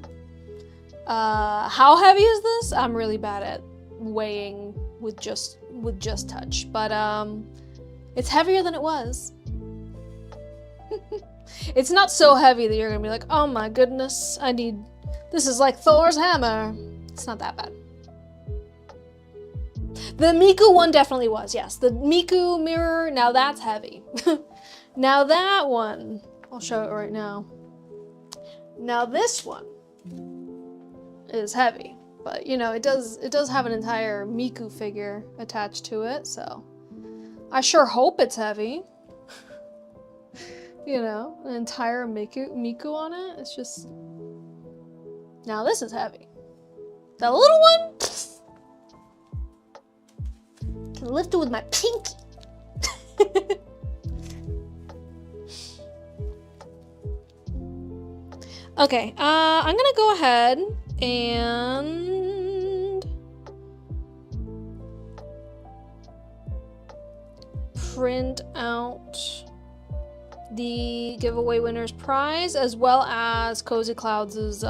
How heavy is this? I'm really bad at weighing with just touch, but it's heavier than it was. It's not so heavy that you're gonna be like, oh my goodness, this is like Thor's hammer. It's not that bad. The Miku one definitely was, yes. The Miku mirror, now that's heavy. Now that one, I'll show it right now. Now this one is heavy, but you know, it does have an entire Miku figure attached to it, so I sure hope it's heavy. You know, an entire Miku on it. It's just... Now this is heavy. The little one? Can lift it with my pinky. Okay, I'm gonna go ahead and print out the giveaway winner's prize, as well as Cozy Clouds'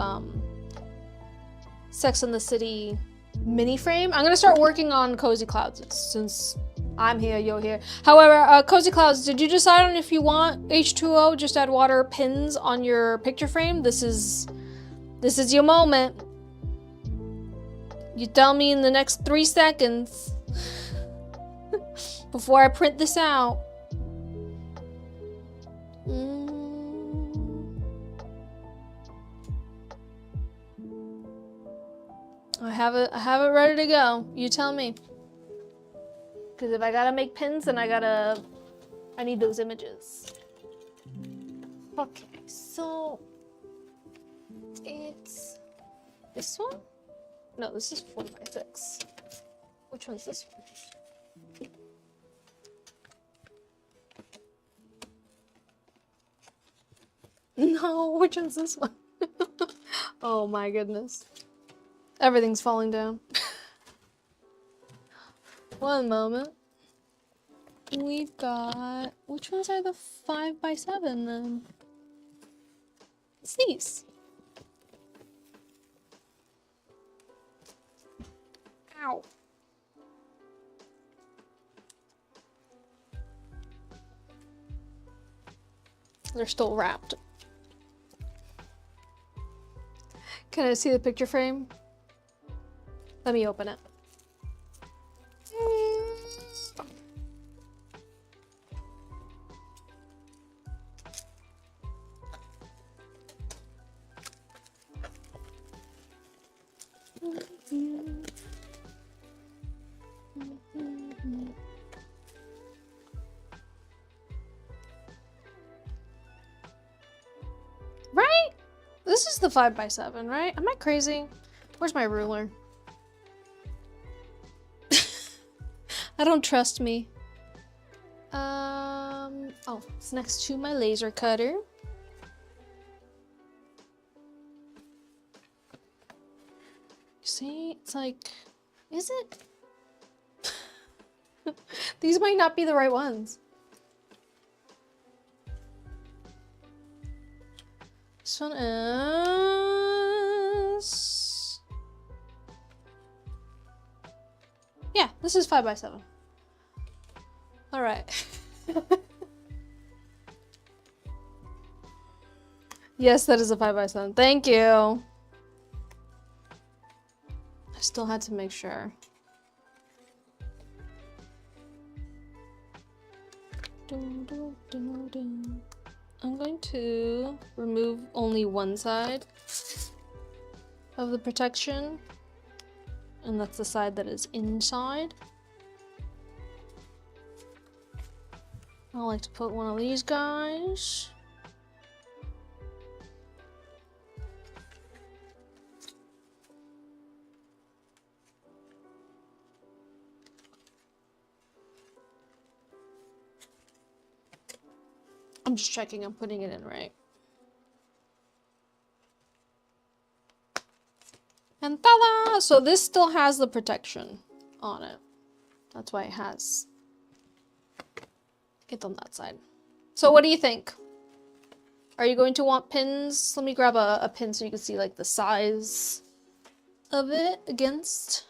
Sex and the City mini frame. I'm gonna start working on Cozy Clouds since I'm here, you're here. However, Cozy Clouds, did you decide on if you want H2O, just add water pins on your picture frame? This is your moment. You tell me in the next 3 seconds before I print this out. I have it ready to go. You tell me. Because if I gotta make pins, then I need those images. Okay, so it's this one. No, this is 4x6. Which one's this one? No, which one's this one? Oh my goodness. Everything's falling down. One moment. We've got... Which ones are the 5x7 then? It's these. Ow. They're still wrapped. Can I see the picture frame? Let me open it. Right? This is the 5x7, right? Am I crazy? Where's my ruler? I don't trust me. Oh, it's next to my laser cutter. See, it's like, is it? These might not be the right ones. This one is... Yeah, this is 5x7. All right. Yes, that is a 5x7. Thank you. I still had to make sure. I'm going to remove only one side of the protection, and that's the side that is inside. I like to put one of these guys. I'm just checking I'm putting it in right. And ta-da! So this still has the protection on it. That's why it has it on that side. So what do you think? Are you going to want pins? Let me grab a pin so you can see like the size of it against.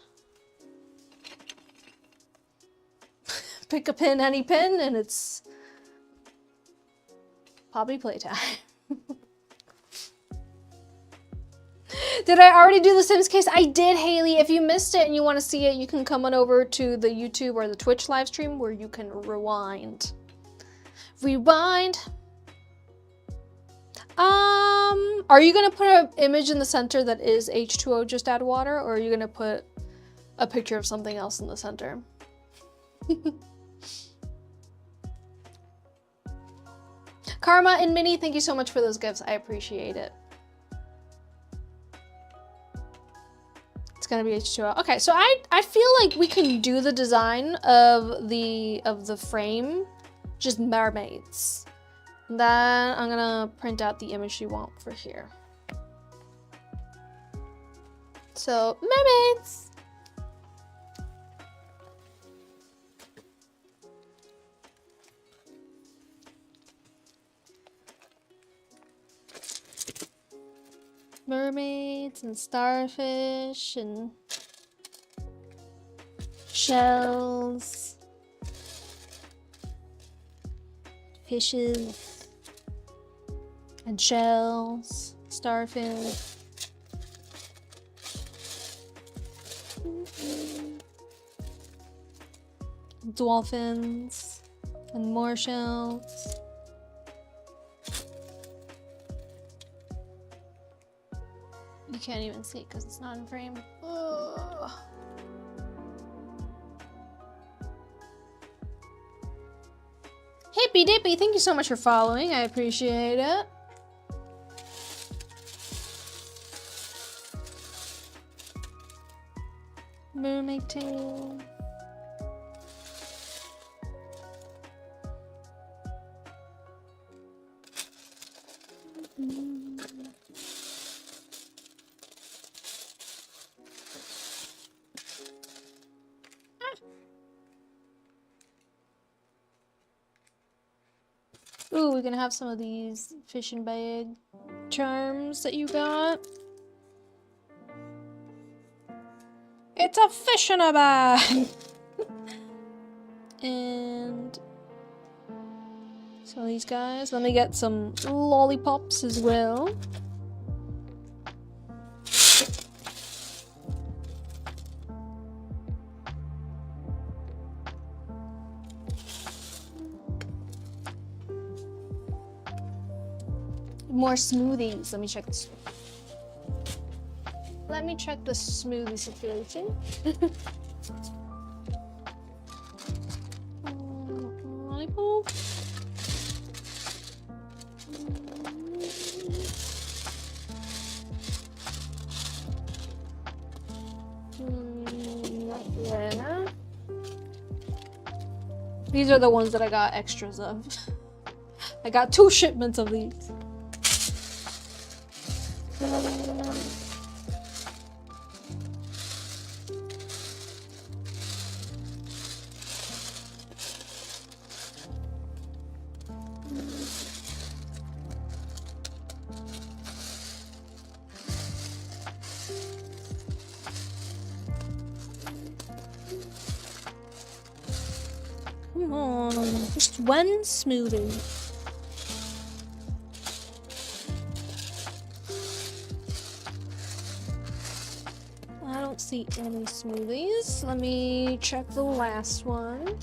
Pick a pin, any pin, and it's Poppy playtime. Did I already do the Sims case? I did, Haley. If you missed it and you want to see it, you can come on over to the YouTube or the Twitch live stream where you can rewind. Rewind. Are you gonna put an image in the center that is H2O, just add water, or are you gonna put a picture of something else in the center? Karma and Minnie, thank you so much for those gifts. I appreciate it. It's gonna be H2O. Okay, so I feel like we can do the design of the frame, just mermaids. And then I'm gonna print out the image you want for here. So mermaids. Mermaids and starfish and shells, fishes and shells, starfish. Dolphins and more shells. You can't even see it because it's not in frame. Ugh. Hippy Dippy, thank you so much for following. I appreciate it. Mermaid tail. Ooh, we're gonna have some of these fishing bag charms that you got. It's a fish in a bag! And some of these guys. Let me get some lollipops as well. More smoothies. Let me check this. Let me check the smoothie situation. Lollipop. Yeah. These are the ones that I got extras of. I got 2 shipments of these. Come on, just one smoothie. I don't see any smoothies. Let me check the last one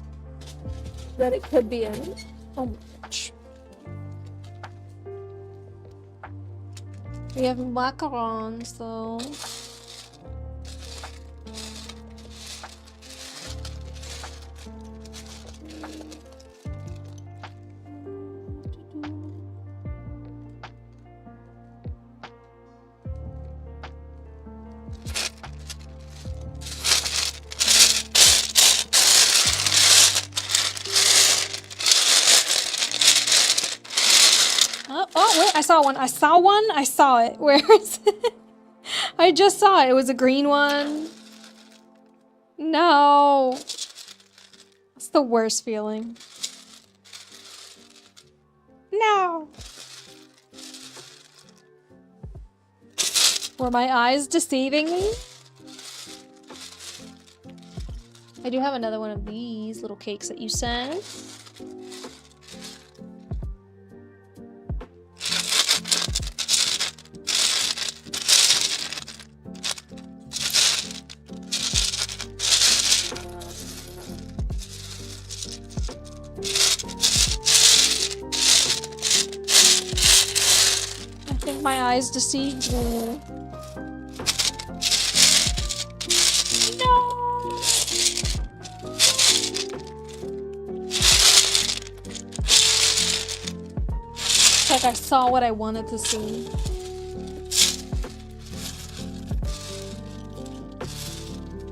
that it could be in. Oh my gosh. We have macarons though. Oh, wait, I saw one. I saw it. Where is it? I just saw it. It was a green one. No. That's the worst feeling. No. Were my eyes deceiving me? I do have another one of these little cakes that you sent. My eyes deceived me. No! It's like I saw what I wanted to see.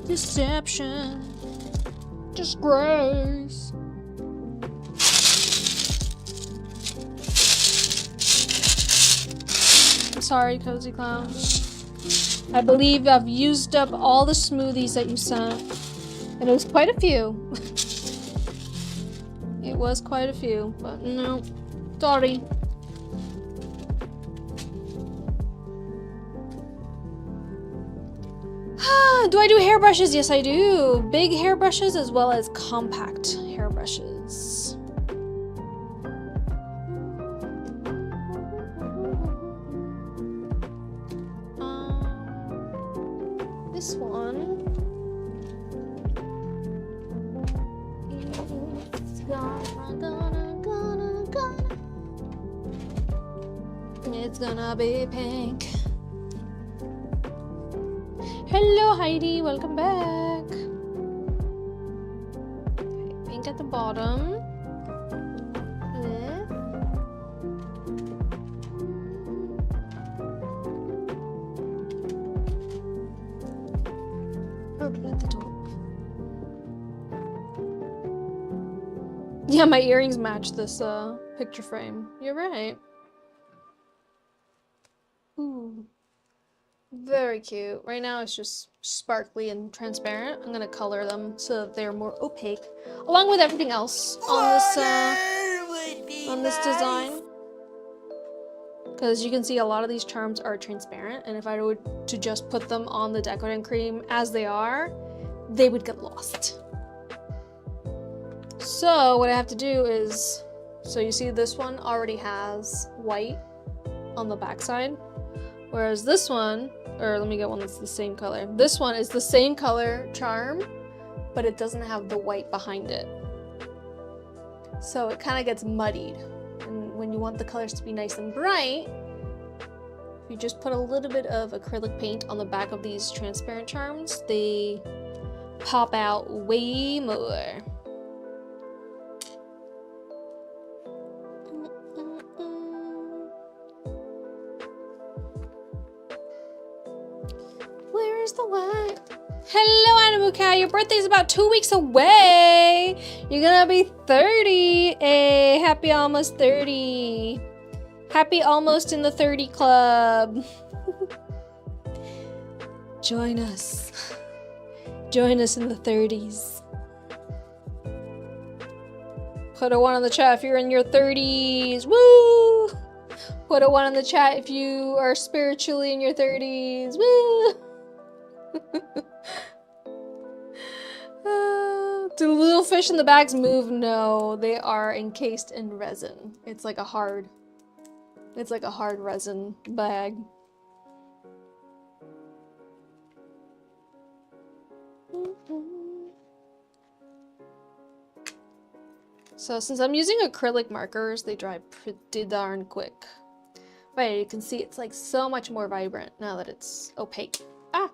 Deception. Disgrace. Sorry, Cozy Clown. I believe I've used up all the smoothies that you sent. And it was quite a few. It was quite a few, but no. Sorry. Do I do hairbrushes? Yes, I do. Big hairbrushes as well as compact hairbrushes. This one. It's gonna be pink. Hello Heidi, welcome back. Okay, pink at the bottom. loud at the top. Yeah, my earrings match this picture frame. You're right. Ooh. Very cute. Right now it's just sparkly and transparent. I'm gonna color them so that they're more opaque, along with everything else on this design. Because you can see a lot of these charms are transparent, and if I were to just put them on the Decoden cream as they are, they would get lost. So what I have to do is, so you see this one already has white on the backside, whereas this one, or let me get one that's the same color. This one is the same color charm, but it doesn't have the white behind it. So it kind of gets muddied. And when you want the colors to be nice and bright, if you just put a little bit of acrylic paint on the back of these transparent charms, they pop out way more. Where's the white? Hello, Animal Cow. Your birthday's about 2 weeks away. You're gonna be 30. Hey, happy almost 30. Happy almost in the 30 club. Join us. Join us in the 30s. Put a 1 in the chat if you're in your 30s. Woo! Put a 1 in the chat if you are spiritually in your 30s. Woo! Do the little fish in the bags move? No, they are encased in resin. It's like a hard resin bag. So since I'm using acrylic markers, they dry pretty darn quick. But you can see it's like so much more vibrant now that it's opaque. Ah!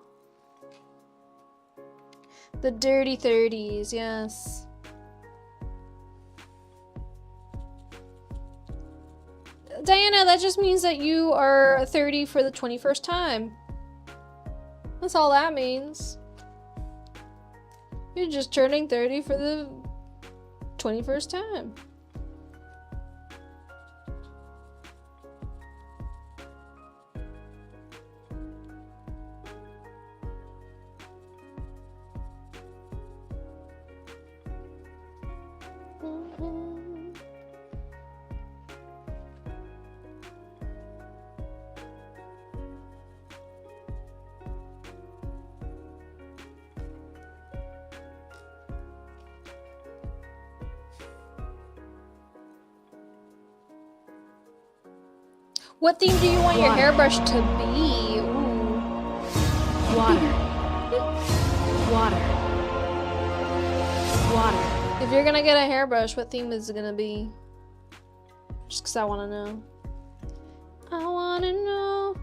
The dirty 30s, yes. Diana, that just means that you are 30 for the 21st time. That's all that means. You're just turning 30 for the 21st time. What theme do you want your hairbrush to be? Ooh. Water. Water. Water. If you're gonna get a hairbrush, what theme is it gonna be? Just because I want to know. I want to know.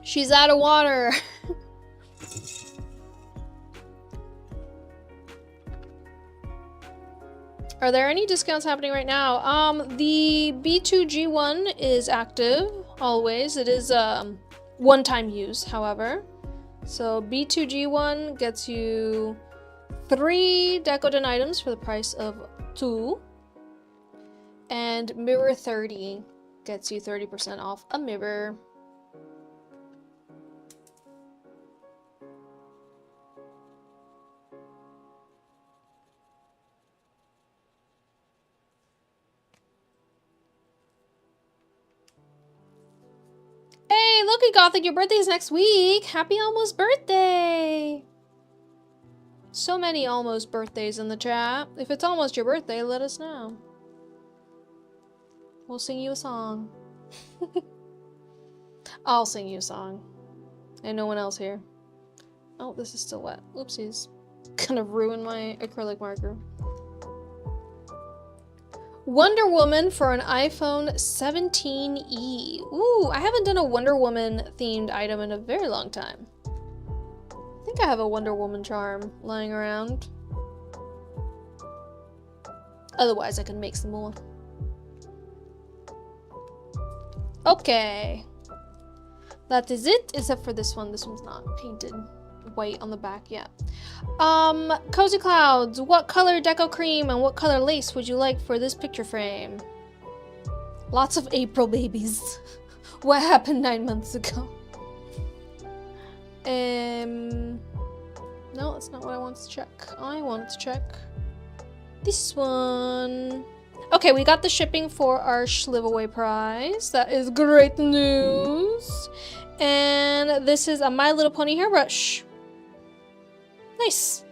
She's out of water. Are there any discounts happening right now? The B2G1 is active always. It is one-time use, however. So B2G1 gets you 3 Decoden items for the price of 2. And Mirror 30 gets you 30% off a mirror. Hey, look at Gothic, your birthday is next week. Happy almost birthday. So many almost birthdays in the chat. If it's almost your birthday, let us know. We'll sing you a song. I'll sing you a song. And no one else here. Oh, this is still wet. Oopsies. Gonna ruin my acrylic marker. Wonder Woman for an iPhone 17e. Ooh, I haven't done a Wonder Woman themed item in a very long time. I think I have a Wonder Woman charm lying around. Otherwise, I can make some more. Okay. That is it, except for this one. This one's not painted white on the back yet. Cozy Clouds, what color deco cream and what color lace would you like for this picture frame? Lots of April babies. What happened 9 months ago? No, that's not what I want to check. I want to check this one. Okay, we got the shipping for our Shliveaway prize. That is great news. And this is a My Little Pony hairbrush. Nice.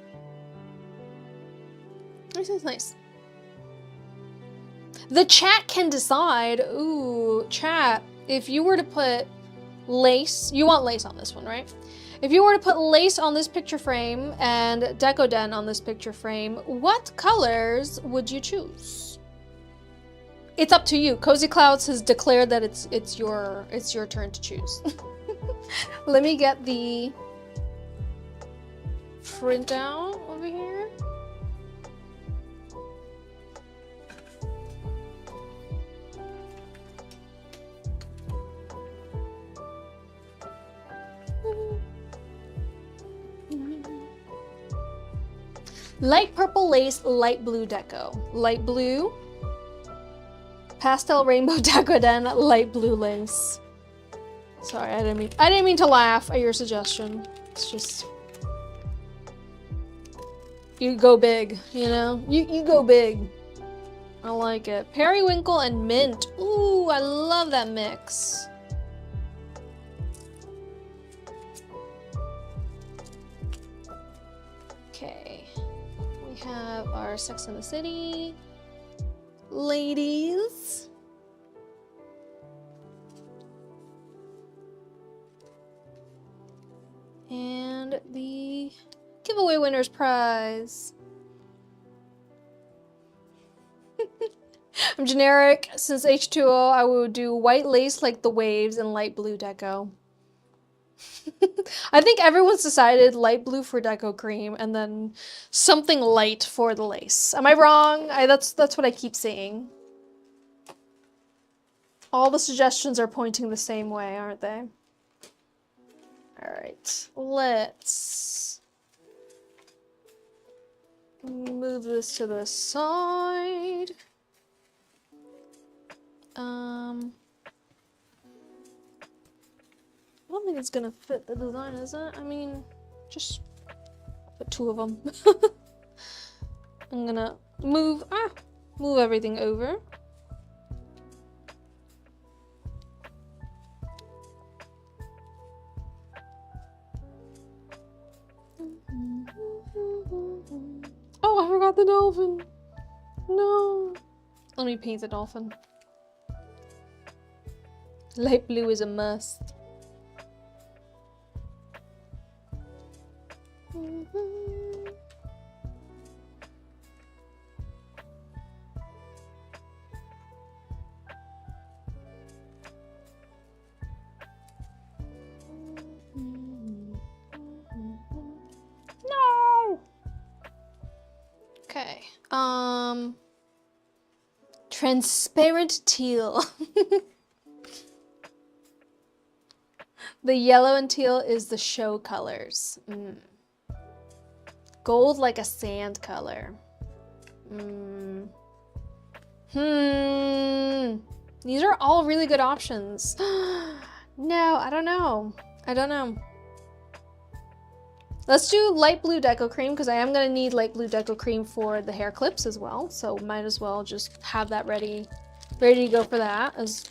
Nice. The chat can decide. Ooh, chat. If you were to put lace, you want lace on this one, right? If you were to put lace on this picture frame and Decoden on this picture frame, what colors would you choose? It's up to you. Cozy Clouds has declared that it's your turn to choose. Let me get the printout over here. Light purple lace, light blue deco. Light blue. Pastel rainbow Decoden, light blue lace. Sorry, I didn't mean to laugh at your suggestion. It's just you go big, you know? You go big. I like it. Periwinkle and mint. Ooh, I love that mix. Okay. We have our Sex and the City ladies. And the giveaway winner's prize. I'm generic. Since H2O, I will do white lace like the waves and light blue deco. I think everyone's decided light blue for deco cream and then something light for the lace. Am I wrong? That's what I keep saying. All the suggestions are pointing the same way, aren't they? All right, let's move this to the side. I don't think it's gonna fit the design, is it? I mean, just put two of them. I'm gonna move everything over. Oh, I forgot the dolphin. No. Let me paint the dolphin. Light blue is a must. No. Okay. Transparent teal. The yellow and teal is the show colors. Gold like a sand color. These are all really good options. No, I don't know. Let's do light blue deco cream because I am gonna need light blue deco cream for the hair clips as well. So might as well just have that ready to go for that as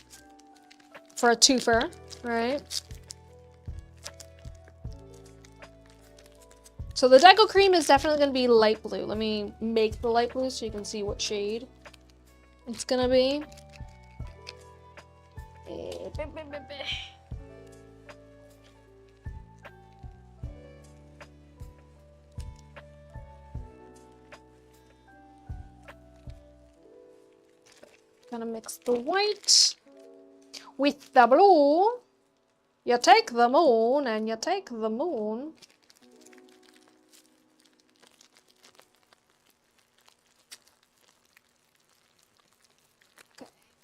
for a twofer, right? So the deco cream is definitely gonna be light blue. Let me make the light blue so you can see what shade it's gonna be. Gonna mix the white with the blue. You take the moon and you take the moon.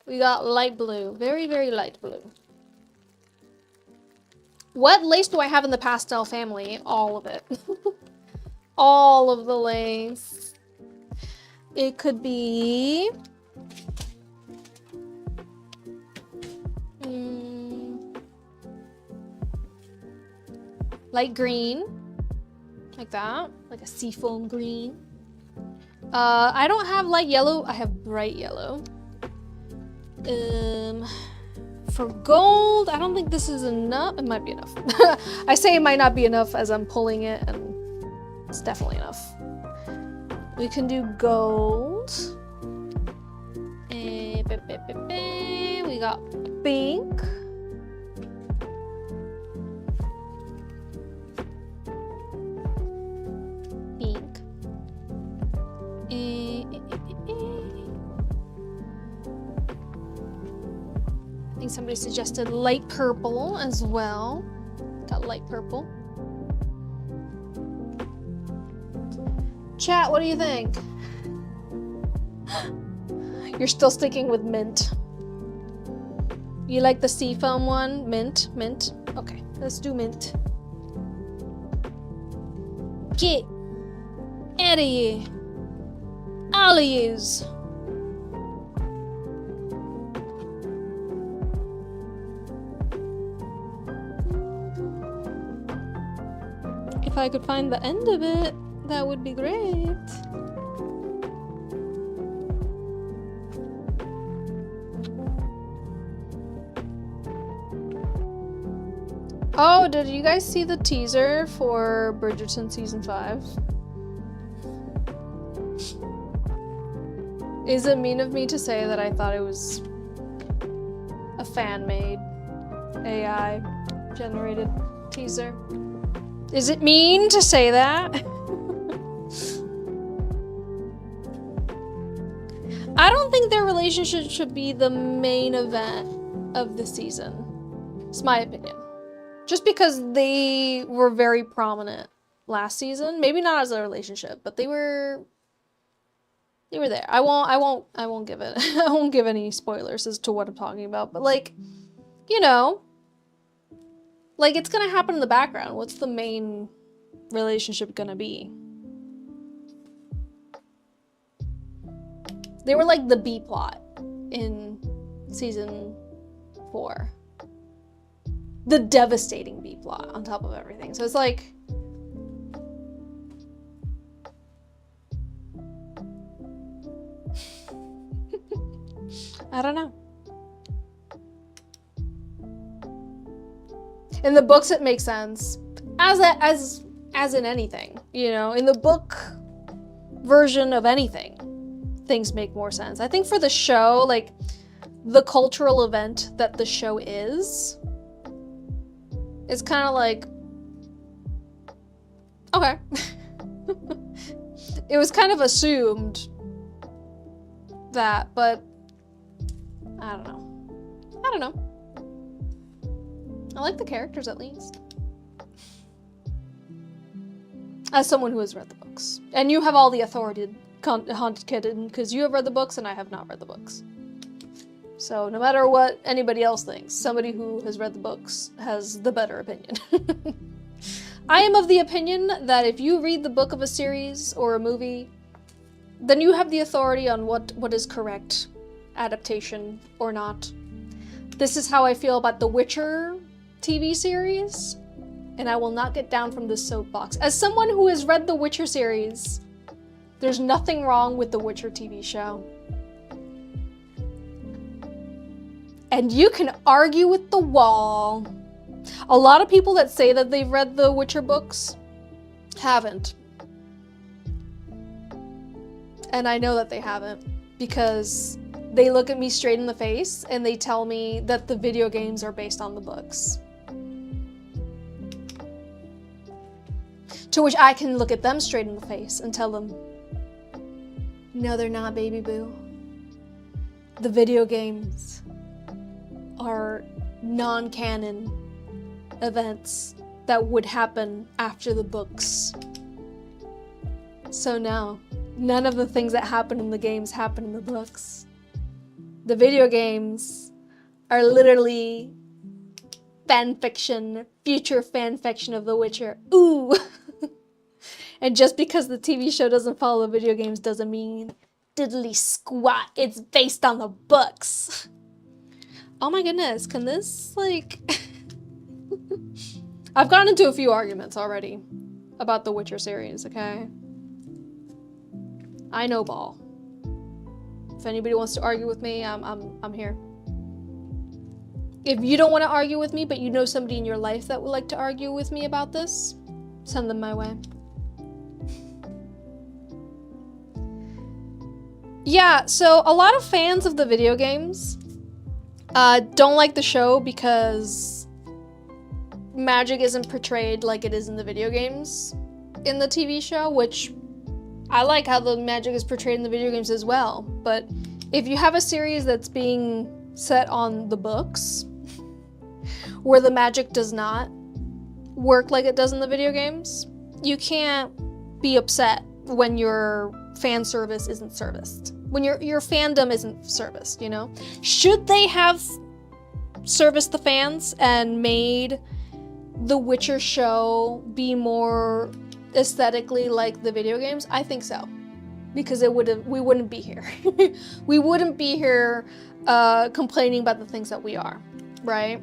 We got light blue. Very, very light blue. What lace do I have in the pastel family? All of it. All of the lace. It could be... light green. Like that. Like a seafoam green. I don't have light yellow. I have bright yellow. For gold, I don't think this is enough. It might be enough. I say it might not be enough as I'm pulling it, and it's definitely enough. We can do gold. We got pink. Pink. I think somebody suggested light purple as well. Got light purple. Chat, what do you think? You're still sticking with mint. You like the seafoam one? Mint, mint. Okay, let's do mint. Get out of here. All of yous. If I could find the end of it, that would be great. Oh, did you guys see the teaser for Bridgerton Season 5? Is it mean of me to say that I thought it was a fan-made, AI-generated teaser? Is it mean to say that? I don't think their relationship should be the main event of the season. It's my opinion. Just because they were very prominent last season, maybe not as a relationship, but they were there. I won't give it. I won't give any spoilers as to what I'm talking about, but like, you know, like it's gonna happen in the background. What's the main relationship gonna be? They were like the B plot in season 4. The devastating B plot on top of everything. So it's like, I don't know. In the books, it makes sense, as in anything, you know. In the book version of anything, things make more sense. I think for the show, like the cultural event that the show is, it's kind of like, okay. It was kind of assumed that, but I don't know. I don't know. I like the characters at least. As someone who has read the books. And you have all the authority, Haunted Kitten, because you have read the books and I have not read the books. So no matter what anybody else thinks, somebody who has read the books has the better opinion. I am of the opinion that if you read the book of a series or a movie, then you have the authority on what is correct adaptation or not. This is how I feel about The Witcher TV series, and I will not get down from this soapbox. As someone who has read The Witcher series, there's nothing wrong with The Witcher TV show. And you can argue with the wall. A lot of people that say that they've read the Witcher books haven't. And I know that they haven't because they look at me straight in the face and they tell me that the video games are based on the books. To which I can look at them straight in the face and tell them, no, they're not, baby boo. The video games are non-canon events that would happen after the books. So no, none of the things that happen in the games happen in the books. The video games are literally fan fiction, future fan fiction of The Witcher. Ooh! And just because the TV show doesn't follow the video games doesn't mean diddly squat. It's based on the books. Oh my goodness, can this, like... I've gotten into a few arguments already about the Witcher series, okay? I know ball. If anybody wants to argue with me, I'm here. If you don't want to argue with me, but you know somebody in your life that would like to argue with me about this, send them my way. Yeah, so a lot of fans of the video games don't like the show because magic isn't portrayed like it is in the video games in the TV show, which I like how the magic is portrayed in the video games as well. But if you have a series that's being set on the books, where the magic does not work like it does in the video games, you can't be upset when your fan service isn't serviced. When your fandom isn't serviced, you know? Should they have serviced the fans and made the Witcher show be more aesthetically like the video games? I think so. Because we wouldn't be here. We wouldn't be here complaining about the things that we are, right?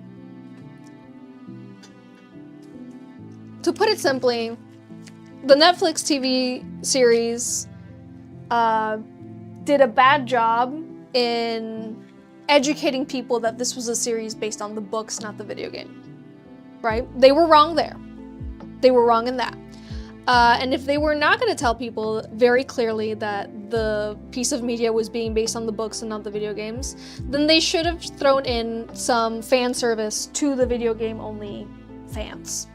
To put it simply, the Netflix TV series did a bad job in educating people that this was a series based on the books, not the video game, right? They were wrong there. They were wrong in that. And if they were not going to tell people very clearly that the piece of media was being based on the books and not the video games, then they should have thrown in some fan service to the video game only fans,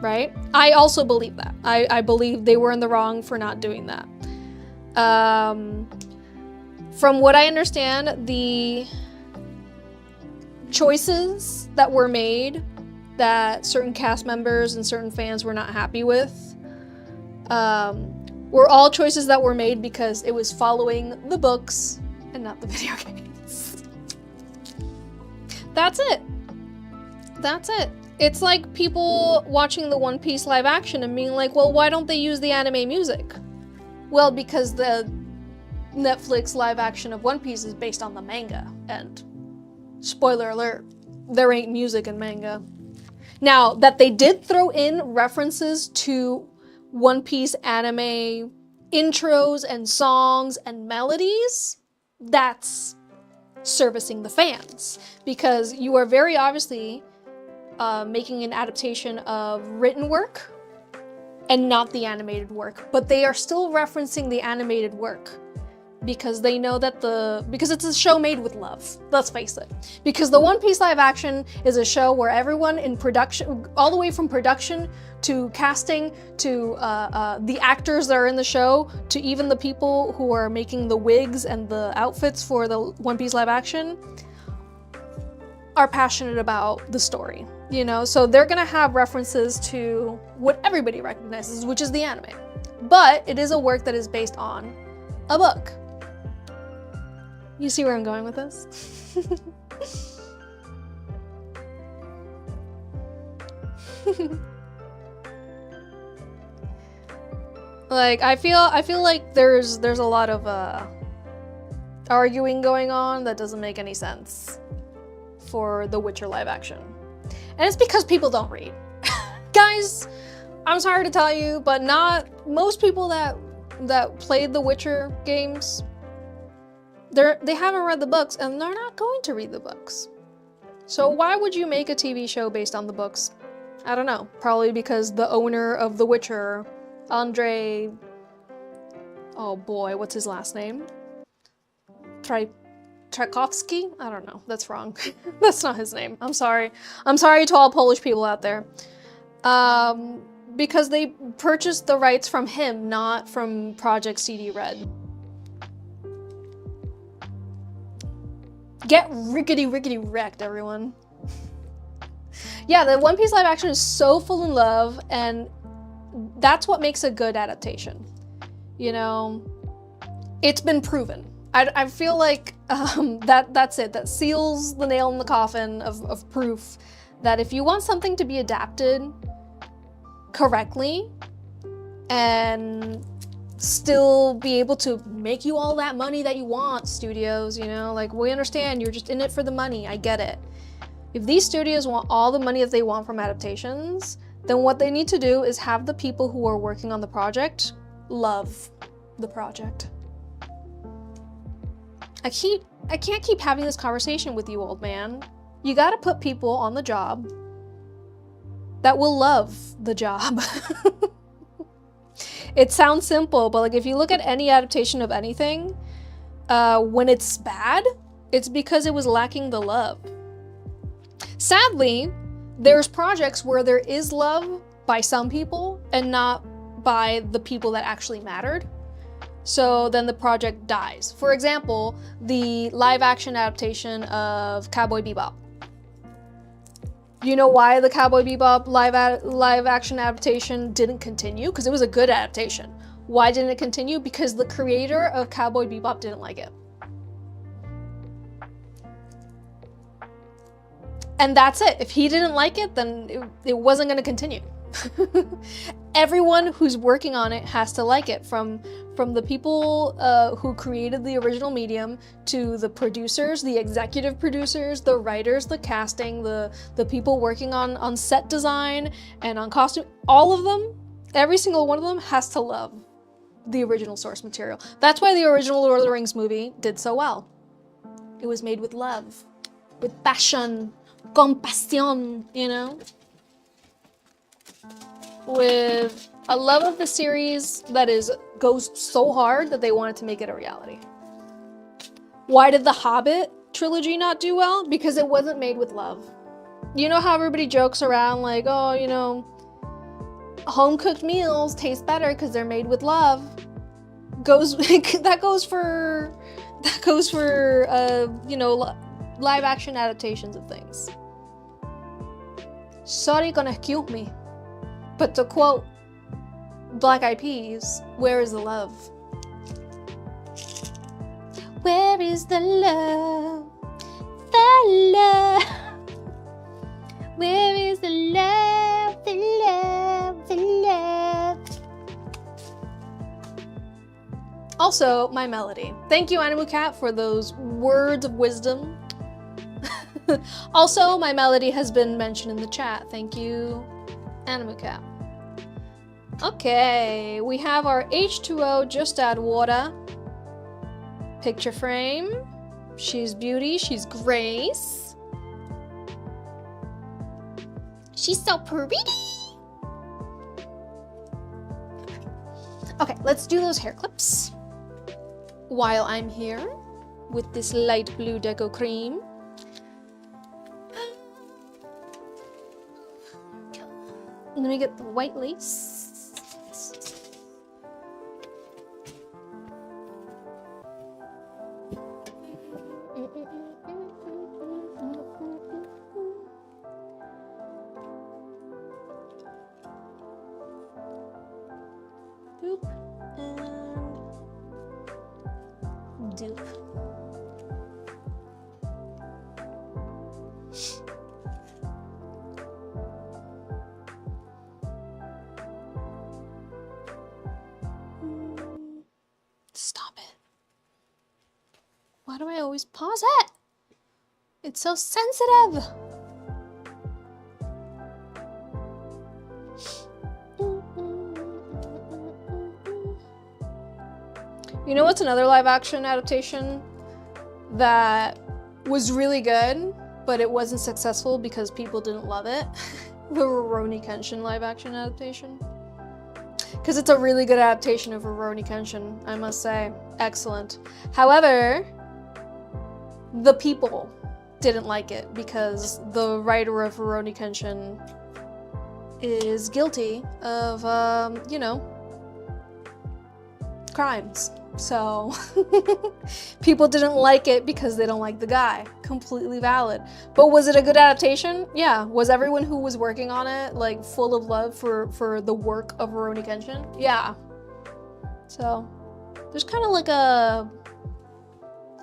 right? I also believe that. I believe they were in the wrong for not doing that. From what I understand, the choices that were made that certain cast members and certain fans were not happy with were all choices that were made because it was following the books and not the video games. That's it. That's it. It's like people watching the One Piece live action and being like, well, why don't they use the anime music? Well, because the Netflix live action of One Piece is based on the manga, and spoiler alert, there ain't music in manga. Now, that they did throw in references to One Piece anime intros and songs and melodies, that's servicing the fans, because you are very obviously making an adaptation of written work and not the animated work, but they are still referencing the animated work because they know that because it's a show made with love, let's face it. Because the One Piece live action is a show where everyone in production, all the way from production to casting to the actors that are in the show to even the people who are making the wigs and the outfits for the One Piece live action are passionate about the story, you know? So they're gonna have references to what everybody recognizes, which is the anime. But it is a work that is based on a book. You see where I'm going with this? Like, I feel like there's a lot of arguing going on that doesn't make any sense for the Witcher live action. And it's because people don't read. Guys, I'm sorry to tell you, but not most people that played the Witcher games, they haven't read the books and they're not going to read the books. So why would you make a TV show based on the books? I don't know. Probably because the owner of The Witcher, Andrei, oh boy, what's his last name? Tchaikovsky? I don't know. That's wrong. That's not his name. I'm sorry. I'm sorry to all Polish people out there. Because they purchased the rights from him, not from Project CD Red. Get rickety wrecked, everyone. Yeah, the One Piece live action is so full in love, and that's what makes a good adaptation. You know, it's been proven. I feel like that's it. That seals the nail in the coffin of proof that if you want something to be adapted correctly and still be able to make you all that money that you want, studios, you know, like, we understand you're just in it for the money. I get it. If these studios want all the money that they want from adaptations, then what they need to do is have the people who are working on the project love the project. I can't keep having this conversation with you, old man. You gotta put people on the job that will love the job. It sounds simple, but like, if you look at any adaptation of anything, when it's bad, it's because it was lacking the love. Sadly, there's projects where there is love by some people and not by the people that actually mattered. So then the project dies. For example, the live action adaptation of Cowboy Bebop. You know why the Cowboy Bebop live action adaptation didn't continue? Because it was a good adaptation. Why didn't it continue? Because the creator of Cowboy Bebop didn't like it. And that's it. If he didn't like it, then it wasn't going to continue. Everyone who's working on it has to like it, from the people who created the original medium to the producers, the executive producers, the writers, the casting, the people working on set design and on costume. All of them, every single one of them has to love the original source material. That's why the original Lord of the Rings movie did so well. It was made with love, with passion, compassion, you know? With a love of the series that goes so hard that they wanted to make it a reality. Why did the Hobbit trilogy not do well? Because it wasn't made with love. You know how everybody jokes around like, oh, you know, home-cooked meals taste better because they're made with love. That goes for you know, live action adaptations of things. Sorry, gonna excuse me. But to quote Black Eyed Peas, where is the love? Where is the love? The love. Where is the love? The love, the love. Also, my melody. Thank you, Animu Cat, for those words of wisdom. Also, my melody has been mentioned in the chat. Thank you, Animu Cat. Okay, we have our H2O Just Add Water picture frame. She's Beauty, she's Grace. She's so pretty. Okay, let's do those hair clips while I'm here with this light blue deco cream. And then we get the white lace. Doop and doop. Stop it. Why do I always pause it? It's so sensitive. You know what's another live action adaptation that was really good, but it wasn't successful because people didn't love it? The Rurouni Kenshin live action adaptation. Because it's a really good adaptation of Rurouni Kenshin, I must say. Excellent. However, the people didn't like it because the writer of Rurouni Kenshin is guilty of, you know, crimes. So people didn't like it because they don't like the guy. Completely valid. But was it a good adaptation? Yeah. Was everyone who was working on it like full of love for the work of Rurouni Kenshin? Yeah. So there's kind of like a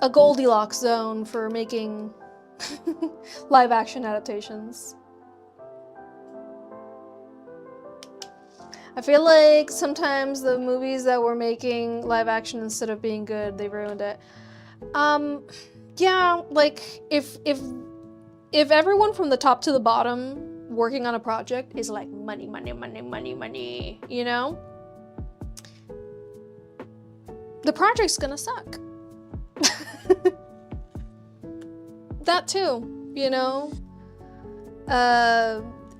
a Goldilocks zone for making live action adaptations. I feel like sometimes the movies that were making live action, instead of being good, they ruined it. Yeah, like if everyone from the top to the bottom working on a project is like money, money, money, money, money, you know? The project's gonna suck. That too, you know?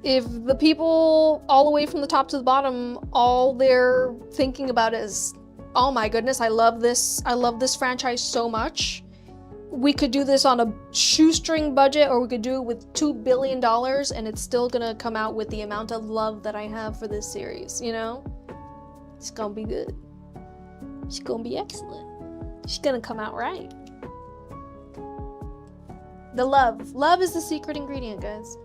If the people all the way from the top to the bottom, all they're thinking about is, oh my goodness, I love this franchise so much. We could do this on a shoestring budget, or we could do it with $2 billion, and it's still gonna come out with the amount of love that I have for this series, you know? It's gonna be good. It's gonna be excellent. It's gonna come out right. The love. Love is the secret ingredient, guys.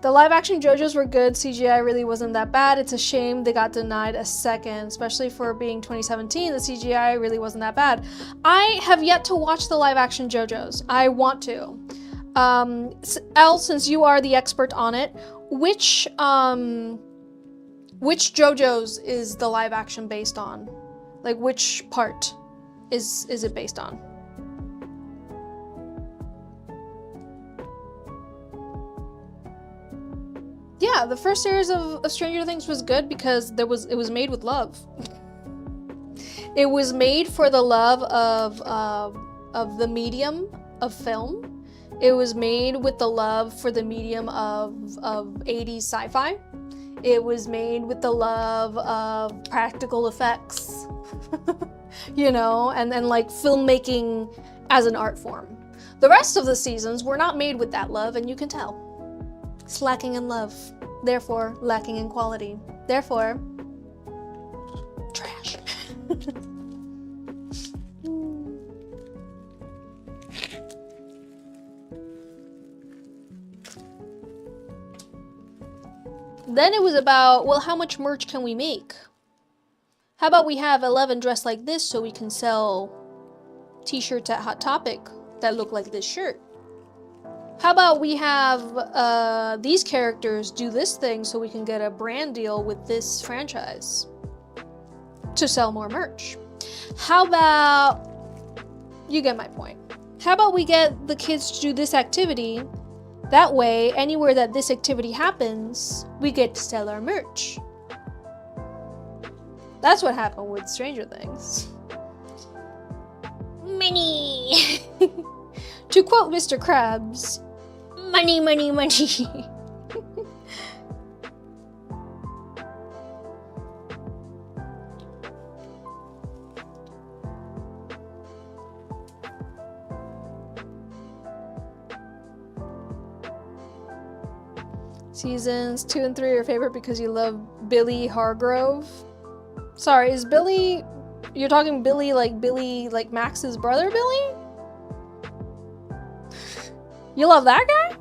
The live action JoJo's were good, CGI really wasn't that bad. It's a shame they got denied a second, especially for being 2017, the CGI really wasn't that bad. I have yet to watch the live action JoJo's. I want to. Elle, since you are the expert on it, which JoJo's is the live action based on? Like, which part is it based on? Yeah, the first series of Stranger Things was good because it was made with love. It was made for the love of the medium of film. It was made with the love for the medium of 80s sci-fi. It was made with the love of practical effects, you know, and like filmmaking as an art form. The rest of the seasons were not made with that love, and you can tell. It's lacking in love, therefore lacking in quality, therefore trash. Then it was about, well, how much merch can we make? How about we have 11 dressed like this so we can sell t-shirts at Hot Topic that look like this shirt? How about we have these characters do this thing so we can get a brand deal with this franchise to sell more merch? How about, you get my point. How about we get the kids to do this activity? That way, anywhere that this activity happens, we get to sell our merch. That's what happened with Stranger Things. Money! To quote Mr. Krabs, money, money, money. Seasons 2 and 3 are your favorite because you love Billy Hargrove. Sorry, is Billy... You're talking Billy like Max's brother Billy? You love that guy?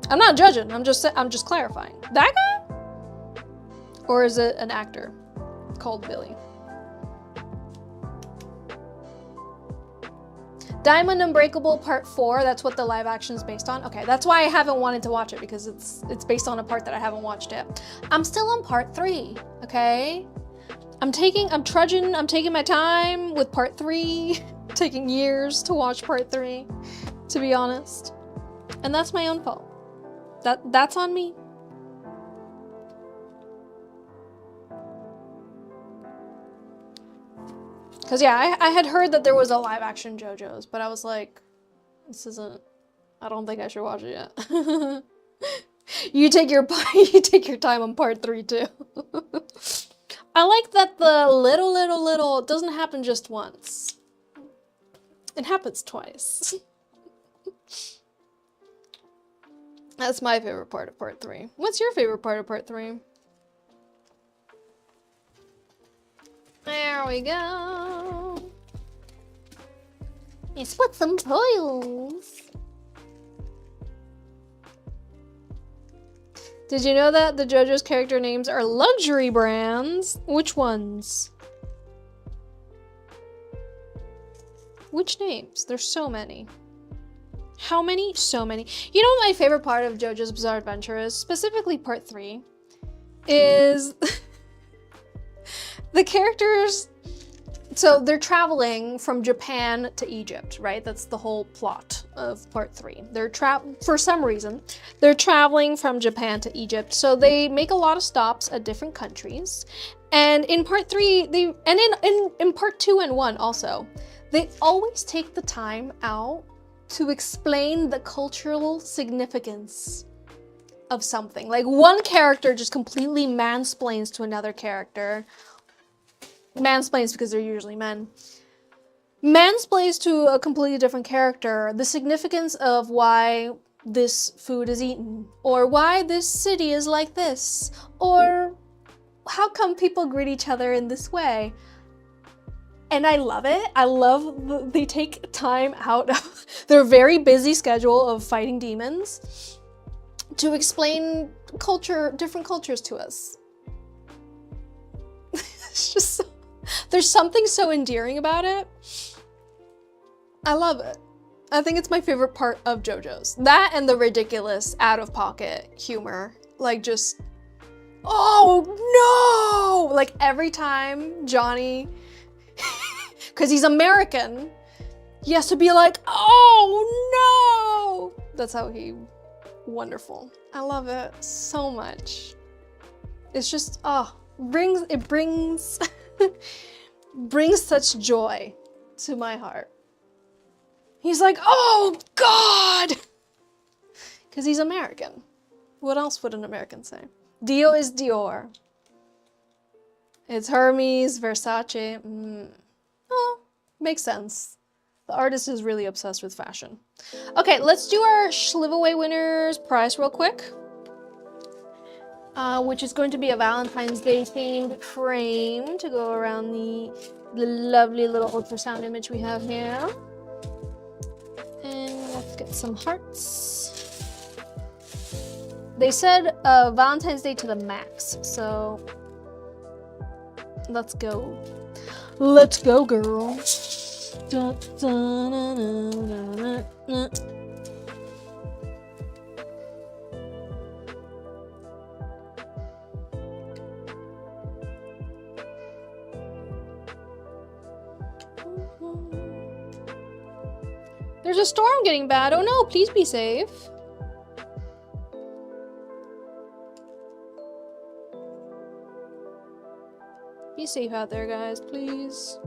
I'm not judging, I'm just clarifying. That guy? Or is it an actor called Billy? Diamond Unbreakable Part 4, that's what the live action is based on. Okay, that's why I haven't wanted to watch it, because it's based on a part that I haven't watched yet. I'm still on Part 3, okay? I'm taking my time with Part 3, taking years to watch Part 3, to be honest. And that's my own fault. That's on me. Because yeah, I had heard that there was a live action JoJo's, but I was like, I don't think I should watch it yet. You take your time on Part 3 too. I like that the little, it doesn't happen just once. It happens twice. That's my favorite part of Part 3. What's your favorite part of Part 3? There we go. Let's put some toils. Did you know that the JoJo's character names are luxury brands? Which ones? Which names? There's so many. How many? So many. You know what my favorite part of JoJo's Bizarre Adventure is? Specifically part 3. Is the characters... So they're traveling from Japan to Egypt, right? That's the whole plot of part 3. For some reason, they're traveling from Japan to Egypt. So they make a lot of stops at different countries. And in part 3, in part 2 and 1 also, they always take the time out to explain the cultural significance of something. Like one character just completely mansplains to another character. Mansplains because they're usually men. Mansplains to a completely different character the significance of why this food is eaten, or why this city is like this, or how come people greet each other in this way. And I love it. I love they take time out of their very busy schedule of fighting demons to explain different cultures to us. It's just so, there's something so endearing about it. I love it. I think it's my favorite part of JoJo's. That and the ridiculous out-of-pocket humor. Like just, oh no! Like every time Johnny, because he's American, he has to be like, oh no! That's how wonderful. I love it so much. It's just, it brings brings such joy to my heart. He's like, oh God! Because he's American. What else would an American say? Dio is Dior. It's Hermes, Versace. Oh, makes sense. The artist is really obsessed with fashion. Okay, let's do our Shliveaway winners prize real quick. Which is going to be a Valentine's Day themed frame to go around the lovely little ultrasound image we have here. And let's get some hearts. They said Valentine's Day to the max, so let's go. Let's go, girl. Dun, dun, dun, dun, dun, dun. There's a storm getting bad. Oh no, please be safe. Be safe out there, guys, please.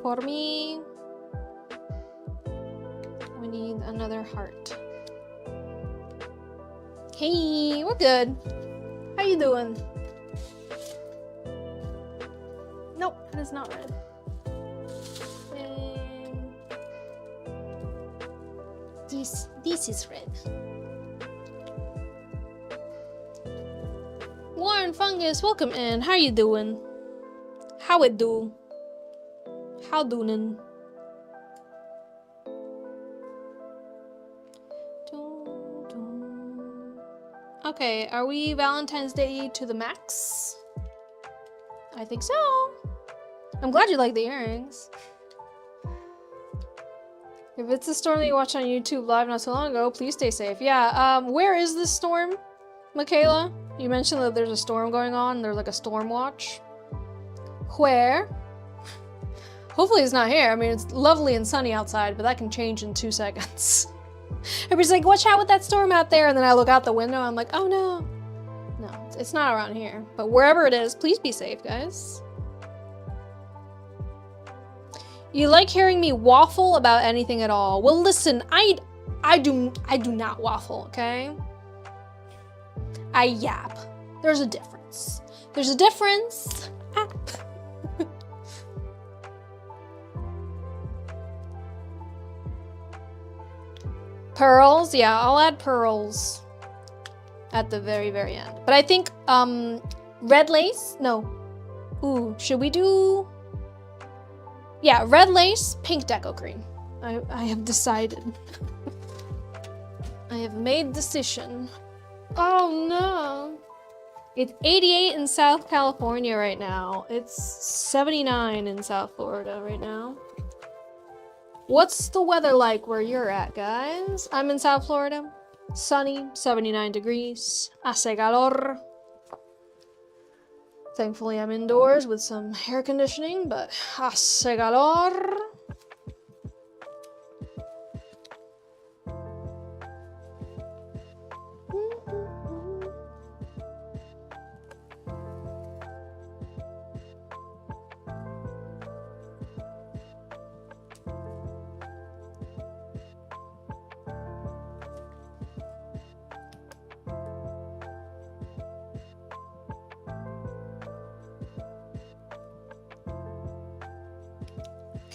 For me, we need another heart. Hey, we're good. How you doing? Nope, it is not red. This is red. Warren Fungus, welcome in. How you doing? How it do? How doing? Okay, are we Valentine's Day to the max? I think so. I'm glad you like the earrings. If it's the storm that you watched on YouTube live not so long ago, please stay safe. Yeah, where is this storm, Michaela? You mentioned that there's a storm going on. There's like a storm watch. Where? Hopefully it's not here. I mean, it's lovely and sunny outside, but that can change in 2 seconds. Everybody's like, watch out with that storm out there. And then I look out the window, I'm like, oh no. No, it's not around here. But wherever it is, please be safe, guys. You like hearing me waffle about anything at all? Well, listen, I do not waffle, okay? I yap. There's a difference. There's a difference. Ah. Pearls, yeah, I'll add pearls at the very, very end. But I think, red lace? No. Ooh, should we do... Yeah, red lace, pink deco green. I have decided. I have made decision. Oh no. It's 88 in South California right now. It's 79 in South Florida right now. What's the weather like where you're at, guys? I'm in South Florida. Sunny, 79 degrees. Hace calor. Thankfully, I'm indoors with some air conditioning, but hace calor.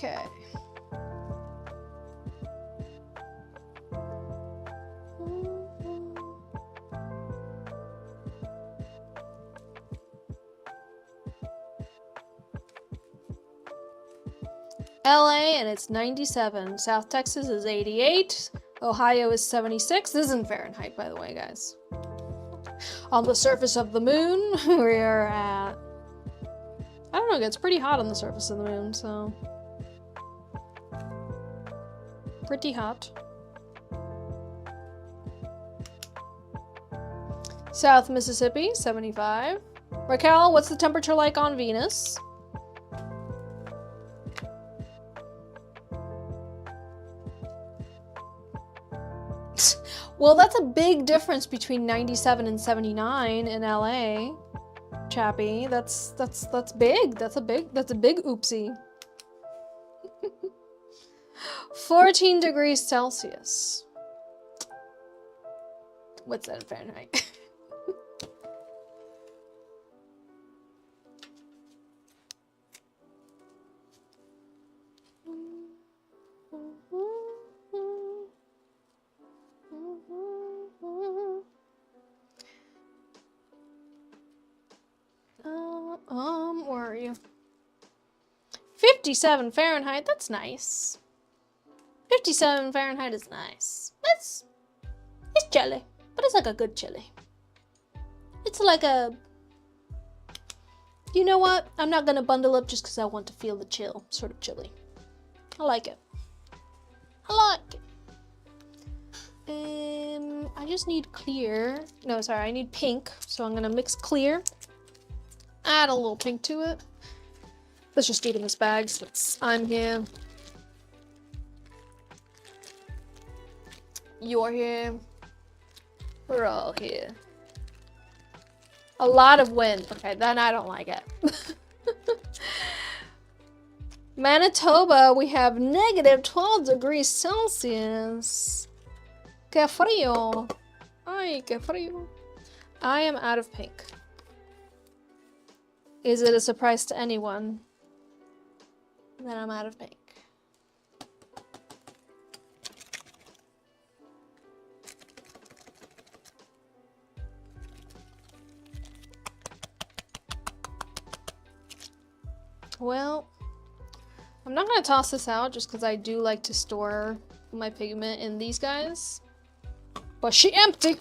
Okay. LA and it's 97. South Texas is 88. Ohio is 76. This isn't Fahrenheit, by the way, guys. On the surface of the moon, we are at... I don't know, it gets pretty hot on the surface of the moon, so... Pretty hot. South Mississippi, 75. Raquel, what's the temperature like on Venus? Well, that's a big difference between 97 and 79 in LA, Chappie. That's big. That's a big oopsie. 14 degrees Celsius. What's that in Fahrenheit? Where are you? 57 Fahrenheit, that's nice. 57 Fahrenheit is nice. It's chilly, but it's like a good chilly. It's like a... You know what? I'm not gonna bundle up just because I want to feel the chill, sort of chilly. I like it. I like it. I just need clear. No, sorry, I need pink. So I'm gonna mix clear. Add a little pink to it. Let's just do it in this bag since I'm here. You're here. We're all here. A lot of wind. Okay, then I don't like it. Manitoba, we have negative 12 degrees Celsius. Que frío. Ay, que frío. I am out of pink. Is it a surprise to anyone that I'm out of pink? Well, I'm not gonna toss this out just because I do like to store my pigment in these guys. But she empty!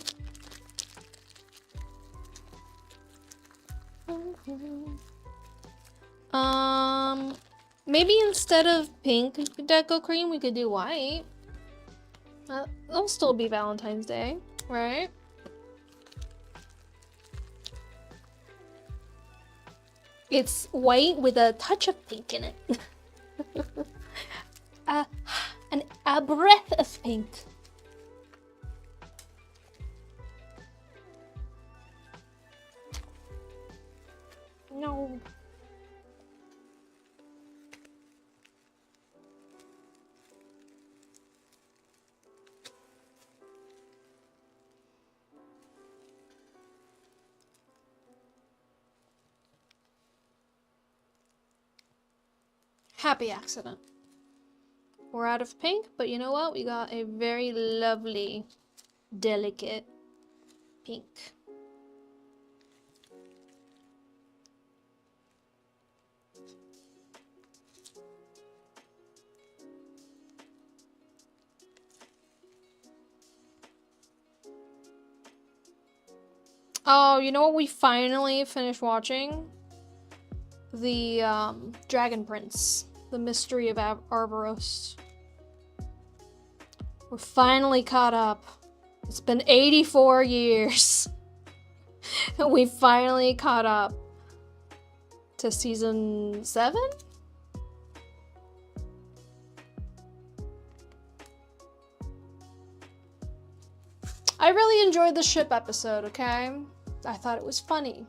Maybe instead of pink deco cream, we could do white. That'll still be Valentine's Day, right? It's white with a touch of pink in it. A breath of pink. No. Happy accident. We're out of pink, but you know what? We got a very lovely, delicate pink. Oh, you know what we finally finished watching? The Dragon Prince, The Mystery of Arboros. We're finally caught up. It's been 84 years. And we finally caught up to season 7? I really enjoyed the ship episode, okay? I thought it was funny.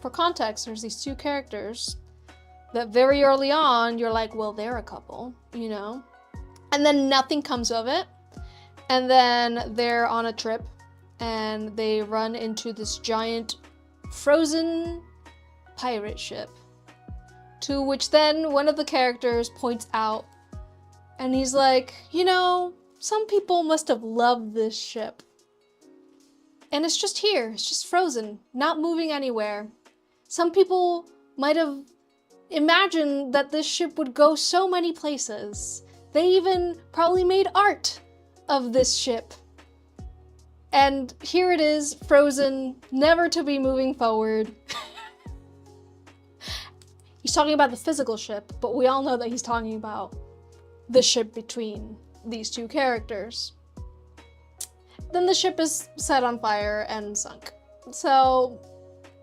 For context, there's these two characters that very early on, you're like, well, they're a couple, you know? And then nothing comes of it. And then they're on a trip and they run into this giant frozen pirate ship. To which then one of the characters points out and he's like, you know, some people must have loved this ship. And it's just here, it's just frozen, not moving anywhere. Some people might have imagined that this ship would go so many places. They even probably made art of this ship. And here it is, frozen, never to be moving forward. He's talking about the physical ship, but we all know that he's talking about the ship between these two characters. Then the ship is set on fire and sunk. So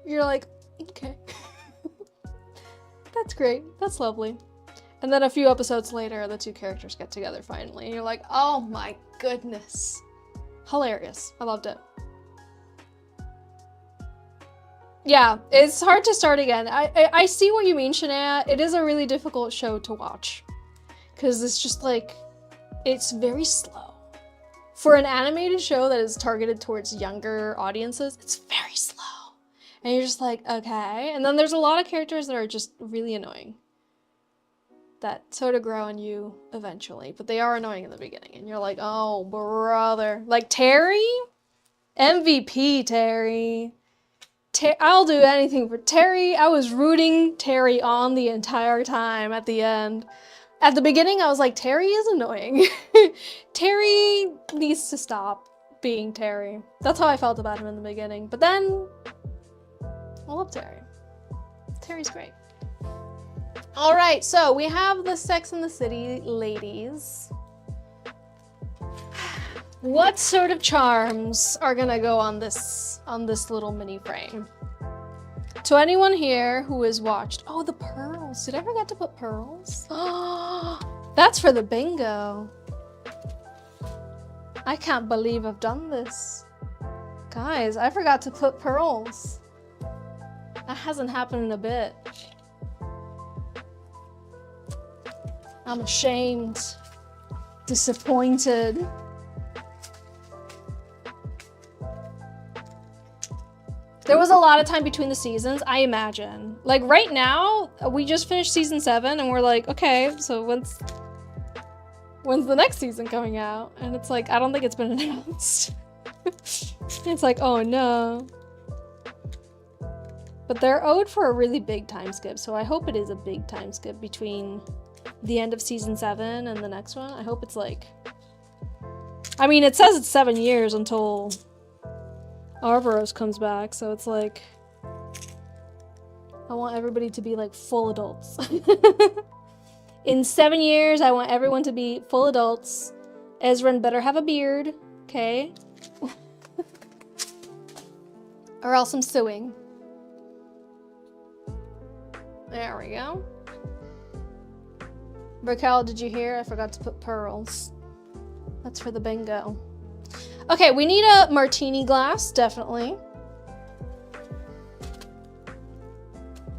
you're like, okay. That's great. That's lovely. And then a few episodes later, the two characters get together finally. And you're like, oh my goodness. Hilarious. I loved it. Yeah, it's hard to start again. I see what you mean, Shania. It is a really difficult show to watch. Because it's just like, it's very slow. For an animated show that is targeted towards younger audiences, it's very slow. And you're just like, okay. And then there's a lot of characters that are just really annoying. That sort of grow on you eventually. But they are annoying in the beginning. And you're like, oh, brother. Like Terry? MVP Terry. I'll do anything for Terry. I was rooting Terry on the entire time at the end. At the beginning, I was like, Terry is annoying. Terry needs to stop being Terry. That's how I felt about him in the beginning. But then, I love Terry. Terry's great. All right, so we have the Sex and the City ladies. What sort of charms are gonna go on this little mini frame? To anyone here who has watched, oh, the pearls. Did I forget to put pearls? Oh, that's for the bingo. I can't believe I've done this. Guys, I forgot to put pearls. That hasn't happened in a bit. I'm ashamed. Disappointed. There was a lot of time between the seasons, I imagine. Like right now, we just finished season 7 and we're like, okay, so when's the next season coming out? And it's like, I don't think it's been announced. It's like, oh no. But they're owed for a really big time skip, so I hope it is a big time skip between the end of season 7 and the next one. I hope it's like... I mean, it says it's 7 years until Arboros comes back, so it's like... I want everybody to be like full adults. In 7 years, I want everyone to be full adults. Ezran better have a beard, okay? Or else I'm suing. There we go. Raquel, did you hear? I forgot to put pearls. That's for the bingo. Okay, we need a martini glass, definitely.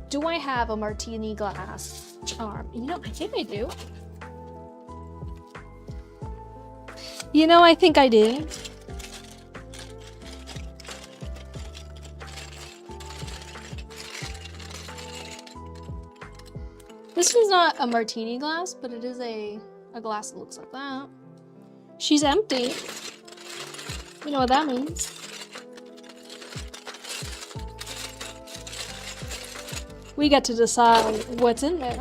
Do I have a martini glass charm? You know, I think I do. You know, I think I do. This one's not a martini glass, but it is a glass that looks like that. She's empty. You know what that means. We get to decide what's in there.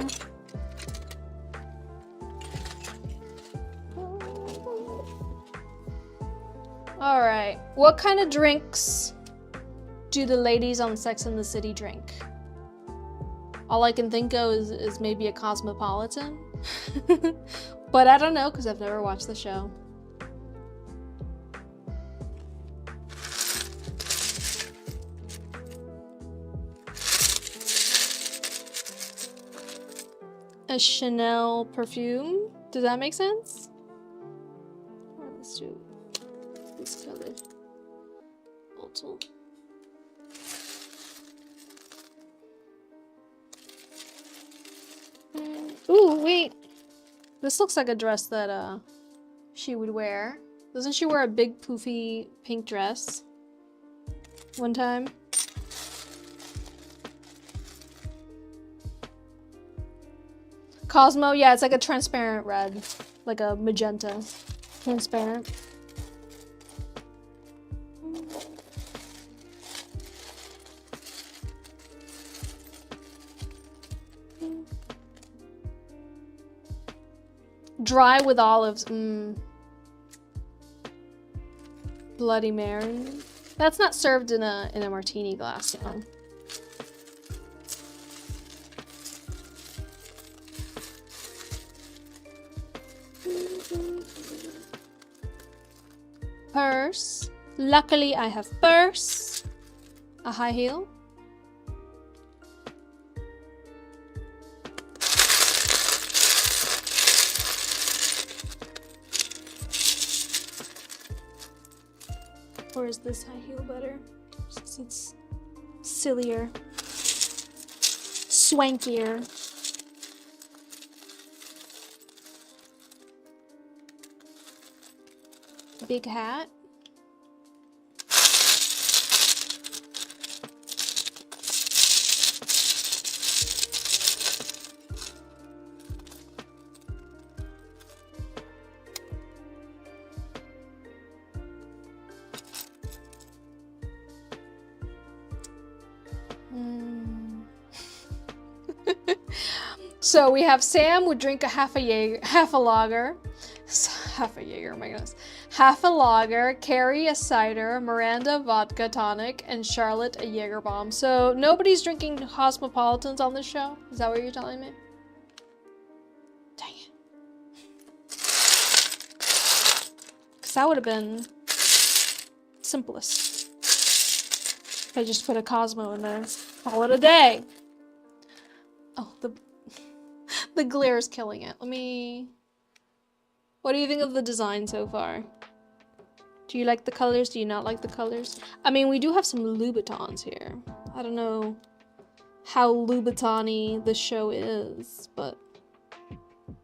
All right, what kind of drinks do the ladies on Sex and the City drink? All I can think of is maybe a Cosmopolitan. But I don't know because I've never watched the show. A Chanel perfume? Does that make sense? Alright, let's do this color. Bottle. Ooh, wait. This looks like a dress that she would wear. Doesn't she wear a big poofy pink dress one time? Cosmo, yeah, it's like a transparent red. Like a magenta. Transparent. Dry with olives. Bloody Mary. That's not served in a martini glass, though. Purse. Luckily, I have purse. A high heel. Or is this high heel better? Since it's sillier. Swankier. Big hat. So we have Sam would drink half a lager, half a Jaeger, oh my goodness. Half a lager, Carrie a cider, Miranda vodka tonic, and Charlotte a Jaeger bomb. So nobody's drinking Cosmopolitans on this show? Is that what you're telling me? Dang it. Because that would have been simplest. If I just put a Cosmo in there. Call it a day. Oh, the glare is killing it. Let me... What do you think of the design so far? Do you like the colors? Do you not like the colors? I mean, we do have some Louboutins here. I don't know how Louboutin-y the show is, but...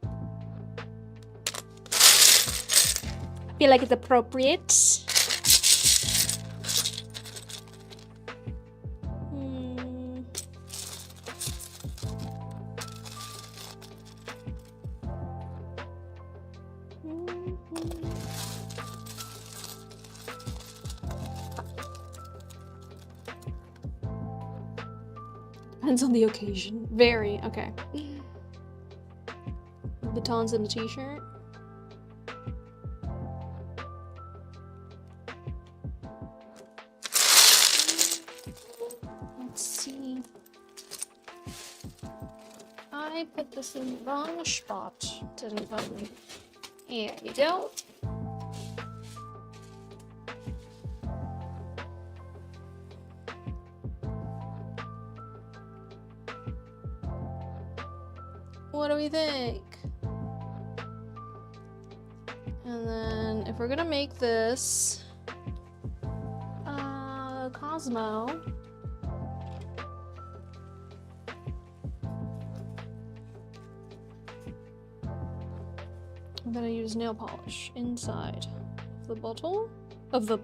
I feel like it's appropriate. Depends on the occasion. Very, okay. Batons and a t-shirt. Let's see. I put this in the wrong spot. Didn't let me. Here you go. What do we think? And then if we're gonna make this Cosmo, I'm gonna use nail polish inside the bottle of the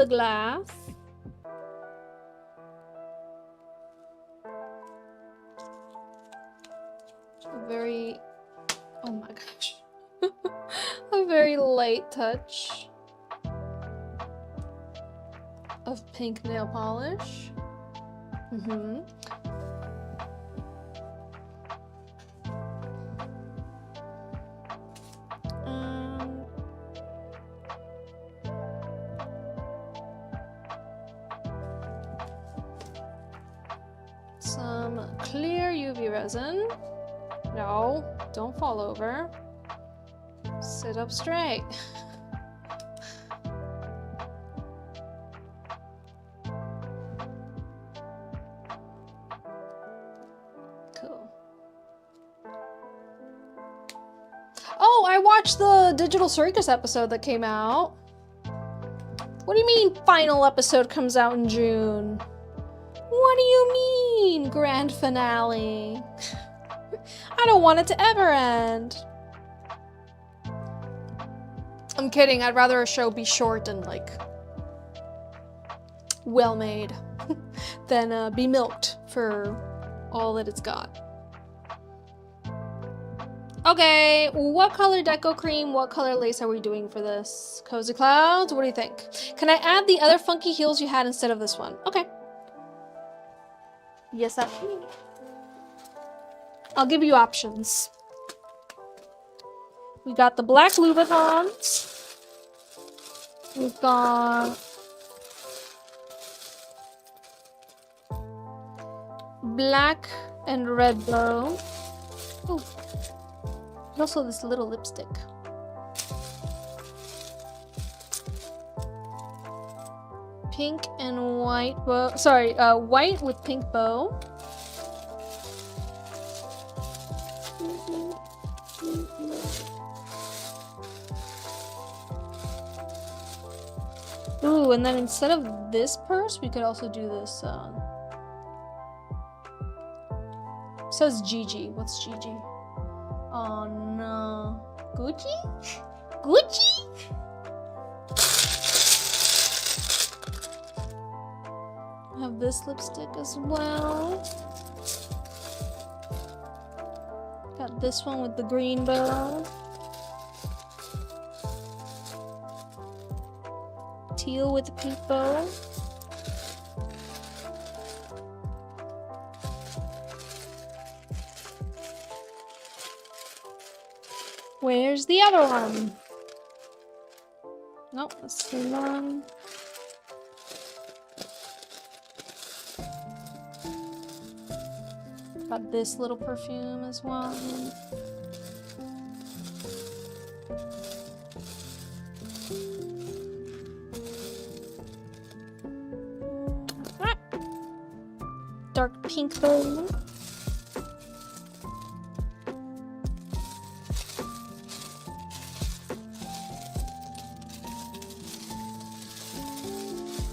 glass. Very, oh my gosh, a very light touch of pink nail polish. some clear UV resin. No, don't fall over. Sit up straight. Cool. Oh, I watched the Digital Circus episode that came out. What do you mean final episode comes out in June? What do you mean grand finale? I don't want it to ever end. I'm kidding, I'd rather a show be short and like well made than be milked for all that it's got. Okay, what color deco cream, what color lace are we doing for this? Cozy Clouds, what do you think? Can I add the other funky heels you had instead of this one? Okay. Yes, I'll give you options. We got the black Louboutins. We've got black and red bow. Oh. Also this little lipstick. Pink and white bow. Sorry, white with pink bow. Ooh, and then instead of this purse, we could also do this. It says Gigi. What's Gigi? Oh no. Gucci? Gucci? I have this lipstick as well. Got this one with the green bow. Teal with the pink bow. Where's the other one? Nope, that's the one. Got this little perfume as well. Ah. Dark pink bow.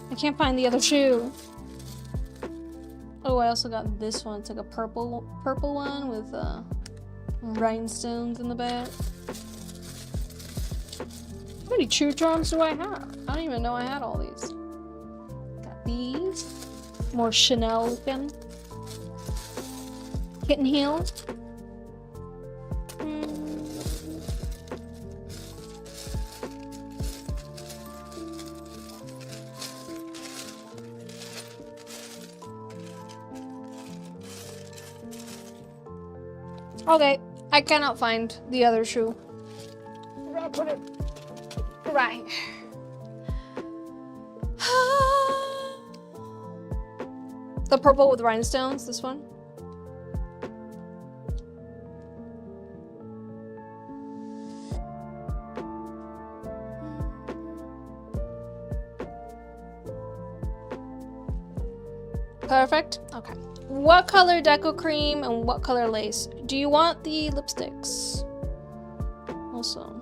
I can't find the other shoe. Oh, I also got this one. It's like a purple one with rhinestones in the back. How many chew charms do I have? I don't even know I had all these. Got these. More Chanel looking. Kitten heels. Okay, I cannot find the other shoe. I'm gonna put it right. The purple with rhinestones, this one. Perfect. Okay. What color deco cream and what color lace? Do you want the lipsticks? Also,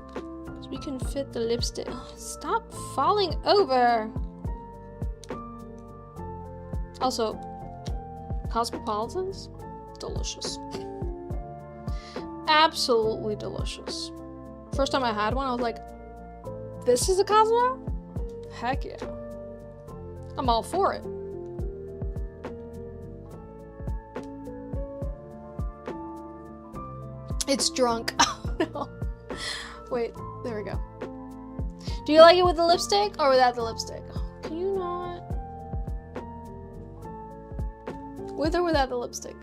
because we can fit the lipstick. Stop falling over. Also, Cosmopolitans, delicious. Absolutely delicious. First time I had one, I was like, this is a Cosmo? Heck yeah. I'm all for it. It's drunk. Oh no. Wait, there we go. Do you like it with the lipstick or without the lipstick? Can you not? With or without the lipstick?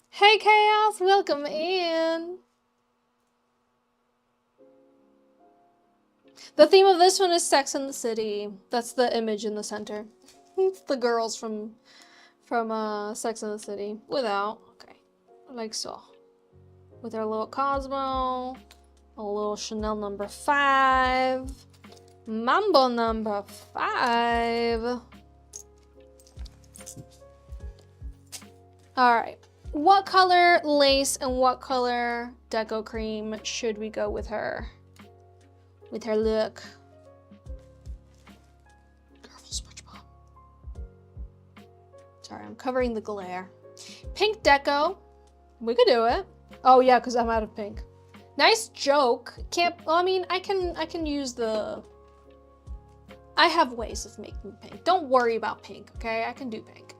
Hey Chaos, welcome in. The theme of this one is Sex and the City. That's the image in the center. It's the girls from Sex and the City. Without, okay, like so. With our little Cosmo, a little Chanel number 5, Mambo number 5. All right, what color lace and what color deco cream should we go with her? With her look. Careful, SpongeBob. Sorry, I'm covering the glare. Pink deco. We could do it. Oh yeah, because I'm out of pink. Nice joke. Can't. Well, I mean, I can use the. I have ways of making pink. Don't worry about pink, okay? I can do pink.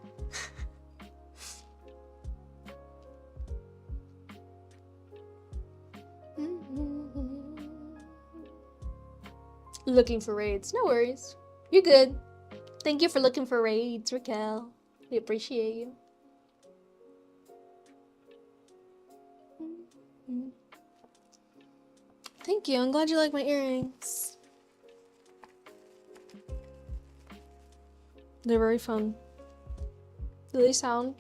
Looking for raids. No worries. You're good. Thank you for looking for raids, Raquel. We appreciate you. Thank you. I'm glad you like my earrings. They're very fun. Do they sound?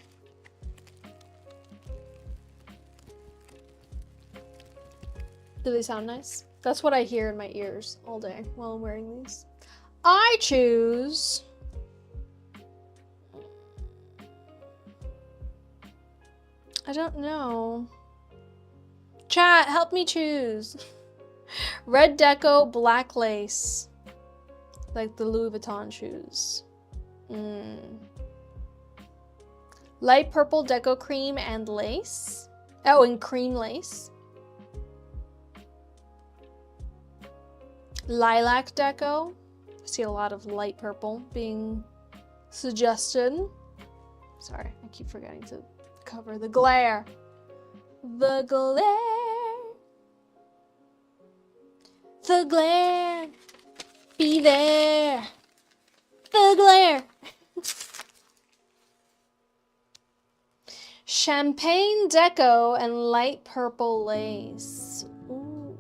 Do they sound nice? That's what I hear in my ears all day while I'm wearing these. I choose... I don't know. Chat, help me choose. Red deco, black lace. Like the Louis Vuitton shoes. Light purple deco cream and lace. Oh, and cream lace. Lilac deco. I see a lot of light purple being suggested. Sorry, I keep forgetting to cover the glare. The glare. The glare. Be there. The glare. Champagne deco and light purple lace. Ooh.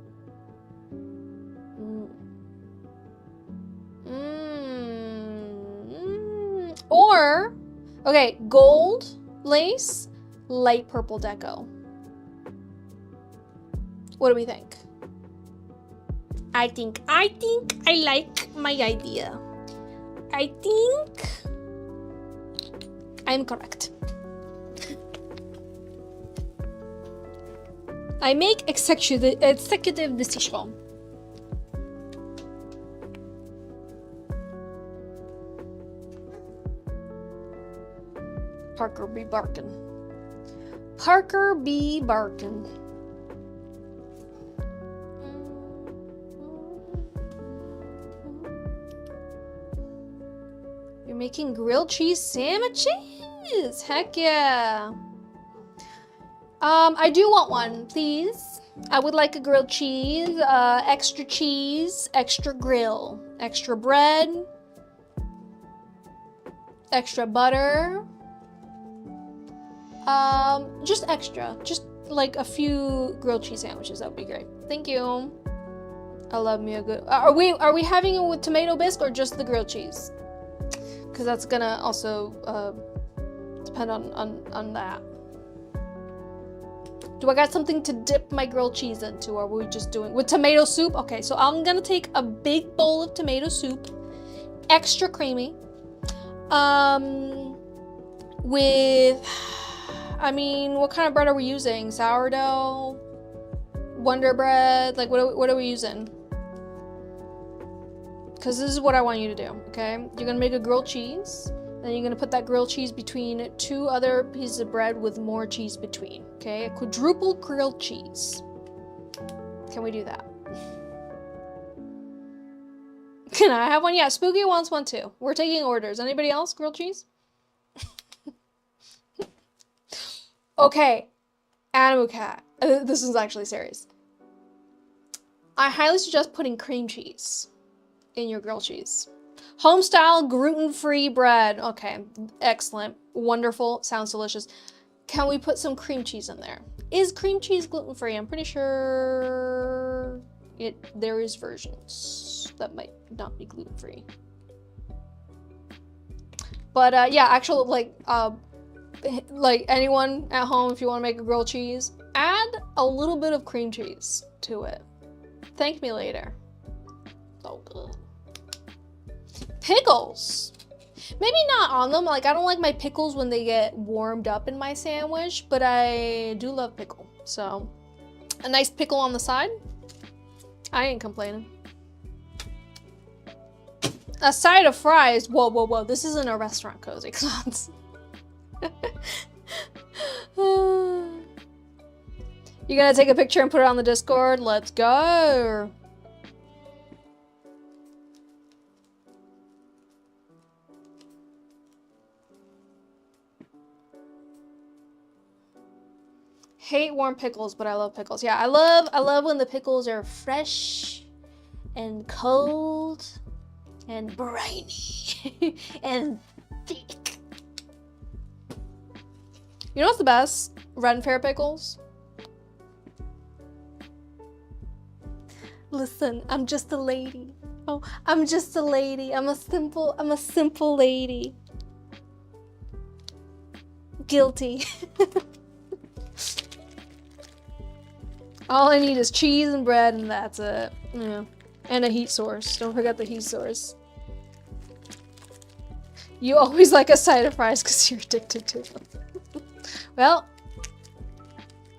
Or, okay, gold lace, light purple deco. What do we think? I think I like my idea. I think I'm correct. I make executive decision. Parker be barkin'. Parker be barkin'. You're making grilled cheese sandwiches? Heck yeah. I do want one, please. I would like a grilled cheese, extra grill, extra bread, extra butter. Just extra. Just like a few grilled cheese sandwiches. That would be great. Thank you. I love me a good. Are we having it with tomato bisque or just the grilled cheese? Because that's gonna also depend on that. Do I got something to dip my grilled cheese into, or are we just doing with tomato soup? Okay, so I'm gonna take a big bowl of tomato soup, extra creamy, with, I mean, what kind of bread are we using? Sourdough, Wonder Bread, like what are we using? Because this is what I want you to do, okay? You're gonna make a grilled cheese, then you're gonna put that grilled cheese between 2 other pieces of bread with more cheese between, okay? A quadruple grilled cheese. Can we do that? Can I have one? Yeah, Spooky wants one too. We're taking orders. Anybody else? Grilled cheese? Okay, Animal Cat. This is actually serious. I highly suggest putting cream cheese in your grilled cheese. Homestyle gluten-free bread. Okay, excellent. Wonderful. Sounds delicious. Can we put some cream cheese in there? Is cream cheese gluten-free? I'm pretty sure... there is versions that might not be gluten-free. But yeah, actual like anyone at home, if you want to make a grilled cheese, add a little bit of cream cheese to it. Thank me later. So good. Pickles. Maybe not on them. Like, I don't like my pickles when they get warmed up in my sandwich, but I do love pickle. So, a nice pickle on the side. I ain't complaining. A side of fries. Whoa, whoa, whoa. This isn't a restaurant, Cozy Clowns. You gonna take a picture and put it on the Discord? Let's go. Hate warm pickles, but I love pickles. Yeah, I love when the pickles are fresh and cold and briny and thick. You know what's the best? Ren Fair pickles. Listen, I'm just a lady. Oh, I'm just a lady. I'm a simple lady. Guilty. All I need is cheese and bread, and that's it. Yeah. And a heat source. Don't forget the heat source. You always like a side of fries because you're addicted to them. Well,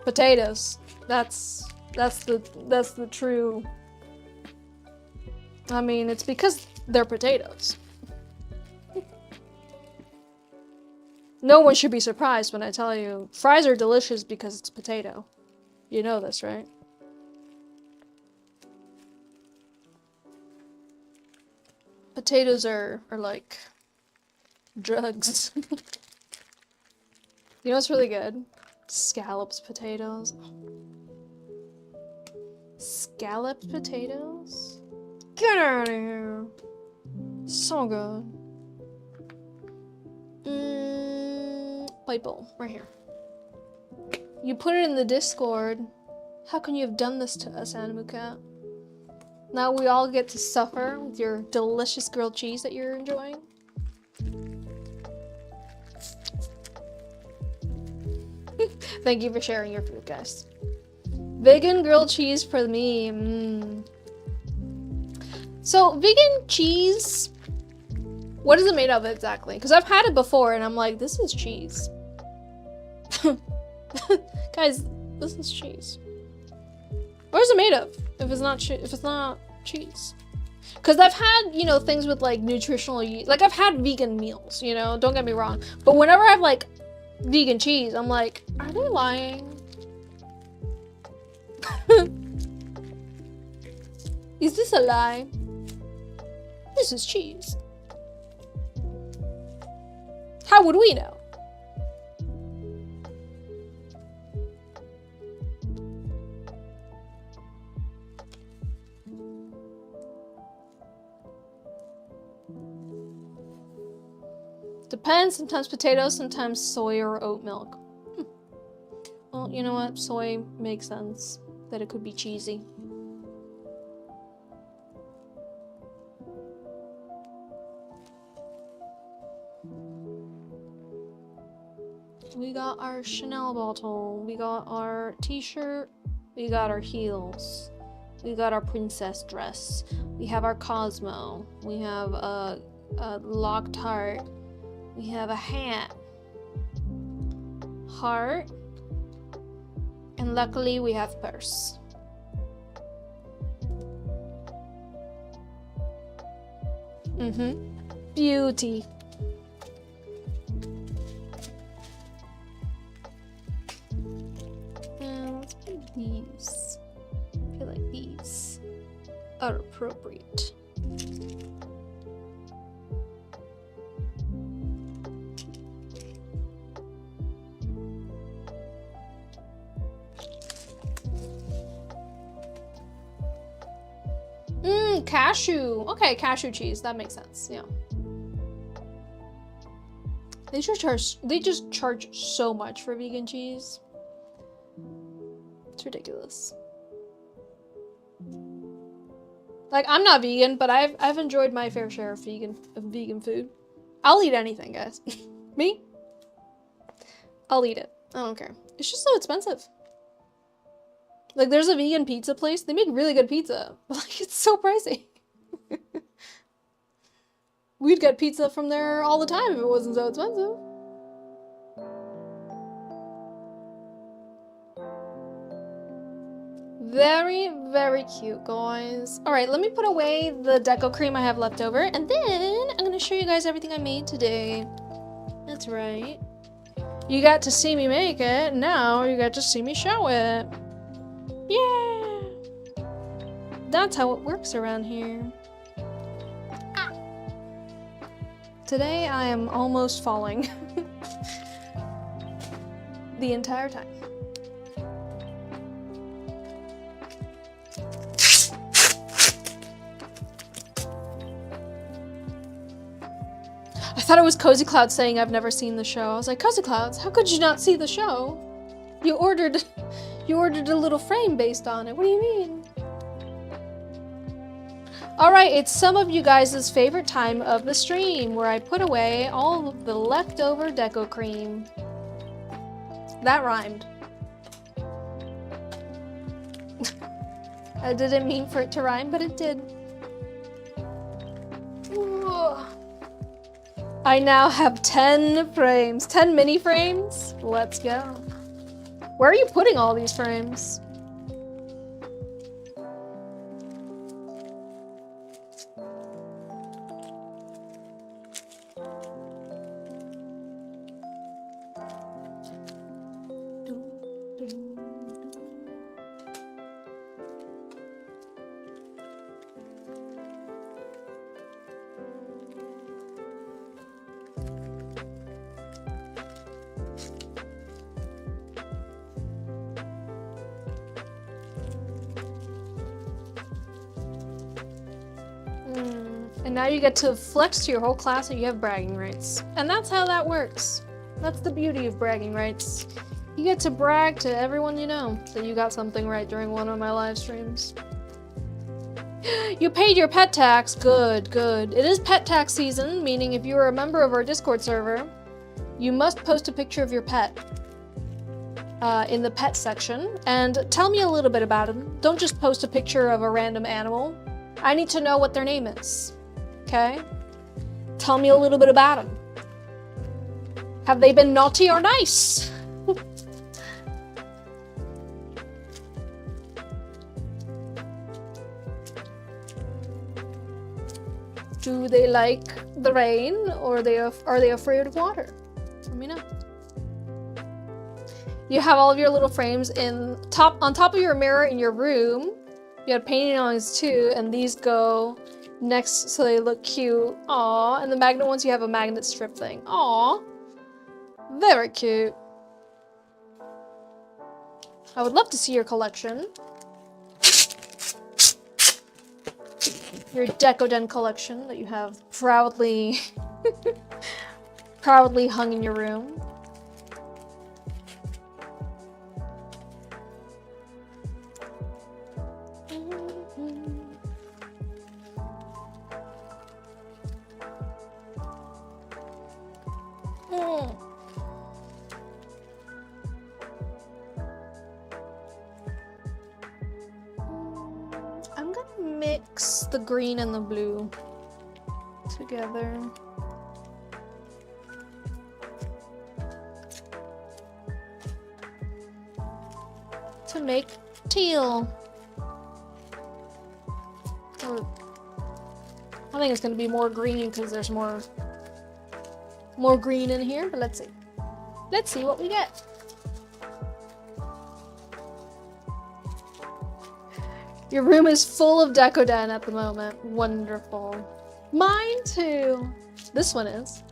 potatoes. That's the true. I mean, it's because they're potatoes. No one should be surprised when I tell you fries are delicious because it's potato. You know this, right? Potatoes are like drugs. You know what's really good? Scallops potatoes. Scalloped potatoes? Get out of here. So good. White bowl, right here. You put it in the Discord. How can you have done this to us, Animu Cat? Now we all get to suffer with your delicious grilled cheese that you're enjoying. Thank you for sharing your food, guys. Vegan grilled cheese for me. So, vegan cheese, what is it made of exactly? Because I've had it before and I'm like, this is cheese. Guys, this is cheese. What is it made of if it's not cheese? Because I've had, you know, things with like nutritional yeast. Like I've had vegan meals, you know, don't get me wrong. But whenever I have like vegan cheese, I'm like, are they lying? Is this a lie? This is cheese. How would we know? Depends, sometimes potatoes, sometimes soy or oat milk. Well, you know what? Soy makes sense that it could be cheesy. We got our Chanel bottle, we got our t-shirt, we got our heels, we got our princess dress, we have our Cosmo, we have a Loctite, we have a hat, heart, and luckily we have purse. Beauty. Let's put these. I feel like these are appropriate. Cashew. Okay, cashew cheese. That makes sense. Yeah. They just charge so much for vegan cheese. It's ridiculous. Like, I'm not vegan, but I've enjoyed my fair share of vegan food. I'll eat anything, guys. Me? I'll eat it. I don't care. It's just so expensive. Like, there's a vegan pizza place. They make really good pizza. But, like, it's so pricey. We'd get pizza from there all the time if it wasn't so expensive. Very, very cute, guys. All right, let me put away the deco cream I have left over, and then I'm gonna show you guys everything I made today. That's right. You got to see me make it, now you got to see me show it. Yeah! That's how it works around here. Today I am almost falling. The entire time. I thought it was Cozy Clouds saying I've never seen the show. I was like, Cozy Clouds, how could you not see the show? You ordered a little frame based on it. What do you mean? Alright, it's some of you guys' favorite time of the stream where I put away all of the leftover deco cream. That rhymed. I didn't mean for it to rhyme, but it did. Ooh. I now have 10 frames. 10 mini frames? Let's go. Where are you putting all these frames? And now you get to flex to your whole class and you have bragging rights. And that's how that works. That's the beauty of bragging rights. You get to brag to everyone you know that you got something right during one of my live streams. You paid your pet tax. Good, good. It is pet tax season, meaning if you are a member of our Discord server, you must post a picture of your pet in the pet section and tell me a little bit about him. Don't just post a picture of a random animal. I need to know what their name is. Okay? Tell me a little bit about them. Have they been naughty or nice? Do they like the rain or are they afraid of water? Let me know. You have all of your little frames on top of your mirror in your room. You have painting lines too, and these go next so they look cute. Aw, and the magnet ones, you have a magnet strip thing. Aw, very cute. I would love to see your collection. Your Decoden collection that you have proudly, proudly hung in your room. I'm gonna mix the green and the blue together. To make teal. I think it's gonna be more green because there's more green in here, but let's see. Let's see what we get. Your room is full of Decoden at the moment. Wonderful. Mine too. This one is.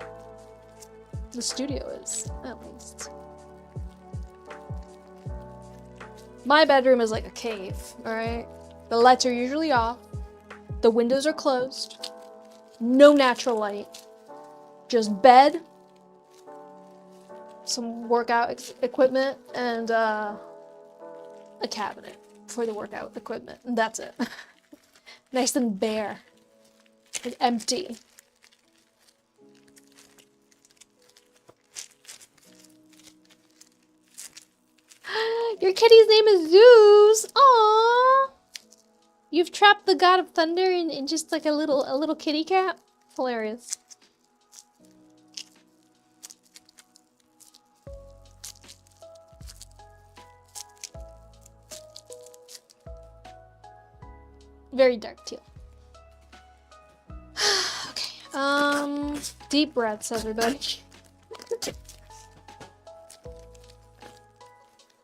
The studio is, at least. My bedroom is like a cave, alright? The lights are usually off. The windows are closed. No natural light. Just bed, some workout equipment, and a cabinet for the workout equipment. And that's it. Nice and bare. And empty. Your kitty's name is Zeus. Aww. You've trapped the god of thunder in just like a little kitty cat. Hilarious. Very dark teal. Okay. Deep breaths, everybody.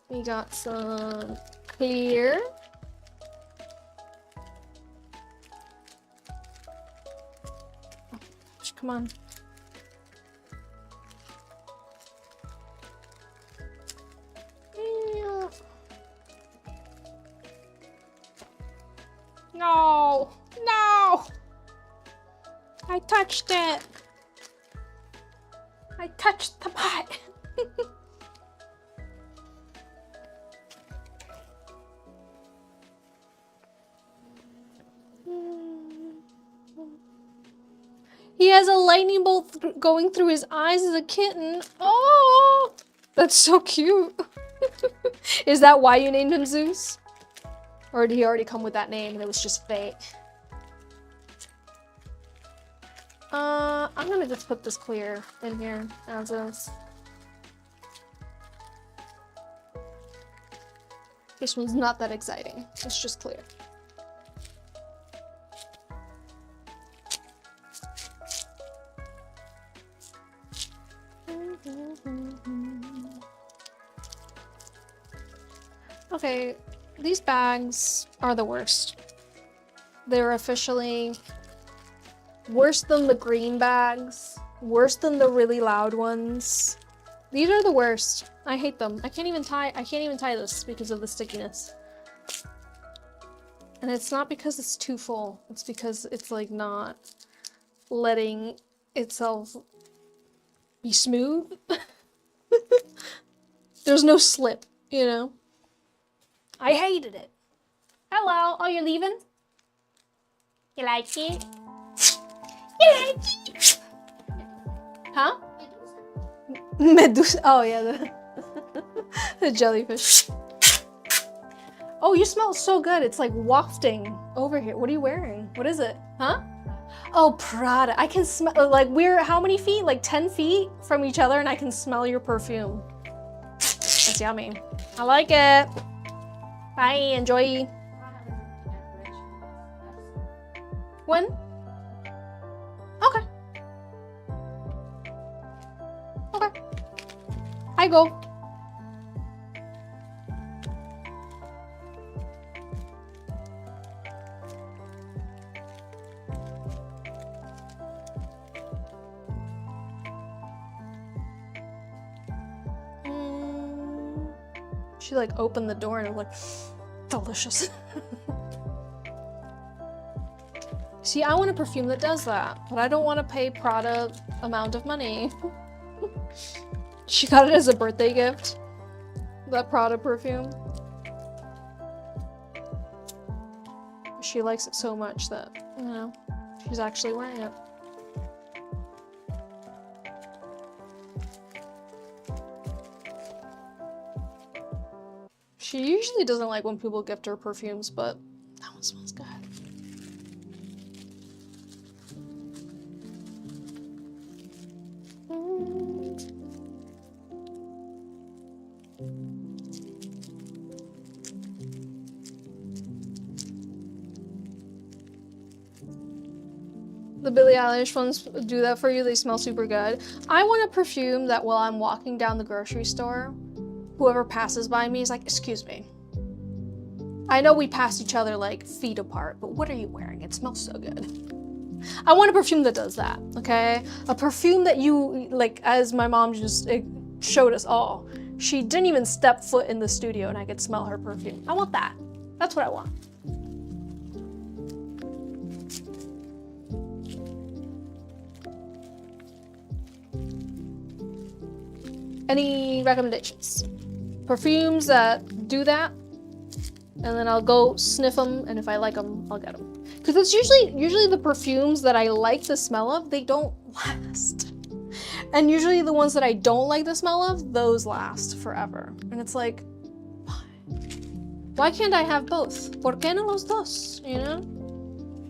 We got some clear. Oh, come on. No, no! I touched it. I touched the pot. He has a lightning bolt going through his eyes as a kitten. Oh, that's so cute. Is that why you named him Zeus? Or did he already come with that name and it was just fake? I'm gonna just put this clear in here as is. This one's not that exciting. It's just clear. Okay, these bags are the worst. They're officially worse than the green bags, worse than the really loud ones. These are the worst. I hate them. I can't even tie this because of the stickiness. And it's not because it's too full. It's because it's like not letting itself be smooth. There's no slip, you know? I hated it. Hello. Oh, you're leaving? You like it? You like it? Huh? Medusa. Oh, yeah, the jellyfish. Oh, you smell so good. It's like wafting over here. What are you wearing? What is it? Huh? Oh, Prada. I can smell, like, we're how many feet? Like 10 feet from each other, and I can smell your perfume. That's yummy. I like it. Bye, enjoy. When? Okay. Okay. I go. She like opened the door and it was like, delicious. See, I want a perfume that does that, but I don't want to pay Prada amount of money. She got it as a birthday gift, that Prada perfume. She likes it so much that, you know, she's actually wearing it. She usually doesn't like when people gift her perfumes, but that one smells good. The Billie Eilish ones do that for you. They smell super good. I want a perfume that while I'm walking down the grocery store, whoever passes by me is like, excuse me. I know we pass each other like feet apart, but what are you wearing? It smells so good. I want a perfume that does that, okay? A perfume that you, like, as my mom just showed us all, she didn't even step foot in the studio and I could smell her perfume. I want that. That's what I want. Any recommendations? Perfumes that do that? and then I'll go sniff them, and if I like them, I'll get them. Because it's usually the perfumes that I like the smell of, they don't last. And usually the ones that I don't like the smell of, those last forever. And it's like, why can't I have both? ¿Por qué no los dos? You know?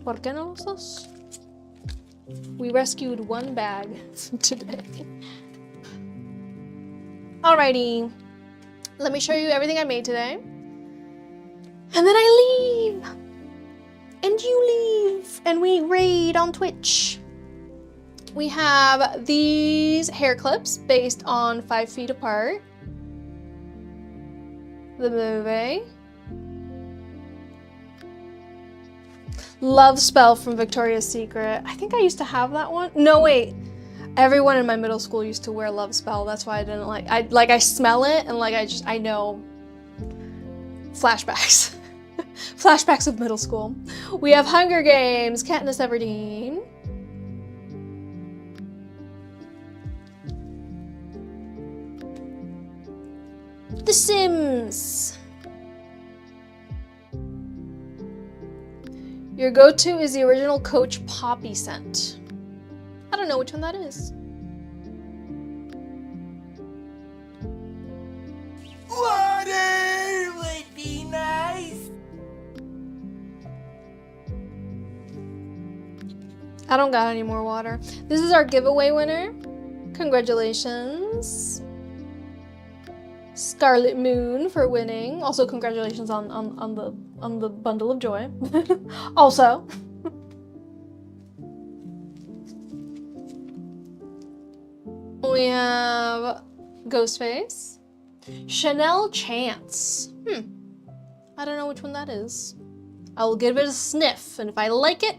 ¿Por qué no los dos? We rescued one bag today. Alrighty. Let me show you everything I made today. And then I leave. And you leave. And we raid on Twitch. We have these hair clips based on 5 Feet Apart. The movie. Love Spell from Victoria's Secret. I think I used to have that one. No, wait. Everyone in my middle school used to wear Love Spell. That's why I didn't like. I smell it and like I know. Flashbacks. Flashbacks of middle school. We have Hunger Games, Katniss Everdeen. The Sims. Your go-to is the original Coach Poppy scent. I don't know which one that is. Water would be nice. I don't got any more water. This is our giveaway winner. Congratulations. Scarlet Moon for winning. Also, congratulations on the bundle of joy. Also. We have Ghostface. Chanel Chance. I don't know which one that is. I will give it a sniff, and if I like it,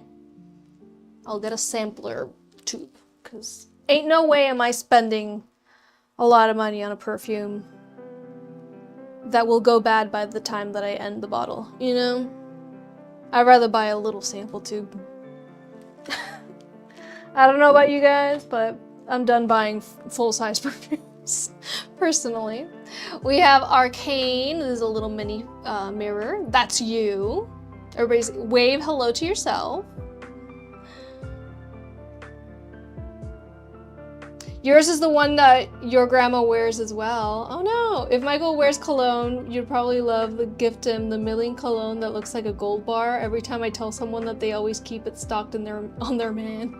I'll get a sampler tube. Because ain't no way am I spending a lot of money on a perfume that will go bad by the time that I end the bottle, you know? I'd rather buy a little sample tube. I don't know about you guys, but I'm done buying full-size perfumes, personally. We have Arcane. This is a little mini mirror. That's you. Everybody's wave hello to yourself. Yours is the one that your grandma wears as well. Oh no, if Michael wears cologne, you'd probably love the gift him the milling cologne that looks like a gold bar. Every time I tell someone that they always keep it stocked in on their man.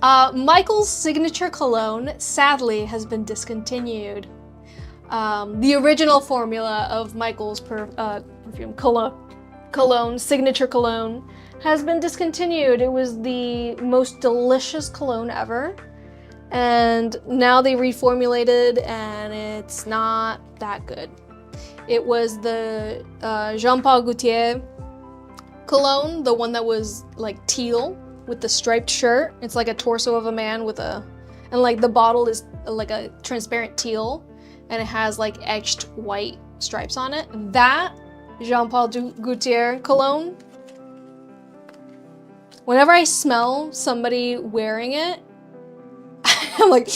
Michael's signature cologne, sadly, has been discontinued. The original formula of Michael's perfume, cologne, signature cologne, has been discontinued. It was the most delicious cologne ever. And now they reformulated and it's not that good. It was the Jean-Paul Gaultier cologne, the one that was like teal with the striped shirt. It's like a torso of a man with and like the bottle is like a transparent teal and it has like etched white stripes on it. That Jean-Paul Gaultier cologne, whenever I smell somebody wearing it, I'm like,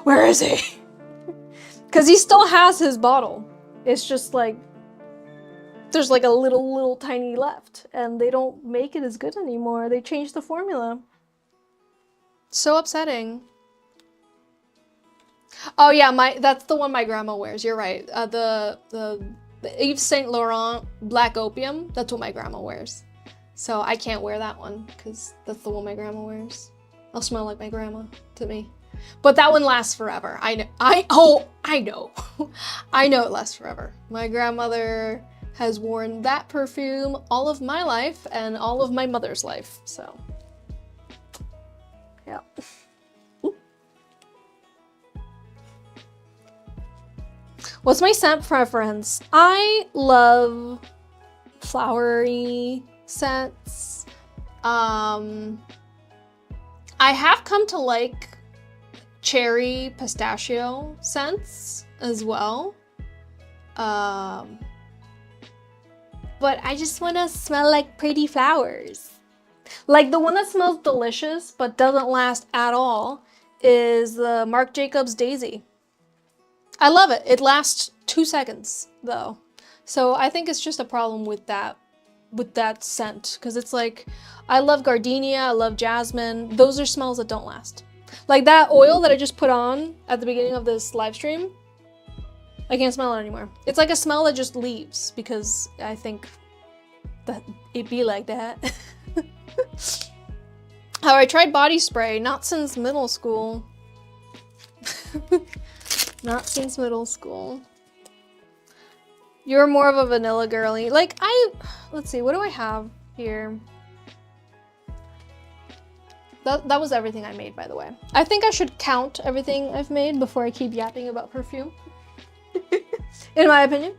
where is he? Because he still has his bottle. It's just like, there's like a little tiny left and they don't make it as good anymore. They changed the formula. So upsetting. Oh yeah, that's the one my grandma wears. You're right. The Yves Saint Laurent Black Opium, that's what my grandma wears. So I can't wear that one because that's the one my grandma wears. I'll smell like my grandma to me. But that one lasts forever. I know. I know. I know it lasts forever. My grandmother has worn that perfume all of my life and all of my mother's life. So, yeah. What's my scent preference? I love flowery scents. I have come to like cherry pistachio scents as well. But I just want to smell like pretty flowers. Like the one that smells delicious but doesn't last at all is the Marc Jacobs Daisy. I love it. It lasts 2 seconds though. So I think it's just a problem with that scent, because it's like, I love gardenia, I love jasmine. Those are smells that don't last. Like that oil that I just put on at the beginning of this live stream, I can't smell it anymore. It's like a smell that just leaves, because I think that it be like that. How I tried body spray, not since middle school. Not since middle school. You're more of a vanilla girly. Like, let's see, what do I have here? That was everything I made, by the way. I think I should count everything I've made before I keep yapping about perfume. In my opinion.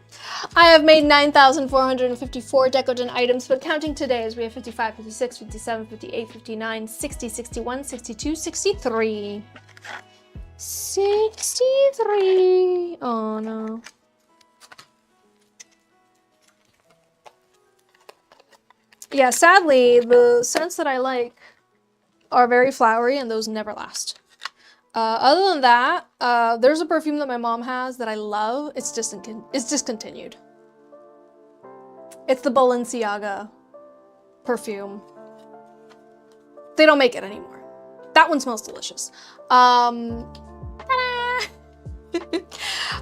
I have made 9,454 Decoden items, but counting today's, we have 55, 56, 57, 58, 59, 60, 61, 62, 63. 63. Oh no. Yeah, sadly, the scents that I like are very flowery, and those never last. Other than that, there's a perfume that my mom has that I love. It's discontinued. It's the Balenciaga perfume. They don't make it anymore. That one smells delicious.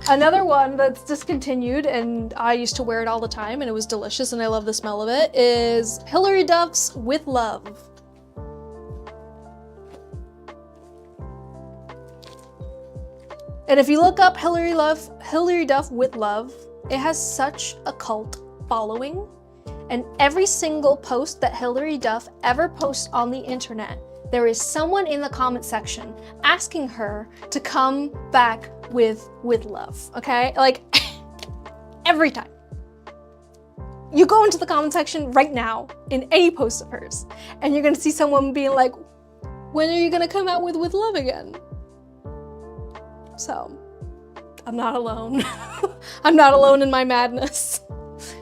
Another one that's discontinued, and I used to wear it all the time, and it was delicious, and I love the smell of it, is Hilary Duff's With Love. And if you look up Hilary Duff With Love, it has such a cult following, and every single post that Hilary Duff ever posts on the internet, there is someone in the comment section asking her to come back with love, okay? Like, every time. You go into the comment section right now in any post of hers, and you're gonna see someone being like, when are you gonna come out with love again? So, I'm not alone. I'm not alone in my madness.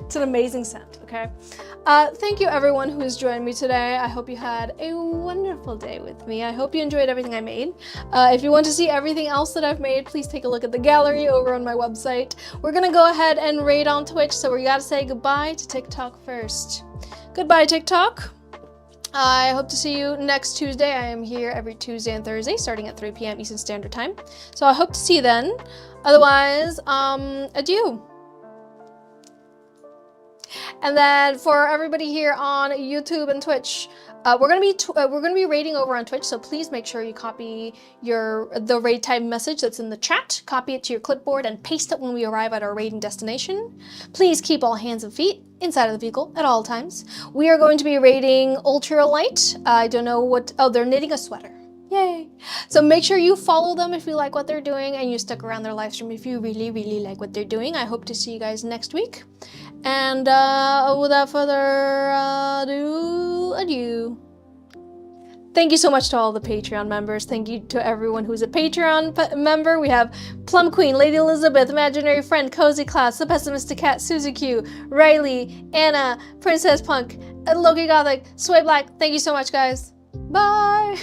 It's an amazing scent, okay? Thank you everyone who has joined me today. I hope you had a wonderful day with me. I hope you enjoyed everything I made. If you want to see everything else that I've made, please take a look at the gallery over on my website. We're gonna go ahead and raid on Twitch, so we gotta say goodbye to TikTok first. Goodbye, TikTok. I hope to see you next Tuesday. I am here every Tuesday and Thursday, starting at 3 p.m. Eastern Standard Time. So I hope to see you then. Otherwise, adieu. And then for everybody here on YouTube and Twitch, we're gonna be raiding over on Twitch, so please make sure you copy the raid time message that's in the chat, copy it to your clipboard, and paste it when we arrive at our raiding destination. Please keep all hands and feet inside of the vehicle at all times. We are going to be raiding Ultralight. I don't know what. Oh, they're knitting a sweater. Yay! So make sure you follow them if you like what they're doing, and you stick around their live stream if you really, really like what they're doing. I hope to see you guys next week. And without further ado, adieu. Thank you so much to all the Patreon members. Thank you to everyone who's a Patreon member. We have Plum Queen, Lady Elizabeth, Imaginary Friend, Cozy Class, The Pessimistic Cat, Suzy Q, Riley, Anna, Princess Punk, Loki Gothic, Sway Black. Thank you so much, guys. Bye!